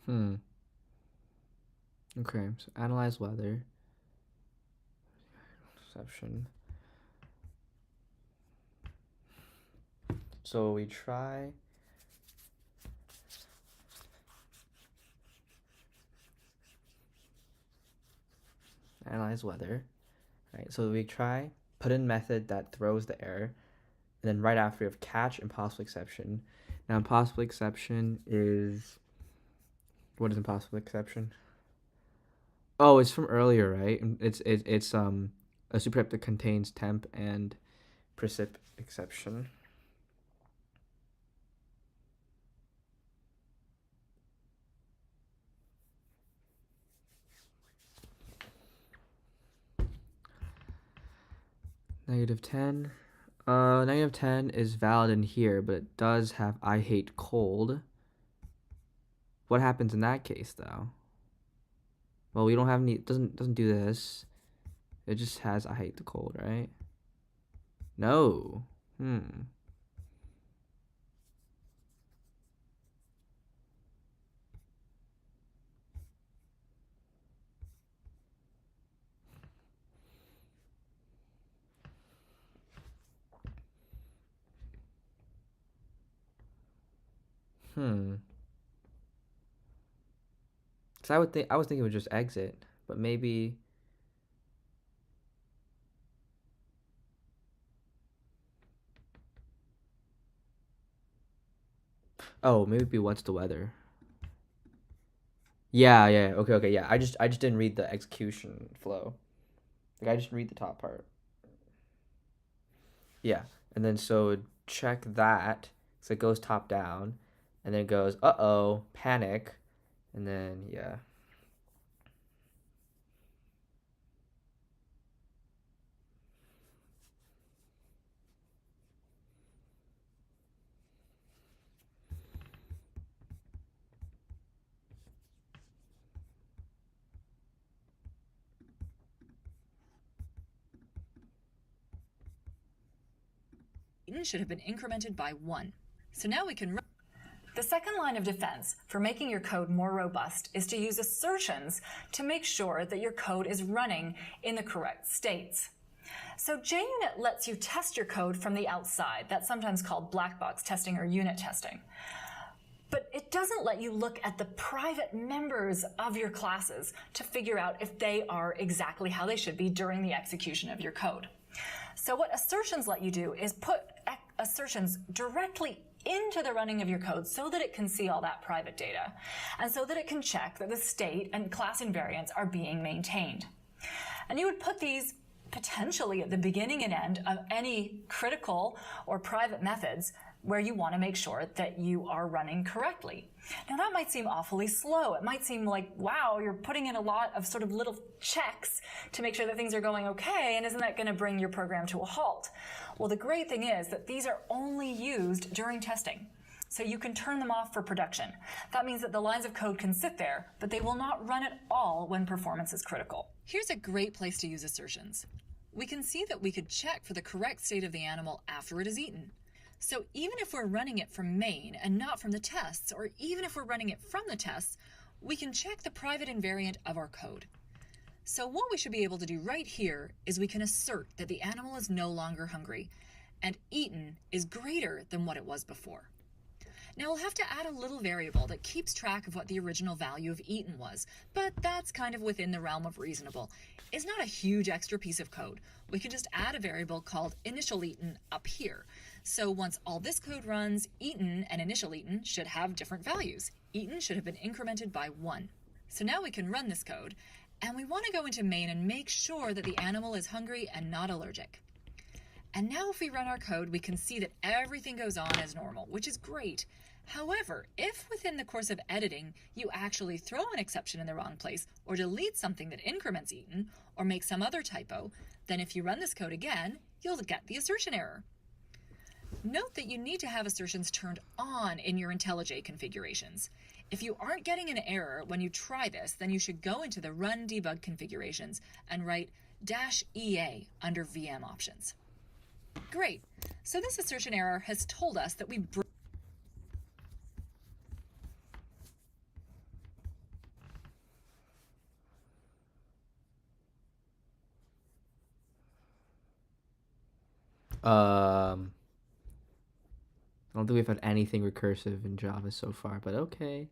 Speaker 2: Okay, so analyze weather. Exception. So we try. Analyze weather. Right, so we try, put in method that throws the error, and then right after we have catch impossible exception. Now impossible exception is, what is impossible exception? Oh, it's from earlier, right? It's a supertype that contains temp and precip exception. -10. -10 is valid in here, but it does have I hate cold. What happens in that case, though? Well, we don't have any. Doesn't do this. It just has I hate the cold, right? No. So I was thinking it would just exit, but maybe. Oh, maybe it'd be what's the weather? Yeah. Okay, yeah. I just didn't read the execution flow. Like I just read the top part. Yeah. And then so check that. So it goes top down, and then it goes, uh-oh, panic, and then yeah.
Speaker 4: Should have been incremented by 1. So now we can run. The second line of defense for making your code more robust is to use assertions to make sure that your code is running in the correct states. So JUnit lets you test your code from the outside. That's sometimes called black box testing or unit testing. But it doesn't let you look at the private members of your classes to figure out if they are exactly how they should be during the execution of your code. So what assertions let you do is put assertions directly into the running of your code so that it can see all that private data, and so that it can check that the state and class invariants are being maintained. And you would put these potentially at the beginning and end of any critical or private methods where you want to make sure that you are running correctly. Now that might seem awfully slow. It might seem like, wow, you're putting in a lot of sort of little checks to make sure that things are going okay, and isn't that going to bring your program to a halt? Well, the great thing is that these are only used during testing. So you can turn them off for production. That means that the lines of code can sit there, but they will not run at all when performance is critical. Here's a great place to use assertions. We can see that we could check for the correct state of the animal after it is eaten. So even if we're running it from main and not from the tests, or even if we're running it from the tests, we can check the private invariant of our code. So what we should be able to do right here is we can assert that the animal is no longer hungry, and eaten is greater than what it was before. Now we'll have to add a little variable that keeps track of what the original value of eaten was, but that's kind of within the realm of reasonable. It's not a huge extra piece of code. We can just add a variable called initial eaten up here. So once all this code runs, eaten and initial eaten should have different values. Eaten should have been incremented by 1. So now we can run this code, and we want to go into main and make sure that the animal is hungry and not allergic. And now if we run our code, we can see that everything goes on as normal, which is great. However, if within the course of editing, you actually throw an exception in the wrong place, or delete something that increments eaten, or make some other typo, then if you run this code again, you'll get the assertion error. Note that you need to have assertions turned on in your IntelliJ configurations. If you aren't getting an error when you try this, then you should go into the Run Debug configurations and write -EA under VM options. Great. So this assertion error has told us that we
Speaker 2: I don't think we've had anything recursive in Java so far, but okay.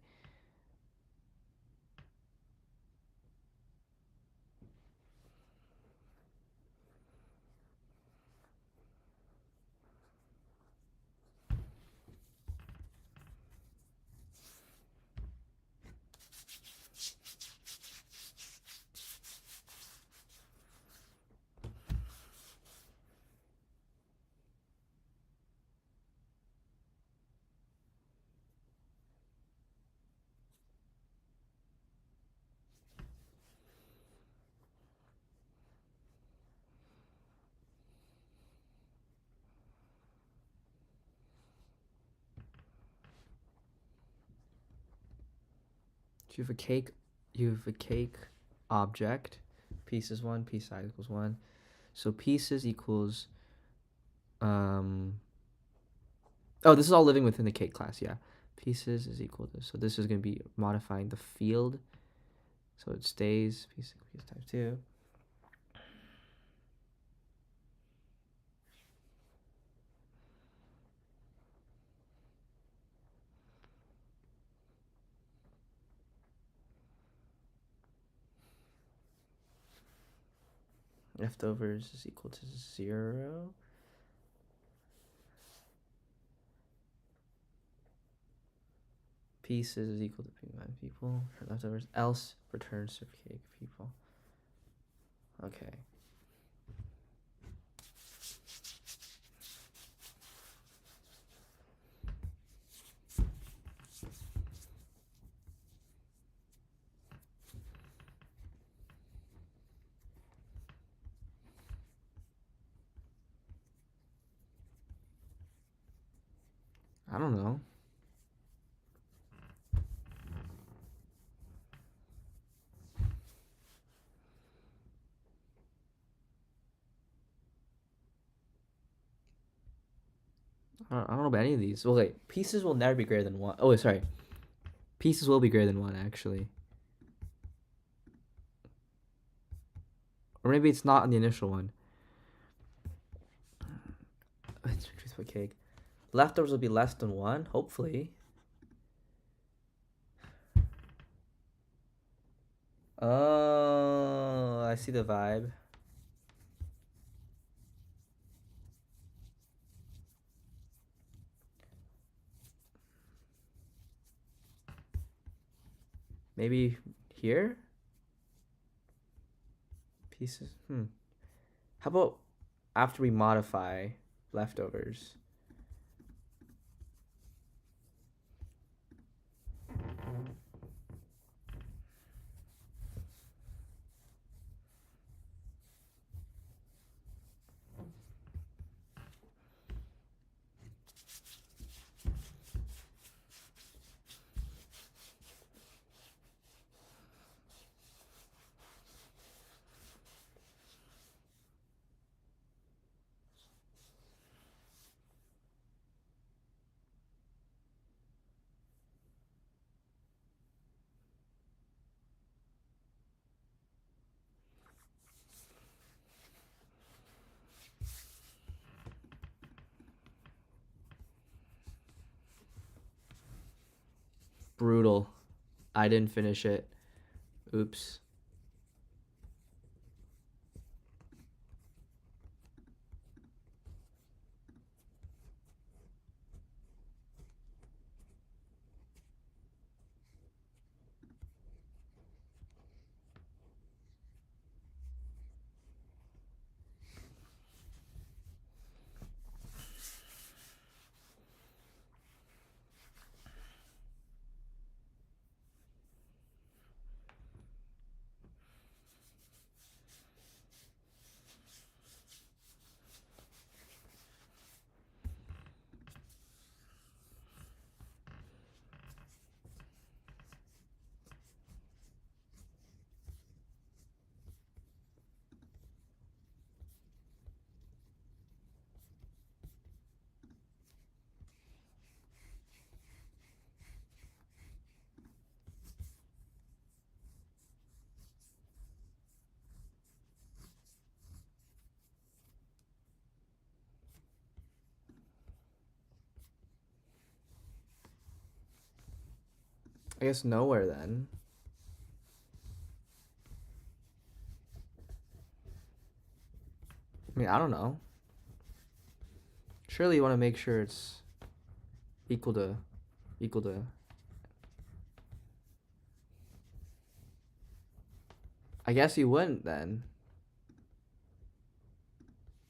Speaker 2: You have a cake object, piece is 1, piece size equals 1. So pieces equals oh, this is all living within the cake class, yeah. Pieces is equal to, so this is going to be modifying the field. So it stays piece times 2. Leftovers is equal to 0. Pieces is equal to P9 people. Leftovers else return serve cake people. Okay. I don't know. I don't know about any of these. Well, wait, pieces will never be greater than 1. Oh, wait, sorry. Pieces will be greater than 1, actually. Or maybe it's not in the initial one. It's truthful cake. Leftovers will be less than 1, hopefully. Oh, I see the vibe. Maybe here? Pieces. How about after we modify leftovers? Brutal. I didn't finish it. Oops. I guess nowhere then. I mean, I don't know. Surely you want to make sure it's equal to. I guess you wouldn't then.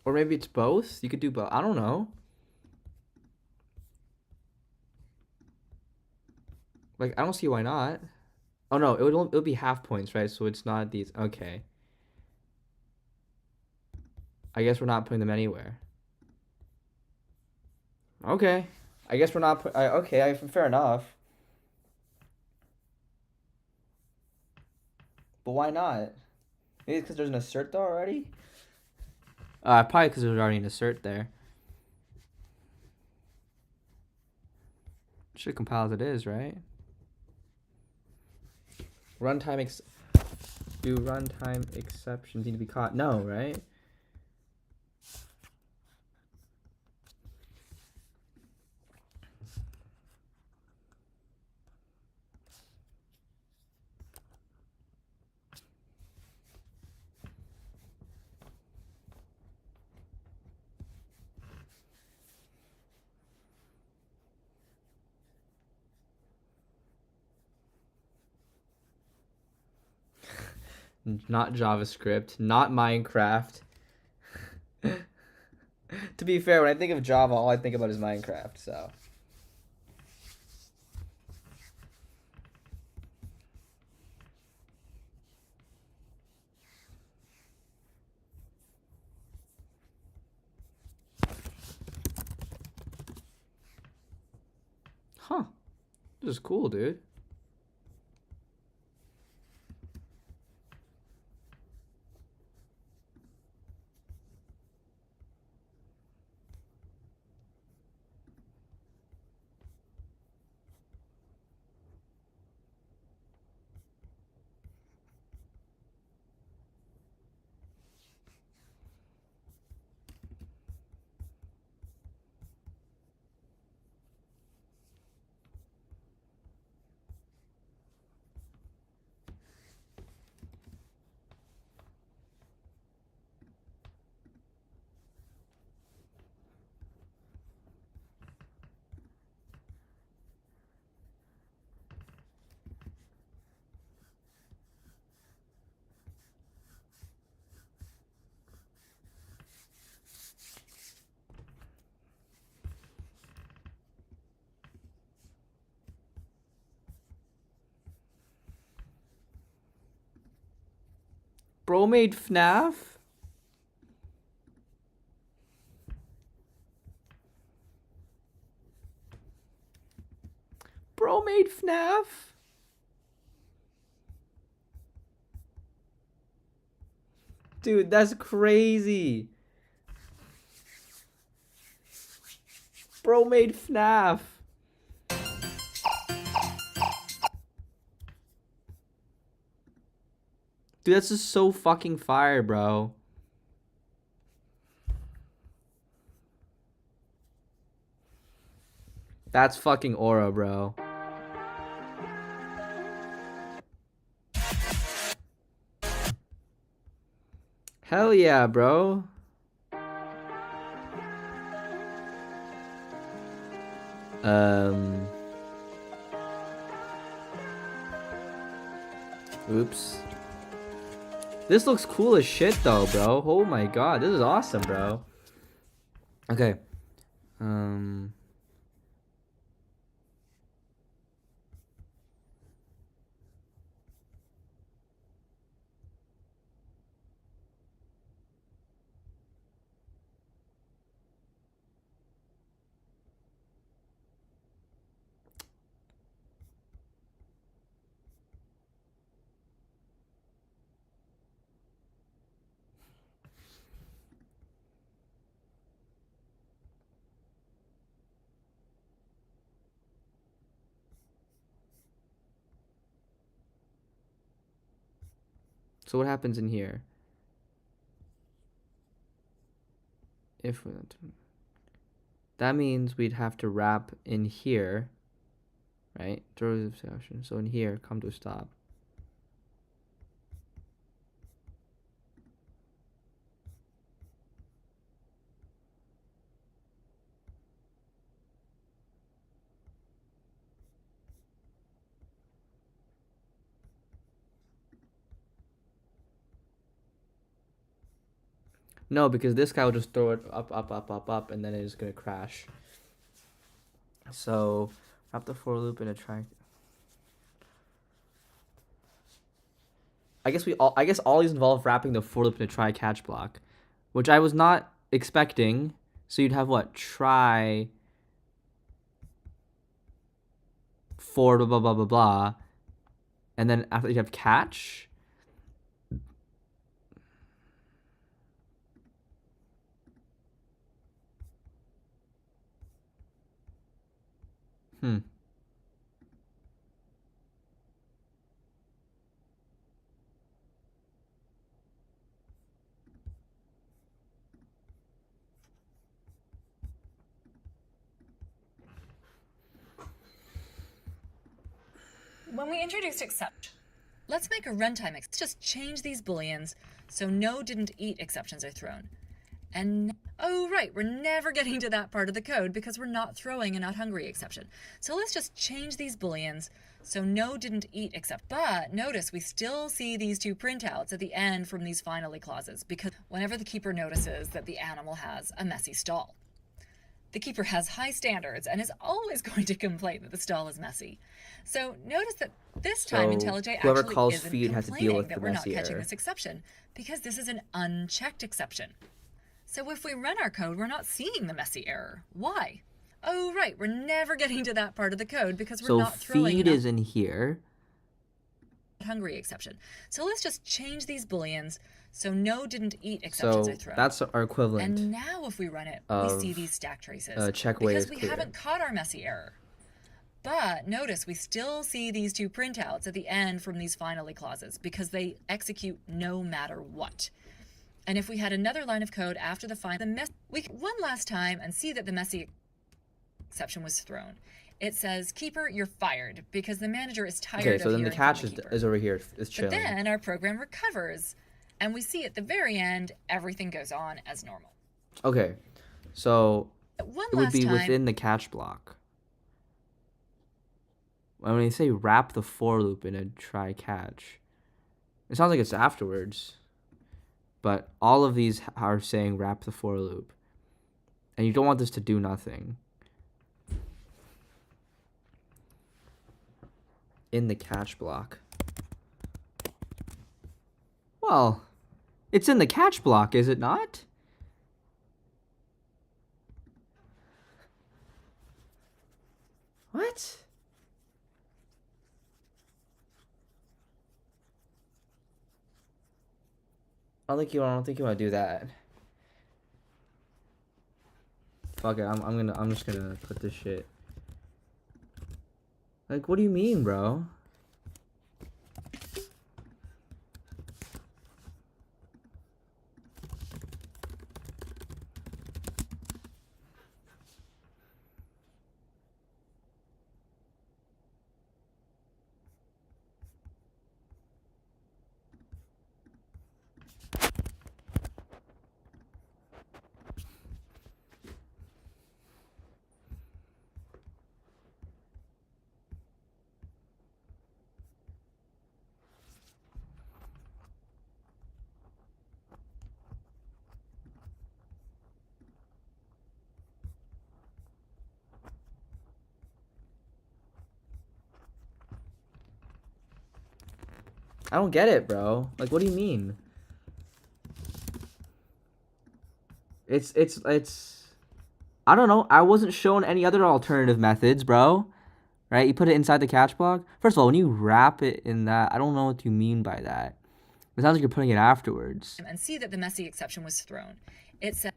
Speaker 2: Or maybe it's both. You could do both. I don't know. Like, I don't see why not. Oh no, it would be half points, right? So it's not these. Okay. I guess we're not putting them anywhere. Okay. I guess we're not put. Okay, fair enough. But why not? Maybe it's because there's an assert there already? Probably because there's already an assert there. Should compile as it is, right? Do runtime exceptions need to be caught? No, right? Not JavaScript, not Minecraft. To be fair, when I think of Java, all I think about is Minecraft, so. Huh. This is cool, dude. Bro made FNAF? Bro made FNAF? Dude, that's crazy. Bro made FNAF. Dude, that's just so fucking fire, bro. That's fucking aura, bro. Hell yeah, bro. Oops. This looks cool as shit though, bro. Oh my god, this is awesome, bro. Okay. So what happens in here? If that means we'd have to wrap in here, right? Derivative exception. So in here, come to a stop. No, because this guy will just throw it up, and then it is gonna crash. So wrap the for loop in a try. I guess all these involve wrapping the for loop in a try catch block, which I was not expecting. So you'd have what? Try for blah blah blah blah blah, and then after you have catch. Hmm.
Speaker 4: When we introduced exception, let's make a runtime. Let's just change these booleans so no didn't eat exceptions are thrown. And oh right, we're never getting to that part of the code because we're not throwing a not hungry exception. So let's just change these booleans so no didn't eat except. But notice we still see these two printouts at the end from these finally clauses because whenever the keeper notices that the animal has a messy stall. The keeper has high standards and is always going to complain that the stall is messy. So notice that this time
Speaker 2: So
Speaker 4: IntelliJ
Speaker 2: whoever
Speaker 4: actually
Speaker 2: calls
Speaker 4: isn't
Speaker 2: feed has to deal
Speaker 4: complaining
Speaker 2: with
Speaker 4: that
Speaker 2: the
Speaker 4: we're not
Speaker 2: messy
Speaker 4: catching
Speaker 2: error.
Speaker 4: this exception because this is an unchecked exception. So if we run our code, we're not seeing the messy error. Why? Oh right, we're never getting to that part of the code because we're
Speaker 2: So
Speaker 4: not throwing
Speaker 2: feed
Speaker 4: enough
Speaker 2: is in here.
Speaker 4: hungry exception. So let's just change these booleans so no didn't eat exceptions
Speaker 2: So
Speaker 4: are thrown.
Speaker 2: that's our equivalent.
Speaker 4: And now if we run it, we
Speaker 2: of,
Speaker 4: see these stack traces
Speaker 2: check way
Speaker 4: because
Speaker 2: is
Speaker 4: we
Speaker 2: clear.
Speaker 4: haven't caught our messy error. But notice we still see these two printouts at the end from these finally clauses because they execute no matter what. And if we had another line of code after the we could one last time and see that the messy exception was thrown. It says, keeper, you're fired because the manager is tired
Speaker 2: Okay,
Speaker 4: of
Speaker 2: so then the
Speaker 4: hearing
Speaker 2: catch
Speaker 4: from the keeper.
Speaker 2: is over here. It's chilling.
Speaker 4: But then our program recovers and we see at the very end, everything goes on as normal.
Speaker 2: Okay, so
Speaker 4: One
Speaker 2: it would
Speaker 4: last
Speaker 2: be
Speaker 4: time,
Speaker 2: within the catch block. When they say wrap the for loop in a try catch, it sounds like it's afterwards. But all of these are saying wrap the for loop. And you don't want this to do nothing. In the catch block. Well, it's in the catch block, is it not? What? I don't think you want to do that. Fuck it, I'm just gonna put this shit. Like, what do you mean, bro? I don't get it, bro. Like, what do you mean? It's I don't know. I wasn't shown any other alternative methods, bro. Right? You put it inside the catch block. First of all, when you wrap it in that, I don't know what you mean by that. It sounds like you're putting it afterwards.
Speaker 4: and see that the messy exception was thrown. It says,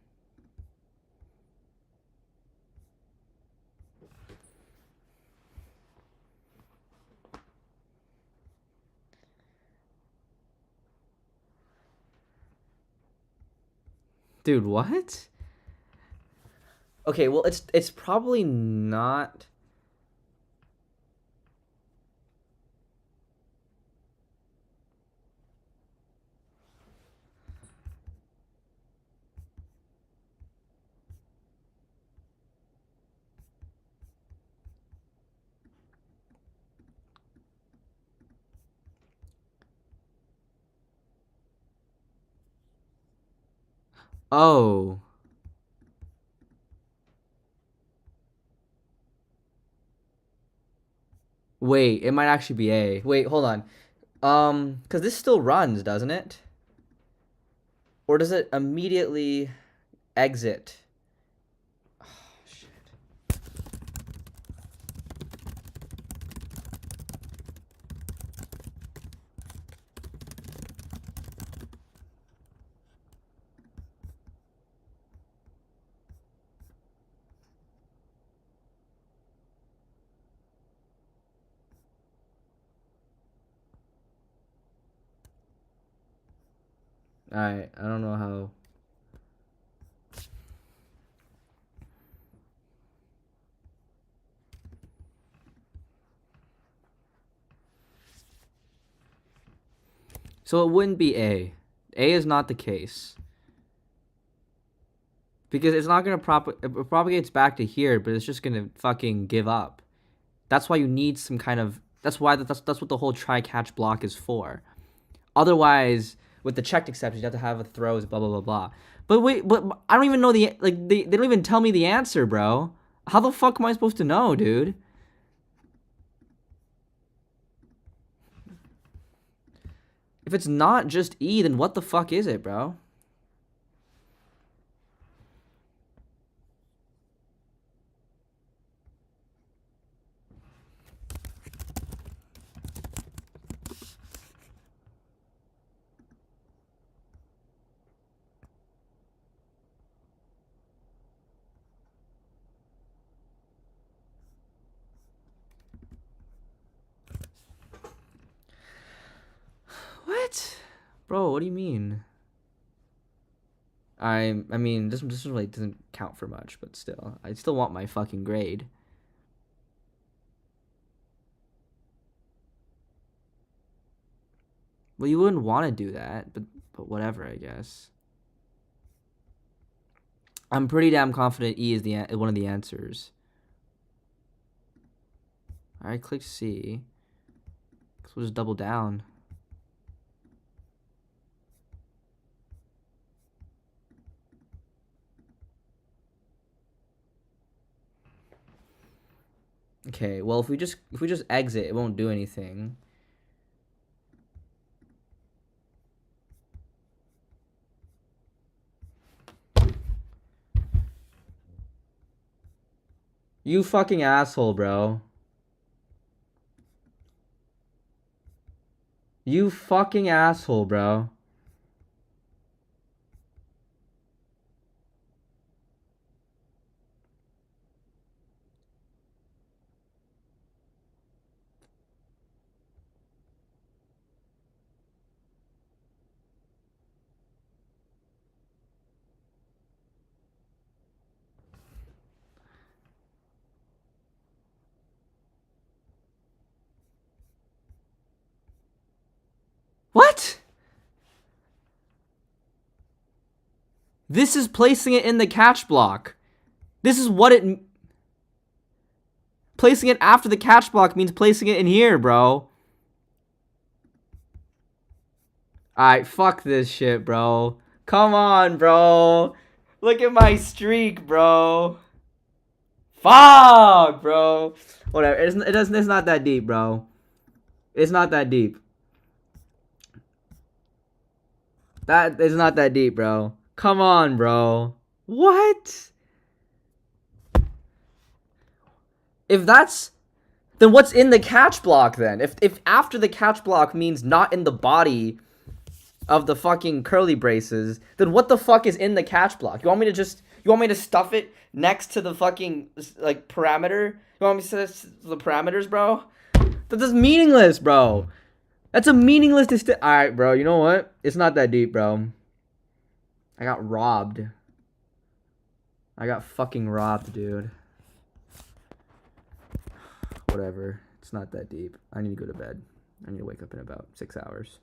Speaker 2: Dude, what? Okay, well, it's probably not Oh. Wait, it might actually be A. Wait, hold on. Because this still runs, doesn't it? Or does it immediately exit? Oh, shit. Alright, I don't know how. So it wouldn't be A. A is not the case. Because it's not gonna it propagates back to here, but it's just gonna fucking give up. That's why you need some kind of that's what the whole try catch block is for. Otherwise, with the checked exceptions, you have to have a throws, blah blah blah blah. But wait, but I don't even know they don't even tell me the answer, bro. How the fuck am I supposed to know, dude? If it's not just E, then what the fuck is it, bro? What? Bro, what do you mean? I mean, this really doesn't count for much, but still. I still want my fucking grade. Well, you wouldn't want to do that, but whatever, I guess. I'm pretty damn confident E is one of the answers. Alright, click C. So we'll just double down. Okay, well if we just exit, it won't do anything. You fucking asshole, bro. You fucking asshole, bro. What? This is placing it in the catch block. This is what it... Placing it after the catch block means placing it in here, bro. Alright, fuck this shit, bro. Come on, bro. Look at my streak, bro. Fuck, bro. Whatever. It's not that deep, bro. It's not that deep. That is not that deep, bro. Come on, bro. What? If that's... Then what's in the catch block, then? If after the catch block means not in the body of the fucking curly braces, then what the fuck is in the catch block? You want me to just... You want me to stuff it next to the fucking, like, parameter? You want me to set the parameters, bro? That's just meaningless, bro. That's a meaningless distinction. Alright, bro. You know what? It's not that deep, bro. I got robbed. I got fucking robbed, dude. Whatever. It's not that deep. I need to go to bed. I need to wake up in about 6 hours.